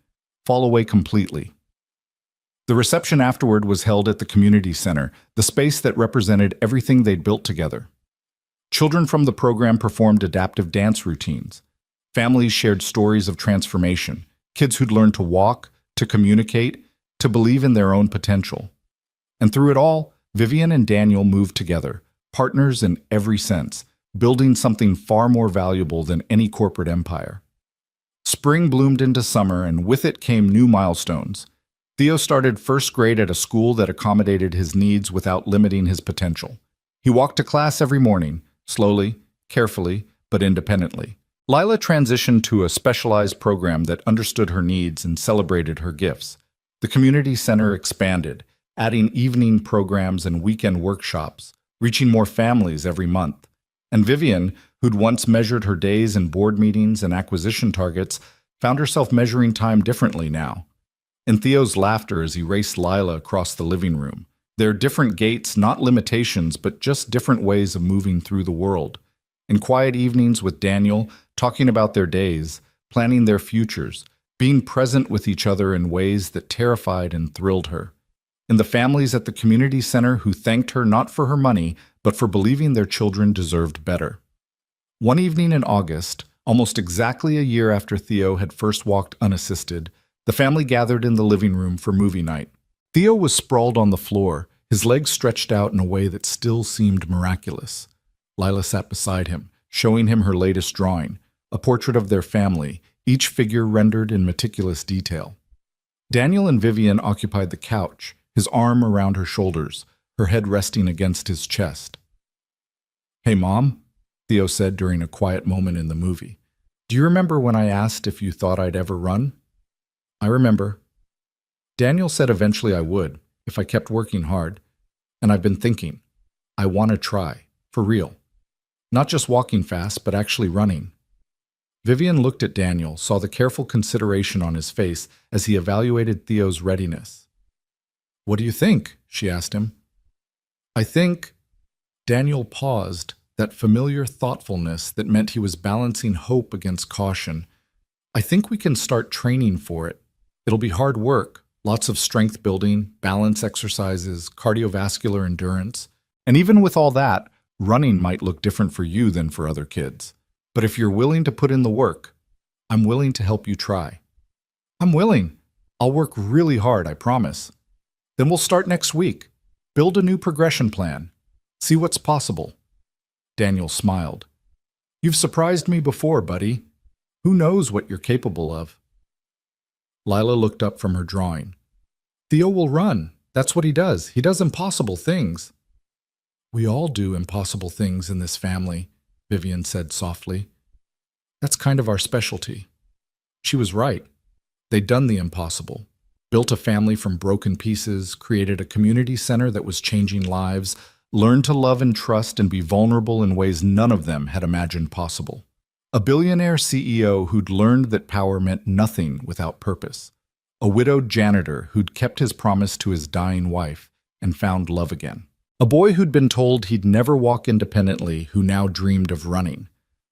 fall away completely. The reception afterward was held at the community center, the space that represented everything they'd built together. Children from the program performed adaptive dance routines. Families shared stories of transformation, kids who'd learned to walk, to communicate, to believe in their own potential. And through it all, Vivian and Daniel moved together, partners in every sense, building something far more valuable than any corporate empire. Spring bloomed into summer, and with it came new milestones. Theo started first grade at a school that accommodated his needs without limiting his potential. He walked to class every morning, slowly, carefully, but independently. Lila transitioned to a specialized program that understood her needs and celebrated her gifts. The community center expanded, adding evening programs and weekend workshops, reaching more families every month. And Vivian, who'd once measured her days in board meetings and acquisition targets, found herself measuring time differently now. In Theo's laughter as he raced Lila across the living room, there are different gates, not limitations, but just different ways of moving through the world. In quiet evenings with Daniel, talking about their days, planning their futures, being present with each other in ways that terrified and thrilled her. In the families at the community center who thanked her not for her money, but for believing their children deserved better. One evening in August, almost exactly a year after Theo had first walked unassisted, the family gathered in the living room for movie night. Theo was sprawled on the floor, his legs stretched out in a way that still seemed miraculous. Lila sat beside him, showing him her latest drawing, a portrait of their family, each figure rendered in meticulous detail. Daniel and Vivian occupied the couch, his arm around her shoulders, her head resting against his chest. "Hey, Mom," Theo said during a quiet moment in the movie. "Do you remember when I asked if you thought I'd ever run?" "I remember." "Daniel said eventually I would, if I kept working hard. And I've been thinking, I want to try, for real. Not just walking fast, but actually running." Vivian looked at Daniel, saw the careful consideration on his face as he evaluated Theo's readiness. "What do you think?" she asked him. "I think—" Daniel paused, that familiar thoughtfulness that meant he was balancing hope against caution. "I think we can start training for it. It'll be hard work, lots of strength building, balance exercises, cardiovascular endurance. And even with all that, running might look different for you than for other kids. But if you're willing to put in the work, I'm willing to help you try." "I'm willing. I'll work really hard, I promise." "Then we'll start next week. Build a new progression plan. See what's possible." Daniel smiled. "You've surprised me before, buddy. Who knows what you're capable of?" Lila looked up from her drawing. "Theo will run. That's what he does. He does impossible things." "We all do impossible things in this family," Vivian said softly. "That's kind of our specialty." She was right. They'd done the impossible. Built a family from broken pieces, created a community center that was changing lives, learned to love and trust and be vulnerable in ways none of them had imagined possible. A billionaire CEO who'd learned that power meant nothing without purpose. A widowed janitor who'd kept his promise to his dying wife and found love again. A boy who'd been told he'd never walk independently who now dreamed of running.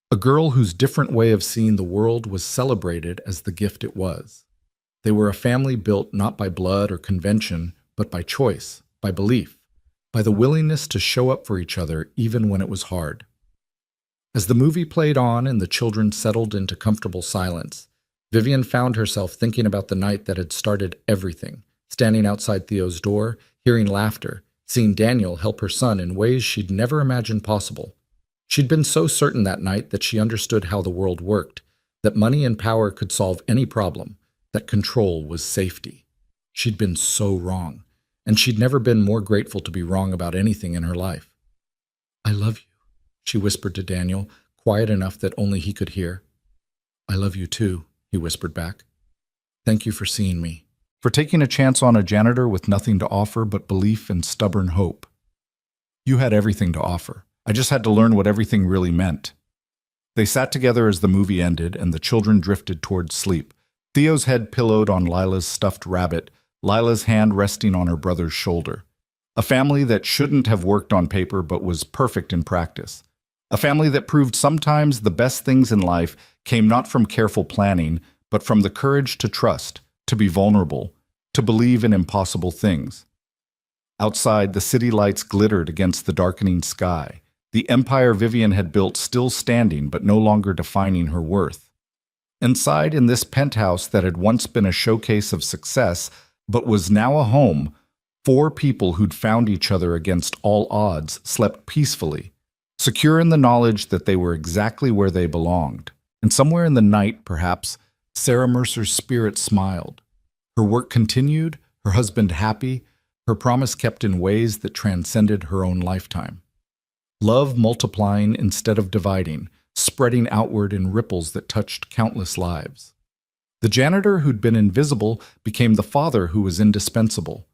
A girl whose different way of seeing the world was celebrated as the gift it was. They were a family built not by blood or convention, but by choice, by belief, by the willingness to show up for each other even when it was hard. As the movie played on and the children settled into comfortable silence, Vivian found herself thinking about the night that had started everything, standing outside Theo's door, hearing laughter, seeing Daniel help her son in ways she'd never imagined possible. She'd been so certain that night that she understood how the world worked, that money and power could solve any problem, that control was safety. She'd been so wrong, and she'd never been more grateful to be wrong about anything in her life. "I love you," she whispered to Daniel, quiet enough that only he could hear. "I love you too," he whispered back. "Thank you for seeing me, for taking a chance on a janitor with nothing to offer but belief and stubborn hope. You had everything to offer. I just had to learn what everything really meant." They sat together as the movie ended and the children drifted towards sleep, Theo's head pillowed on Lila's stuffed rabbit, Lila's hand resting on her brother's shoulder. A family that shouldn't have worked on paper but was perfect in practice. A family that proved sometimes the best things in life came not from careful planning, but from the courage to trust, to be vulnerable, to believe in impossible things. Outside, the city lights glittered against the darkening sky, the empire Vivian had built still standing but no longer defining her worth. Inside, in this penthouse that had once been a showcase of success, but was now a home, 4 people who'd found each other against all odds slept peacefully, secure in the knowledge that they were exactly where they belonged. And somewhere in the night, perhaps, Sarah Mercer's spirit smiled. Her work continued, her husband happy, her promise kept in ways that transcended her own lifetime. Love multiplying instead of dividing, spreading outward in ripples that touched countless lives. The janitor who'd been invisible became the father who was indispensable.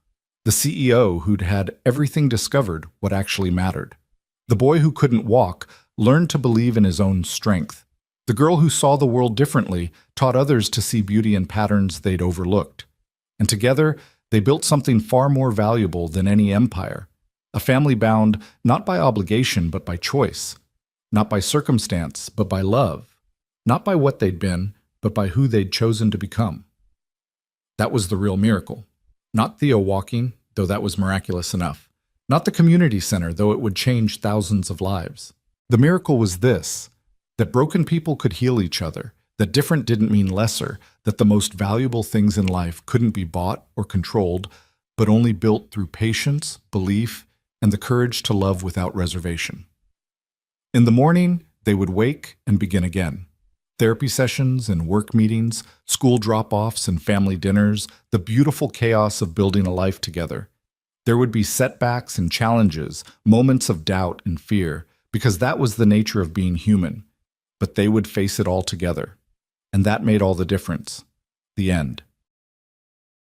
The CEO who'd had everything discovered what actually mattered. The boy who couldn't walk learned to believe in his own strength. The girl who saw the world differently taught others to see beauty in patterns they'd overlooked. And together, they built something far more valuable than any empire. A family bound not by obligation but by choice. Not by circumstance, but by love. Not by what they'd been, but by who they'd chosen to become. That was the real miracle. Not Theo walking, though that was miraculous enough. Not the community center, though it would change thousands of lives. The miracle was this, that broken people could heal each other, that different didn't mean lesser, that the most valuable things in life couldn't be bought or controlled, but only built through patience, belief, and the courage to love without reservation. In the morning, they would wake and begin again. Therapy sessions and work meetings, school drop-offs and family dinners, the beautiful chaos of building a life together. There would be setbacks and challenges, moments of doubt and fear, because that was the nature of being human. But they would face it all together. And that made all the difference. The end.